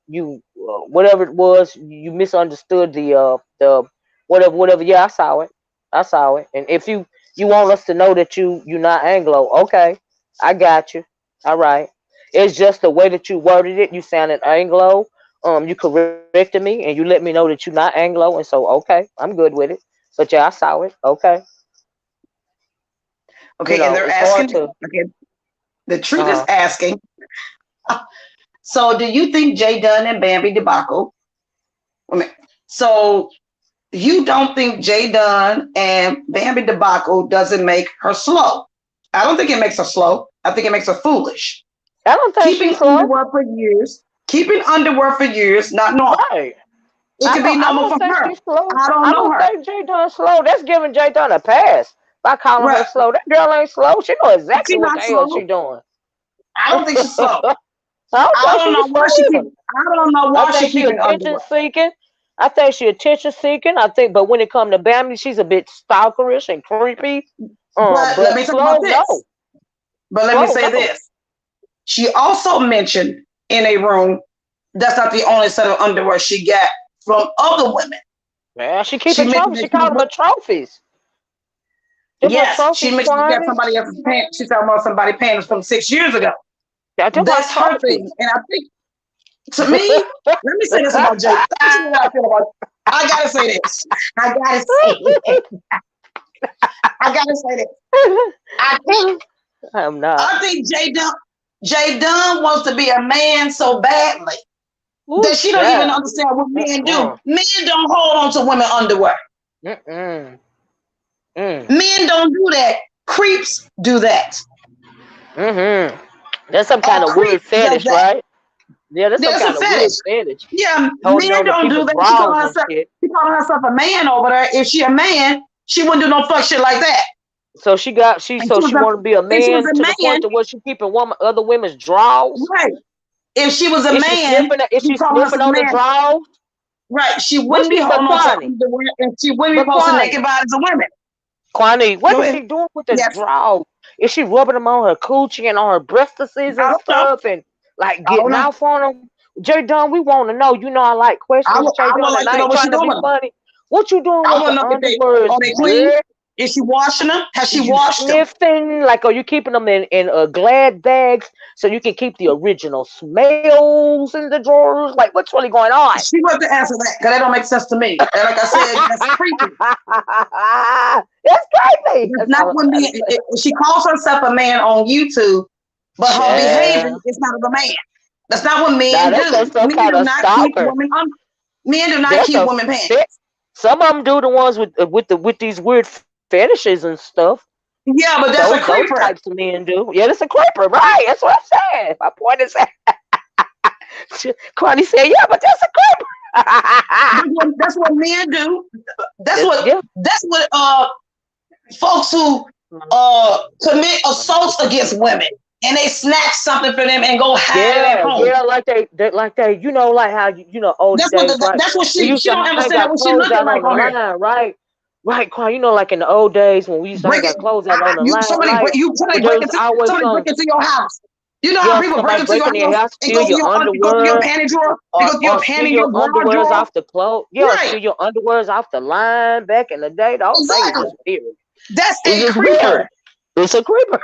you whatever it was, you misunderstood the whatever. Yeah, I saw it. I saw it. And if you want us to know that you not Anglo, okay, I got you. All right. It's just the way that you worded it. You sounded Anglo. You corrected me and you let me know that you're not Anglo, and so okay, I'm good with it. But yeah, I saw it. Okay. Okay, and they're It's hard asking, to. okay, the truth is Uh asking, so do you think Jay Dunn and Bambi debacle? I mean, so you don't think Jay Dunn and Bambi debacle doesn't make her slow? I don't think it makes her slow. I think it makes her foolish. I don't think Keeping she's slow. underwear for years, not normal. Right. It could be normal for think her. she's slow. I don't I know don't her. think Jay Dunn slow. That's giving Jay Dunn a pass by calling her Right. slow. That girl ain't slow. She know exactly She's what the not hell slow. she doing. I don't think she's slow. I don't I think don't know she's why slow she keep. either. I don't know I why she think she keeping attention underwear. seeking. I think she attention seeking. I think, but when it comes to Bambi, she's a bit stalkerish and creepy. But let But me talk about slow, this. no. But let me Slow, say no. this. She also mentioned in a room that's not the only set of underwear she got from other women. Man, she She keeping mentioned trophies. that She called them her trophies. Them her yes, she trophies, mentioned she got Quanney. somebody else's pants. She's talking about somebody pants from 6 years ago. Yeah, them her That's her thing. trophies. And I think to me, let me say this about Jay. Let me say what I feel about. I gotta say this. I gotta say it. I gotta say this. I'm not. I think Jay Dunn wants to be a man so badly Ooh, that she don't even child. understand what men do. Men don't hold on to women underwear. Mm-mm. Men don't do that. Creeps do that. Mm-hmm. That's some A kind of creep weird does fetish, that. right? Yeah, that's some There's a kind of weird fetish. fetish. Yeah, Holding men on to don't do people's that. drawers and shit. She calling herself a man over there. If she a man, she wouldn't do no fuck shit like that. So she And she was wanted to be a if she was man a to the man, point to where she keeping other women's drawers. right. If she was a Is she man, sniffing? Is she she calling sniffing herself a on the man. drawers? Right. She What's wouldn't be she? But holding on to Quanney, underwear and she wouldn't be but posting naked Quanney, bodies of women. Quanney, what Go is ahead. she doing with the Yes. drawers? Is she rubbing them on her coochie and on her breastises I and don't know. stuff and like I don't getting know. off on them? Jay Dunn, we want to know. You know I like questions, Jay I would Dunn, and like to I know ain't what she trying to doing be with them. funny. What you doing I with want to the know if underwears, are they clean? girl? Is she washing them? Has she Is you washed them? sniffing? Like, are you keeping them in Glad bags so you can keep the original smells in the drawers? Like, what's really going on? She wants to answer that because that don't make sense to me. And like I said, that's creepy. That's creepy. It's That's all not I'm when trying to say. she calls herself a man on YouTube, but her behavior Yeah. is not of a man. That's not what Now men that's do. some Men kind do of not keep stalker. women on. Men do not That's keep a women fit. pants. Some of them do the ones with these weird fetishes and stuff. Yeah, but that's a Those creeper. types of men do. Yeah, that's a creeper, right? That's what I'm saying. My point is that Quanney said, "Yeah, but that's a creeper." That's what men do. Yeah. That's what folks who commit assaults against women and they snatch something for them and go hide it at home. Yeah, like they, you know, like how older days, right? That's what We she used to don't hang understand our what she clothes looking out like on the on here. line, right? Right, Quan, you know, like in the old days when we used to Break hang it. our clothes out on the line, Somebody right? But there was always somebody break some, into your house. You know how yeah, people break somebody into your breaking in your house house, and steal your go through your underwear, panty drawer, they go through your or steal panty, your your bra underwears drawer. off the clothes. Yeah, Right. steal your underwears off the line back in the day. The whole thing is Exactly. just weird. That's It's a just weird. creeper. It's a creeper.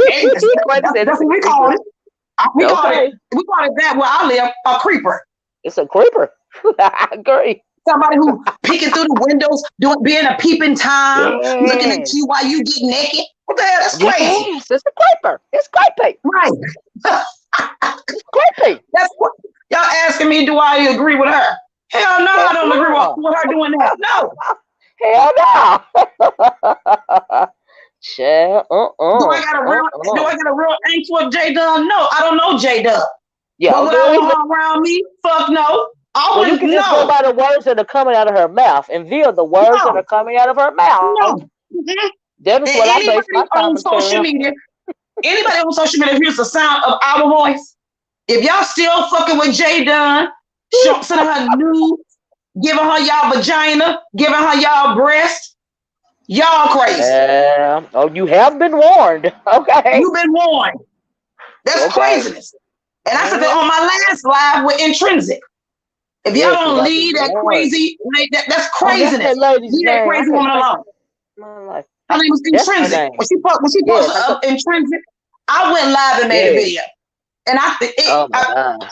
Hey, Quinn said that's it's a what we call creeper. it. We call Okay. it that where I live, a creeper. It's a creeper. I agree. Somebody who peeking through the windows, being a peeping Tom, looking at Yes. you while you get naked. What the hell? That's crazy. Yes, it's a creeper. It's creepy. Right. It's creepy. That's what y'all asking me. Do I agree with her? Hell no, I don't agree with her doing that. No. Hell no. Chill. Do I got a real angst with Jay Dunn? No, I don't know Jay Dunn. Yeah, But would I want her around me? Fuck no. I well, you wouldn't can just go know. by the words that are coming out of her mouth and via the words that are coming out of her mouth. No. Mm-hmm. That is what I base my commentary on. Anybody on social media hears the sound of our voice. If y'all still fucking with Jay Dunn, sending her nudes, giving her y'all vagina, giving her y'all breast, y'all crazy. Oh, you have been warned. Okay. You've been warned. That's craziness. And I said that on my last live with Intrinsic. If y'all don't leave that crazy, that's craziness. Leave that crazy woman alone. Her name was Intrinsic. When she posted Intrinsic, I went live and made a video. And I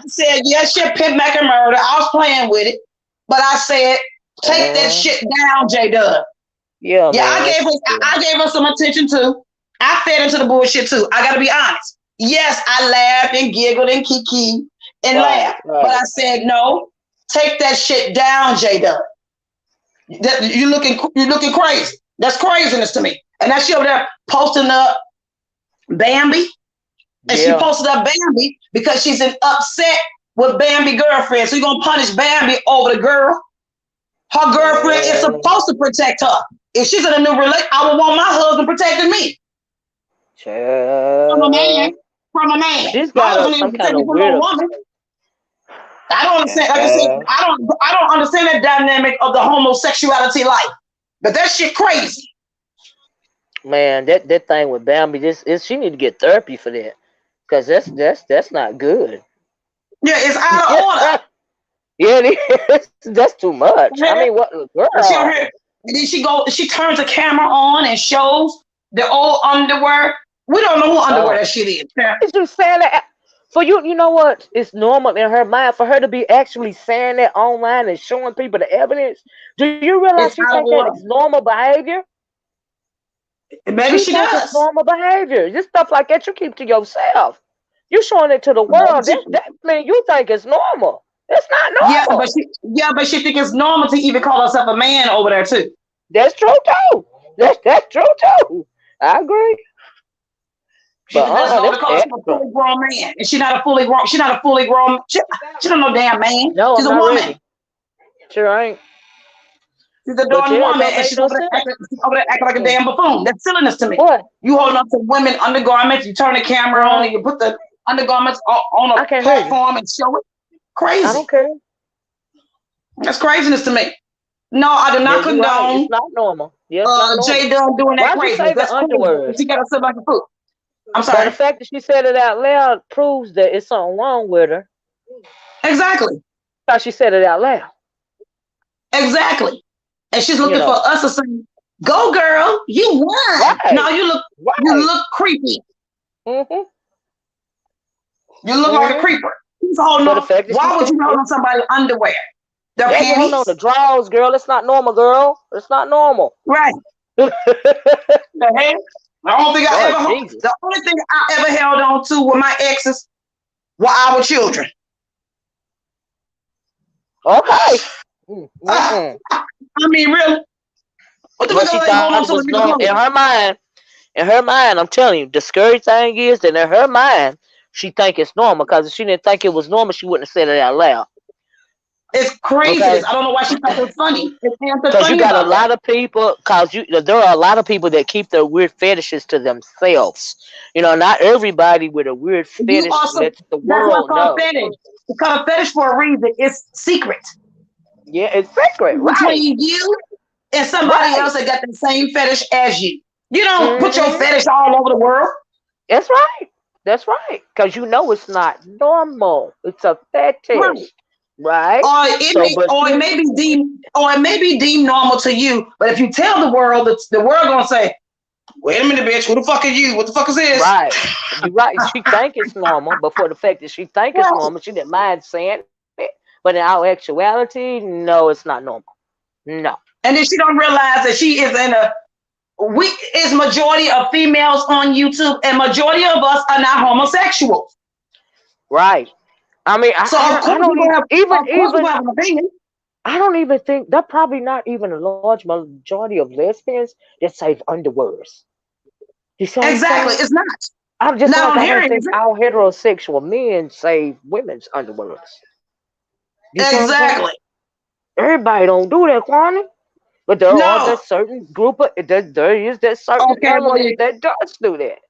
said, yeah, shit, Pimp Mac and Murder. I was playing with it. But I said, take that shit down, J-Dub. Yeah, I gave her some attention too. I fed into the bullshit too. I gotta be honest. Yes, I laughed and giggled and kiki and laughed. Right. But I said, no, take that shit down, J-Dub. You're looking crazy. That's craziness to me. And now she over there posting up Bambi. And she posted up Bambi because she's upset with Bambi girlfriend. So you're gonna punish Bambi over the girl. Her girlfriend is supposed to protect her. If she's in a new relationship, I would want my husband protecting me. From a man. From a man. She's My got husband some even kind protect me of from a weird. woman. I don't understand. Like I said, I don't understand that dynamic of the homosexuality life. But that shit crazy. Man, that thing with Bambi, she need to get therapy for that, cause that's not good. Yeah, it's out of order. Yeah, it is. That's too much. I mean, what girl? And then she turns the camera on and shows the old underwear. We don't know who underwear that shit is. Is you saying that for you? You know what? It's normal in her mind for her to be actually saying that online and showing people the evidence. Do you realize she think that is normal behavior? Maybe she does. It's normal behavior. Just stuff like that you keep to yourself. You showing it to the world. That mean you think it's normal. It's not normal. Yeah, but she think it's normal to even call herself a man over there too. That's true too. That's true too. I agree. But that's normal to call herself a fully grown man, and she's not a fully grown. She's not a fully grown. She don't know damn man. No, she's a woman. Ready. Sure ain't. She's a darn woman, and she's over there acting like a damn buffoon. That's silliness to me. What? You holding up to women undergarments, you turn the camera on, and you put the undergarments on a platform and show it. Crazy. I don't care. That's craziness to me. No, I do not condone. Right. It's not normal. Yeah, Jay Dunn doing that crazy. That's underwear. She got herself like a fool. I'm sorry. But the fact that she said it out loud proves that it's something wrong with her. Exactly. Because she said it out loud. Exactly. And she's looking for us to say, "Go, girl, you won." Right. No, you look creepy. Mm-hmm. You look like a creeper. Why would you hold on somebody's underwear? Their panties? No, the drawers, girl. It's not normal, girl. It's not normal. Right. The only thing I ever held on to with my exes were our children. Okay. I mean, really? What the fuck are they holding on to? In her mind, I'm telling you, the scary thing is that in her mind, she think it's normal, because if she didn't think it was normal, she wouldn't have said it out loud. It's crazy. Okay. I don't know why she thought it was funny. Because you got a lot of people. There are a lot of people that keep their weird fetishes to themselves. You know, not everybody with a weird fetish lets the world know. Fetish. It's called a fetish for a reason. It's secret. Yeah, it's secret. Between you and somebody else that got the same fetish as you. You don't put your fetish all over the world. That's right. That's right. Because you know it's not normal. It's a fetish. Right. Or it may be deemed normal to you, but if you tell the world, the world gonna say, "Wait a minute, bitch, who the fuck are you? What the fuck is this?" Right. You're right. She think it's normal, but for the fact that she think it's normal, she didn't mind saying it. But in our actuality, no, it's not normal. No. And then she don't realize that she is is majority of females on YouTube, and majority of us are not homosexuals. Right. I mean, I don't even think they're probably not even a large majority of lesbians that save underwears. Exactly, it's not. I'm just like, I don't think our heterosexual men save women's underwears. Exactly. Everybody don't do that, Quanney. But there are that certain group of there is that certain element that does do that.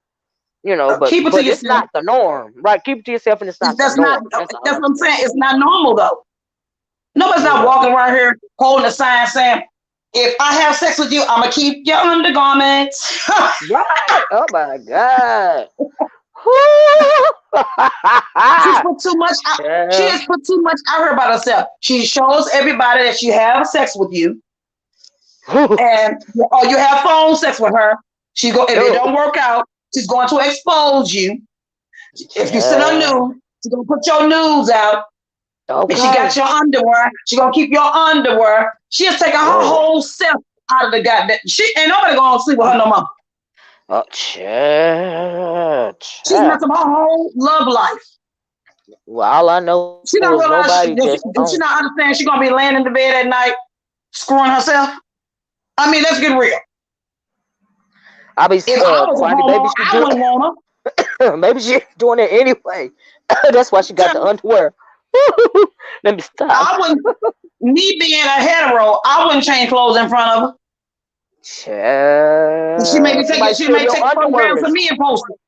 You know, but it's not the norm, right? Keep it to yourself, and it's not the norm. That's what I'm saying. It's not normal, though. Nobody's not walking around here holding a sign saying, "If I have sex with you, I'm gonna keep your undergarments." Right? Oh my God. She's put too much. She has put too much out here about herself. She shows everybody that she have sex with you, and you have phone sex with her. If it don't work out, she's going to expose you. If you send her nude, she's going to put your nudes out. Okay. If she got your underwear, she's going to keep your underwear. She has taken her whole self out of the goddamn. Ain't nobody going to sleep with her no more. Oh, she's messed up her whole love life. Well, all I know she don't realize she not understand she's going to be laying in the bed at night screwing herself. I mean, let's get real. Maybe she's doing it anyway. That's why she got the underwear. Let me stop. I wouldn't. Me being a hetero, I wouldn't change clothes in front of her. She may be She taking. might She steal may your take photographs of underwears. me and post it.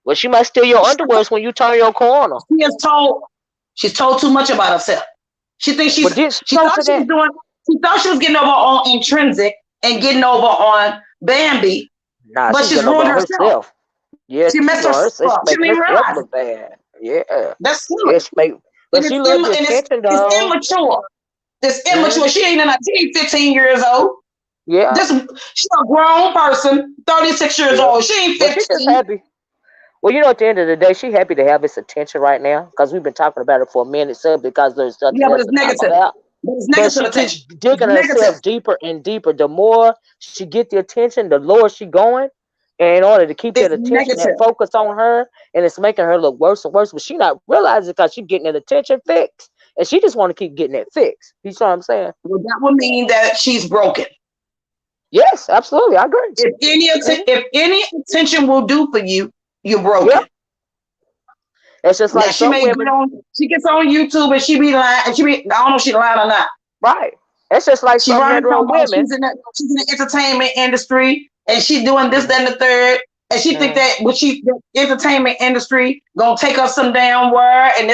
Well, she might steal your underwears when you turn your corner. She is told. She's told too much about herself. She thinks But did she She go thought to she was that? doing. She thought she was getting over on intrinsic and getting over on Bambi, Nah, but she's she's getting over ruined on herself. herself. Yeah, She she messed was. herself She's up. She making didn't even herself realize it. look bad. Yeah. That's Yeah, silly. she make, but And she loves the attention, it's though. immature. It's immature. Mm, She ain't 15 years old. yeah, She's a grown person, 36 years yeah. old. She ain't But she just 15. happy. Well, at the end of the day, she happy to have its attention right now because we've been talking about it for a minute, so because there's Yeah, nothing but else it's to talk negative. about. But it's But negative she keep attention. It's digging negative. herself deeper and deeper. The more she get the attention, the lower she going. And in order to keep that It's attention, that negative. focus on her, and it's making her look worse and worse. But she not realizing because she getting that attention fix, and she just want to keep getting that fix. You see what I'm saying? Well, that would mean that she's broken. Yes, absolutely, I agree. Mhm. If any attention will do for you, you're Yep, broken. it's just Now like some women, she gets on YouTube and she be lying, and I don't know if she lying or not. right? It's just like She some running hetero talking about women. she's in the entertainment industry and she's doing this, that, Mhm. and the third. And she think that the entertainment industry gonna take her some damn word and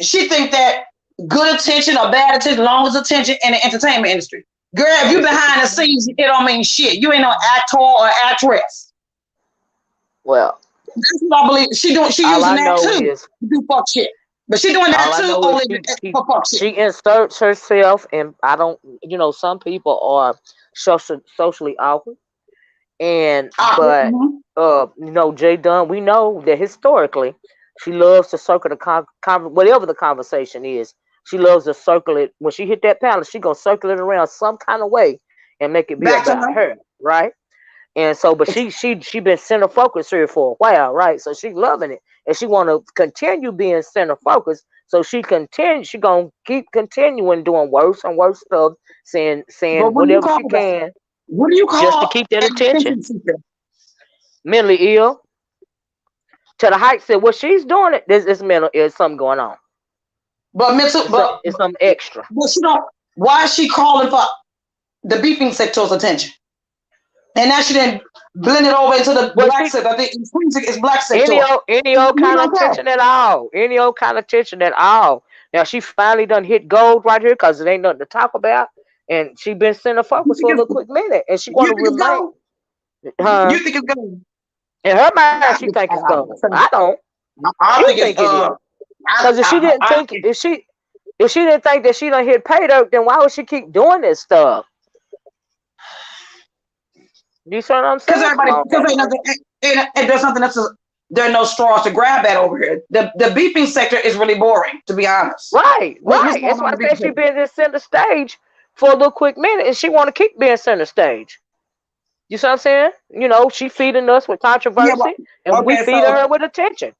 she think that good attention or bad attention, long as attention in the entertainment industry. Girl, if you behind the scenes, it don't mean shit. You ain't no actor or actress. Well, That's what I believe. She all using I that know too is to do fuck shit. But she doing all that I too, know is Olivia, for fuck shit. she inserts herself, and I don't. Some people are socially awkward, and Awkward. but Jay Dunn, we know that historically she loves to circle the whatever the conversation is. She loves to circle it when she hit that panel. She gonna circle it around some kind of way and make it be Back to about her. her, right? And so, but she been center focus here for a while, right? So she loving it, and she want to continue being center focus. So she gonna keep continuing doing worse and worse stuff, But saying whatever she can what do you just to call keep that an attention. attention seeker? Mentally ill to the height said what she's doing it. This mental is something going on. But mental, It's something extra. but she don't. Why is she calling for the beeping sector's attention? And now she didn't blend it over into the Well, black sector. I think intrinsic is black sector. any old You kind of don't care. attention at all. Any old kind of attention at all. Now she finally done hit gold right here because it ain't nothing to talk about, and she been center You focus think for a it's little quick minute, and she you want to think it's remain. gold? Huh? You think it's gold? In her mind, she think it's gold. I don't. I She think it's think it is. Because if she didn't think if she didn't think that she done hit pay dirt, then why would she keep doing this stuff? You see what I'm because saying? Come on because now. ain't nothing. There's nothing else. There are no straws to grab at over here. The beeping sector is really boring, to be honest. Right. What's going That's on why in the I beeping said she sector? been in center stage for a little quick minute, and she want to keep being center stage. You see what I'm saying? She feeding us with Yeah. controversy, and Well, we okay. feeding So her with attention.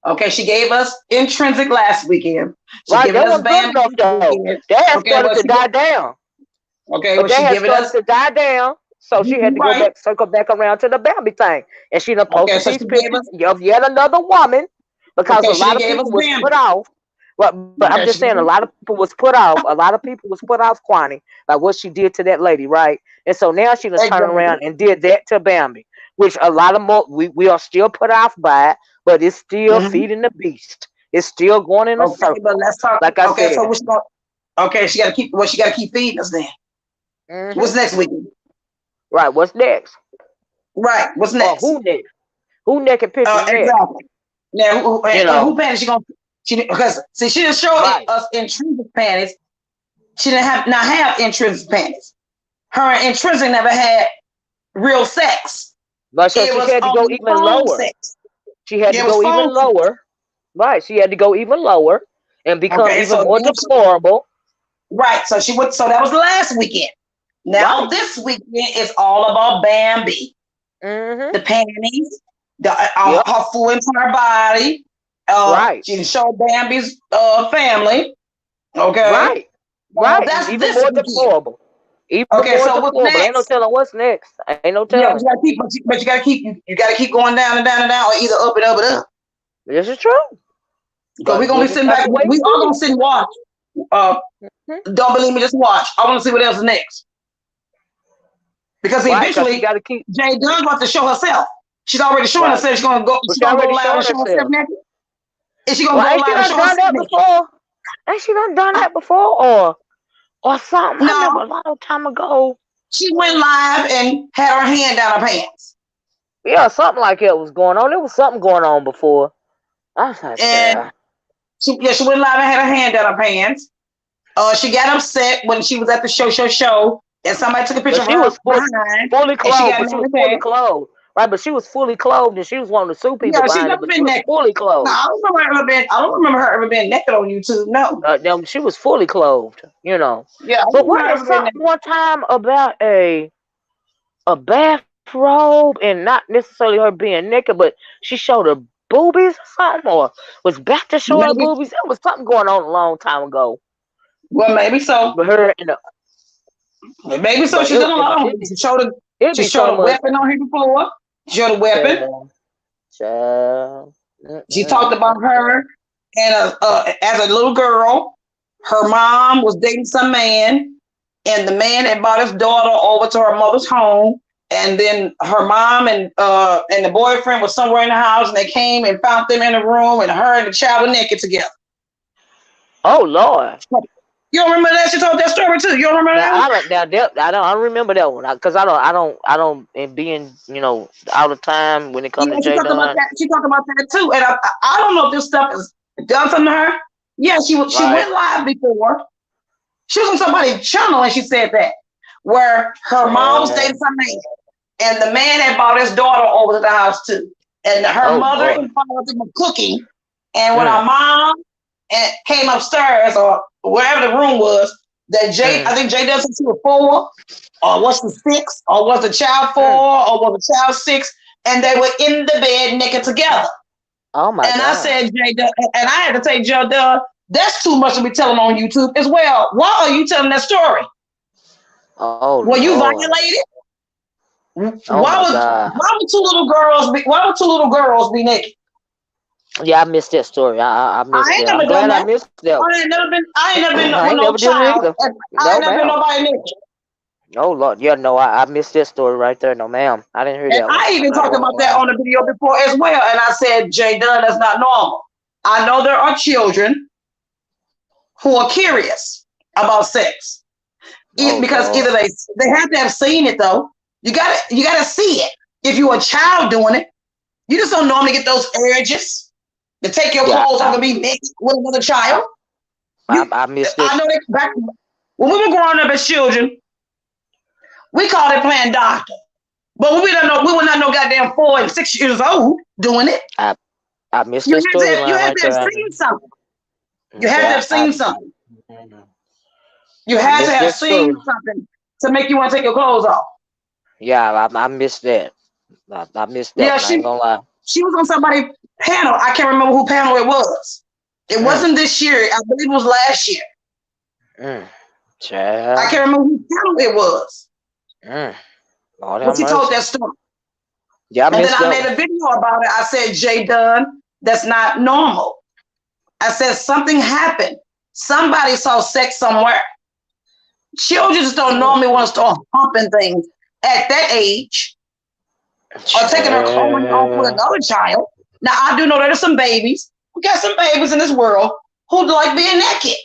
okay, she gave us intrinsic last weekend. She Right? giving That us wasn't good Bambi enough this though. weekend. That has Okay, started to die down. But she that has giving started us to die down. So she had to go right. back, circle back around to the Bambi thing. And she done Okay, posted so these she gave pictures us of yet another woman because okay. a She lot of gave us people was put Bambi. off. But I'm Okay, just she saying, a lot of people was put off. A lot of people was put off Quanney by what she did to that lady, right? And so now she done turned exactly. around and did that to Bambi, which a lot of more we are still put off by it, but it's still Mm-hmm. feeding the beast. It's still going in a Okay, but circle, let's talk. like I Okay, so said. what's going? Okay, she got to keep. Well, she got to keep feeding us then. Hmm. What's next weekend? Right. What's next? Right. What's Or next? who next? Who naked pictures next? Exactly. Now, You who know. panties she gonna? Because see, she didn't show Right. us intrinsic panties. She didn't have intrinsic panties. Her intrinsic never had real sex. But so It she was had to go only even phone lower. sex. She had to It was go even phone sex. lower. Right. She had to go even lower and become Okay, even so more deplorable. right, so she would. So that was last weekend. Now Right. this weekend is all about Bambi. Mm-hmm. The panties, Yep. her full entire body. Right. She showed Bambi's family. Okay, Right. Right. that's Even this more weekend. deplorable. Even Okay, more so what's deplorable. Ain't no next? telling what's next. Ain't no Yeah, telling. but you gotta keep going down and down and down, or either up and up and up. This is true. Because we're gonna be sitting back. We all gonna sit and watch. Don't believe me, just watch. I want to see what else is next. Because eventually, Jay Dunn wants to show herself. She's already showing herself. She's gonna go. She's gonna go live and show herself naked. Is she gonna go live and show herself naked? Ain't she done that before, or something? No. I remember a long time ago. She went live and had her hand down her pants. Yeah, something like that was going on. There was something going on before. I was like, and she went live and had her hand down her pants. She got upset when she was at the show, and somebody took a picture of her behind. Fully clothed, but she was fully clothed. Right, but she was fully clothed, and she was wanting to sue people behind it, but she was fully clothed. No, I don't remember her ever being naked on YouTube. No, she was fully clothed. You know. Yeah, but what was something one time about a bathrobe and not necessarily her being naked, but she showed her boobies or something, or was back to show her boobies? There was something going on a long time ago. Well, maybe so. But her, maybe so. She did a lot of. She showed a weapon on her before. She showed a weapon. She talked about her, and as a little girl, her mom was dating some man, and the man had brought his daughter over to her mother's home, and then her mom and the boyfriend was somewhere in the house, and they came and found them in the room, and her and the child were naked together. Oh Lord. You don't remember that? She told that story too. You don't remember that? I don't remember that one because I don't and being all the time when it comes to Jay Dunn. She talked about that too, and I don't know if this stuff is done something to her. Yeah, she went live before. She was on somebody's channel and she said that where her mom was dating some man, and the man had brought his daughter over to the house too, and her mother and father were cooking, and when her mom came upstairs or wherever the room was, that I think Jay Dunn said she was 4, or was the 6, or was the child 4, or was the child 6, and they were in the bed naked together. Oh my God! And I said, Jay Dunn, and I had to say, Jay Dunn, that's too much to be telling on YouTube as well. Why are you telling that story? Oh, were you violated? Why would two little girls be naked? Yeah, I missed that story. I missed that. I'm glad I missed that. I ain't never been no child. I ain't never been nobody naked. Oh Lord, yeah, no, I missed that story right there. No, ma'am, I didn't hear that. And I even talked about that on the video before as well. And I said, Jay Dunn, that's not normal. I know there are children who are curious about sex, because either they have to have seen it though. You gotta see it. If you're a child doing it, you just don't normally get those urges to take your clothes off and be naked with another child. I missed it. I know that back when we were growing up as children, we called it playing doctor. But we were not no goddamn 4 and 6 years old doing it. I missed that story. You had to have seen something. You had to have seen something. You had to have seen something to make you want to take your clothes off. Yeah, I missed that. I missed that. Yeah, I ain't gonna lie. She was on somebody's panel. I can't remember who panel it was. It wasn't this year. I believe it was last year. I can't remember who panel it was. But she told that story. Yeah, and then I made a video about it. I said, Jay Dunn, that's not normal. I said something happened. Somebody saw sex somewhere. Children just don't normally want to start humping things at that age. Or taking her clothes off with another child. Now, I do know there are some babies. We got some babies in this world who like being naked.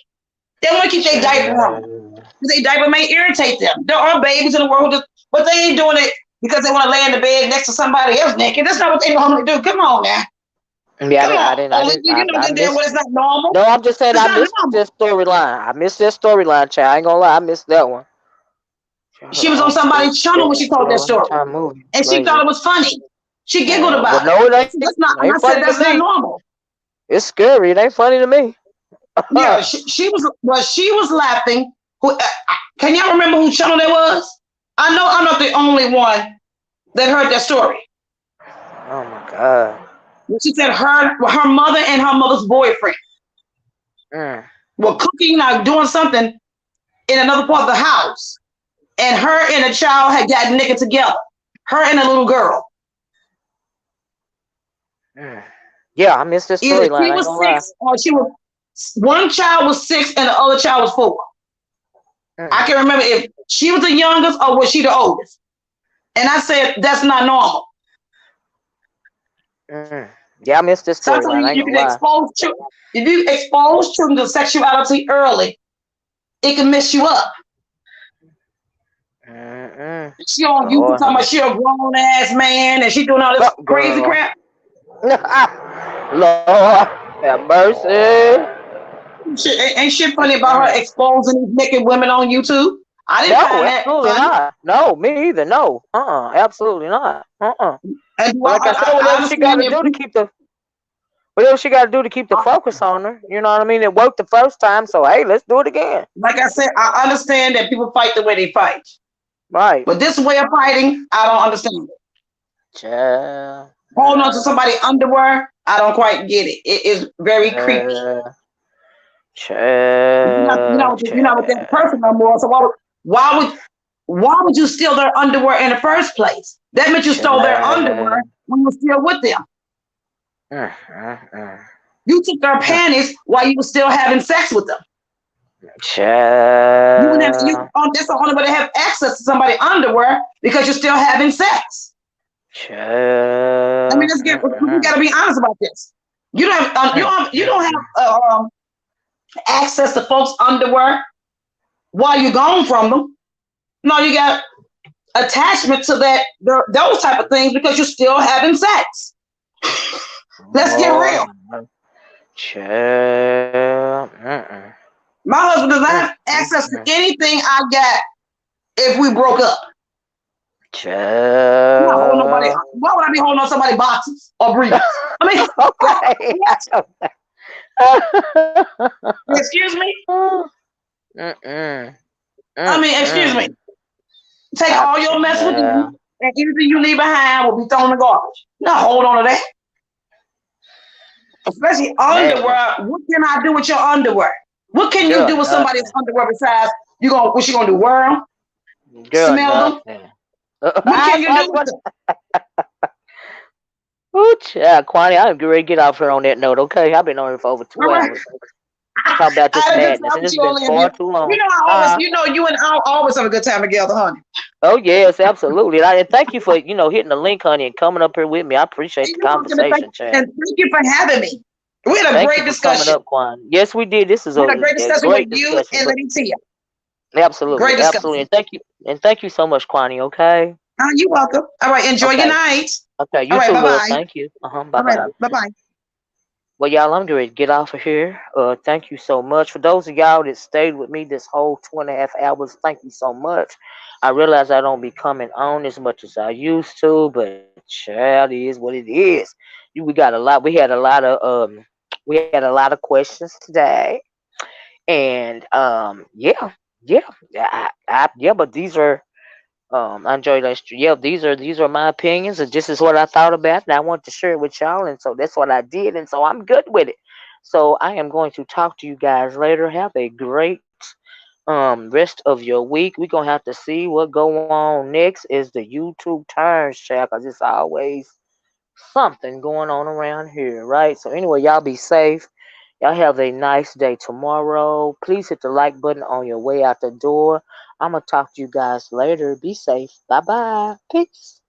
They want to keep their diaper on. Their diaper may irritate them. There are babies in the world, but they ain't doing it because they want to lay in the bed next to somebody else naked. That's not what they normally do. Come on now. Yeah, I didn't. It's not normal. No, I'm just saying I missed this storyline. I missed this storyline, child. I ain't gonna lie, I missed that one. She was on somebody's channel when she told that story. And she thought it was funny. She giggled about it. No, it ain't. I said that's not normal. It's scary. It ain't funny to me. Yeah, she was laughing. Can y'all remember whose channel that was? I know I'm not the only one that heard that story. Oh my God. She said her mother and her mother's boyfriend were cooking, doing something in another part of the house. And her and a child had gotten naked together. Her and a little girl. Yeah, I missed this Either storyline. she I ain't was gonna lie. 6 or she was one child was 6 and the other child was 4. I Mm, can remember if she was the youngest or was she the oldest. And I said that's not normal. mm. Yeah, I missed this Sometimes storyline. I ain't you gonna can lie. expose children. If you expose children to sexuality early, it can mess you up. Mm-mm. She on YouTube Lord talking have about she a grown ass man and she doing all this mercy. crazy Girl. crap. Lord have mercy. Shit, ain't shit funny about her Mm-mm. exposing these naked women on YouTube. I didn't No, find that absolutely funny. not. No, me either. No. Absolutely not. And But like I said, I whatever she got understand to if do to you, keep the whatever she got to do to keep the focus on her. You know what I mean? It worked the first time, so hey, let's do it again. like I said, I understand that people fight the way they fight. Right. But this way of fighting, I don't understand it. Child. Holding on to somebody's underwear, I don't quite get it. It is very creepy. Child. You're Child. not with that person no more. So why would why would you steal their underwear in the first place? That meant you stole their underwear Child. when you were still with them. Mm, mm, mm, You took their mm. panties while you were still having sex with them. You wouldn't have Child. that's the only way to have access to somebody's underwear because you're still having sex. I mean, Child. we got to be honest about this. You don't have you don't have access to folks' underwear while you're gone from them. No, you got attachment to those type of things because you're still having sex. Let's get real. Lord. Child. My husband does not Mm, have access to mm. anything I got if we broke up. I'm not holding nobody. Child. Why would I be holding on somebody's boxes or briefs? I mean, Okay. what? Excuse me? Mm-mm. I mean, excuse me. Mm-mm. Take all your mess with you, and anything you leave behind will be thrown in the garbage. Not hold on to that. Especially Man, underwear. What can I do with your underwear? What can you do girl, with somebody's nothing. underwear besides what you gonna do? Wear them? Girl, Smell them? nothing. What can you do with What? them? Ooh, child, Quanney, I'm ready to get off here on that note, okay? I've been on here for over All two right. hours. Talk about I this had a good madness, time and with it's you, been Olivia. far too long. You know, you and I always have a good time together, honey. Oh, yes, absolutely. And thank you for, hitting the link, honey, and coming up here with me. I appreciate And the you're welcome to conversation, child. and thank you for having me. We had a Thank you great for coming discussion. up, Quan. Yes, we did. This is We had a great a discussion with great you discussion, and but Lady Tia. absolutely, Great absolutely. discussion. And thank you so much, Quani. Okay. You're welcome. All right. Enjoy your Okay. night. Okay. All You right. too, Bye love. bye. Thank you. Bye All right. bye. Bye bye. Well, y'all, I'm going to get off of here. Thank you so much for those of y'all that stayed with me this whole 2.5 hours. Thank you so much. I realize I don't be coming on as much as I used to, but child, it is what it is. We got a lot. We had a lot of questions today. And yeah, but these are I enjoy that. Yeah, these are my opinions, and this is what I thought about, and I want to share it with y'all, and so that's what I did, and so I'm good with it. So I am going to talk to you guys later. Have a great rest of your week. We're gonna have to see what go on next is the YouTube turns, chat, cause it's always something going on around here, right? So anyway, y'all be safe. Y'all have a nice day tomorrow. Please hit the like button on your way out the door. I'm going to talk to you guys later. Be safe. Bye bye. Peace.